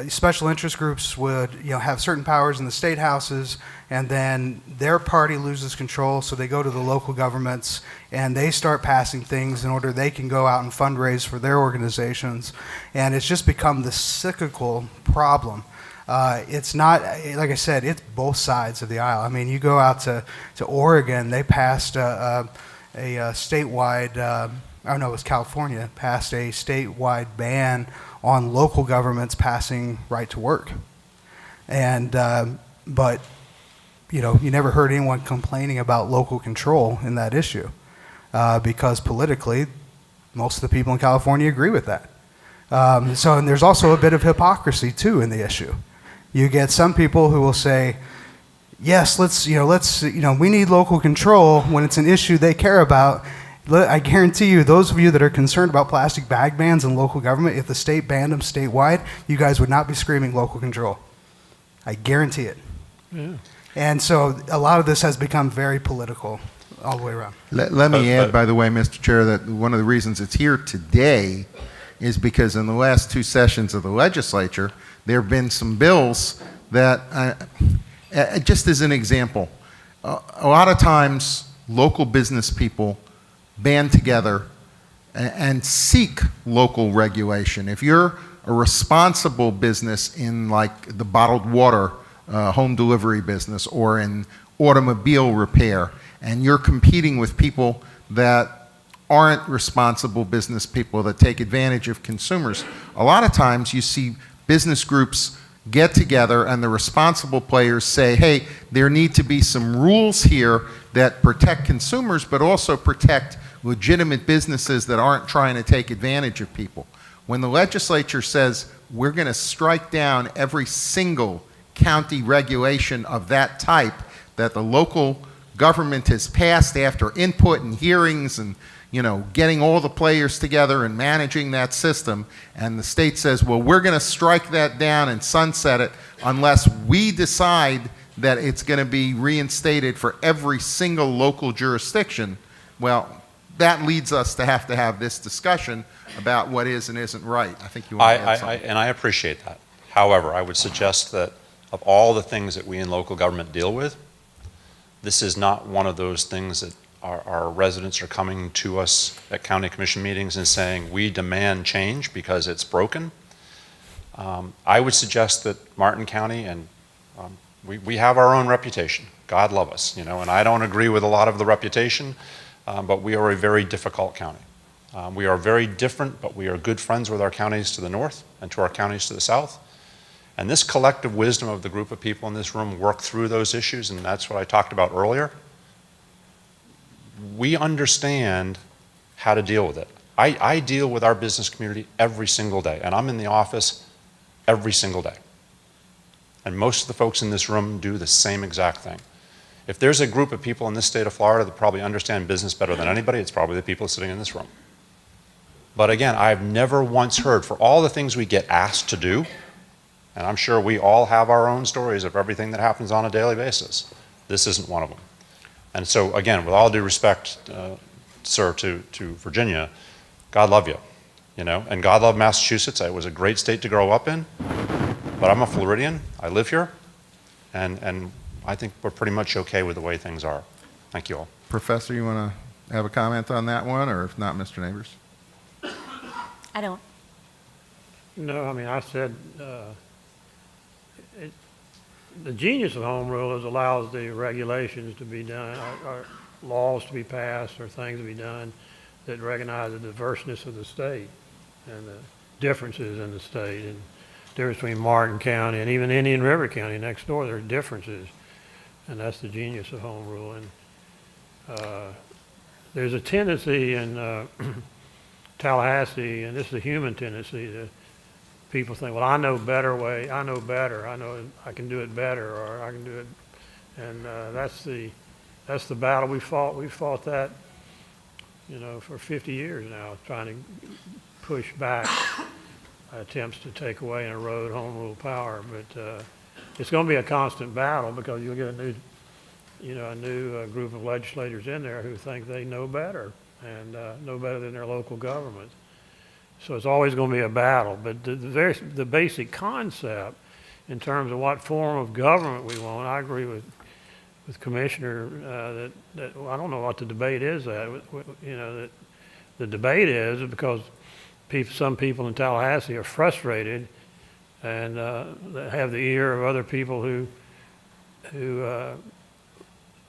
special interest groups would have certain powers in the state houses, and then their party loses control, so they go to the local governments and they start passing things in order they can go out and fundraise for their organizations. And it's just become this cyclical problem. It's not, like I said, it's both sides of the aisle. I mean, you go out to Oregon, they passed a statewide, it was California, passed a statewide ban on local governments passing right to work. And, but, you never heard anyone complaining about local control in that issue, because politically, most of the people in California agree with that. And there's also a bit of hypocrisy too in the issue. You get some people who will say, yes, we need local control when it's an issue they care about. I guarantee you, those of you that are concerned about plastic bag bans in local government, if the state banned them statewide, you guys would not be screaming local control. I guarantee it. Yeah. And so a lot of this has become very political all the way around. Let me add, by the way, Mr. Chair, that one of the reasons it's here today is because in the last 2 sessions of the legislature, there have been some bills that, just as an example, a lot of times local business people band together and seek local regulation. If you're a responsible business in like the bottled water home delivery business or in automobile repair, and you're competing with people that aren't responsible business people that take advantage of consumers, a lot of times you see business groups get together and the responsible players say, hey, there need to be some rules here that protect consumers but also protect legitimate businesses that aren't trying to take advantage of people. When the legislature says we're going to strike down every single county regulation of that type that the local government has passed after input and hearings and getting all the players together and managing that system, and the state says, well, we're going to strike that down and sunset it unless we decide that it's going to be reinstated for every single local jurisdiction, well, that leads us to have this discussion about what is and isn't right. I think you want to add something. And I appreciate that. However, I would suggest that of all the things that we in local government deal with, this is not one of those things that our residents are coming to us at county commission meetings and saying, we demand change because it's broken. I would suggest that Martin County, and we have our own reputation. God love us, and I don't agree with a lot of the reputation, but we are a very difficult county. We are very different, but we are good friends with our counties to the north and to our counties to the south. And this collective wisdom of the group of people in this room work through those issues, and that's what I talked about earlier. We understand how to deal with it. I deal with our business community every single day, and I'm in the office every single day. And most of the folks in this room do the same exact thing. If there's a group of people in this state of Florida that probably understand business better than anybody, it's probably the people sitting in this room. But again, I've never once heard, for all the things we get asked to do, and I'm sure we all have our own stories of everything that happens on a daily basis, this isn't one of them. And so again, with all due respect, sir, to Virginia, God love you, and God love Massachusetts. It was a great state to grow up in, but I'm a Floridian, I live here, and I think we're pretty much okay with the way things are. Thank you all. Professor, you want to have a comment on that one, or if not, Mr. Neighbors? I don't. No, I mean, I said the genius of home rule is allows the regulations to be done, or laws to be passed, or things to be done that recognize the diverseness of the state and the differences in the state, and difference between Martin County and even Indian River County next door. There are differences, and that's the genius of home rule. And there's a tendency in Tallahassee, and this is a human tendency, to people think, well, I know better way, I know better, I know I can do it better, or I can do it, and that's the battle we fought. We fought that, for 50 years now, trying to push back attempts to take away and erode home rule power. But it's going to be a constant battle because you'll get a new group of legislators in there who think they know better and know better than their local government. So it's alwathat going to be a battle. But the basic concept in terms of what form of government we want, I agree with Commissioner that I don't know what the debate is that the debate is because some people in Tallahassee are frustrated and have the ear of other people who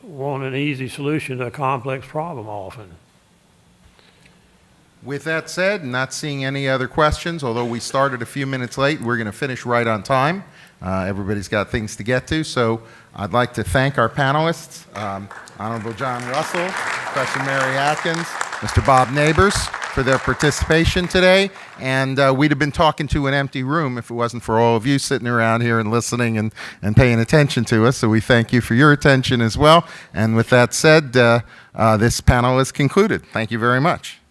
want an easy solution to a complex problem often. With that said, not seeing any other questions, although we started a few minutes late, we're going to finish right on time. Everybody's got things to get to, so I'd like to thank our panelists, Honorable John Russell, Professor Mary Atkins, Mr. Bob Neighbors, for their participation today. And we'd have been talking to an empty room if it wasn't for all of you sitting around here and listening and paying attention to us. So we thank you for your attention as well. And with that said, this panel is concluded. Thank you very much.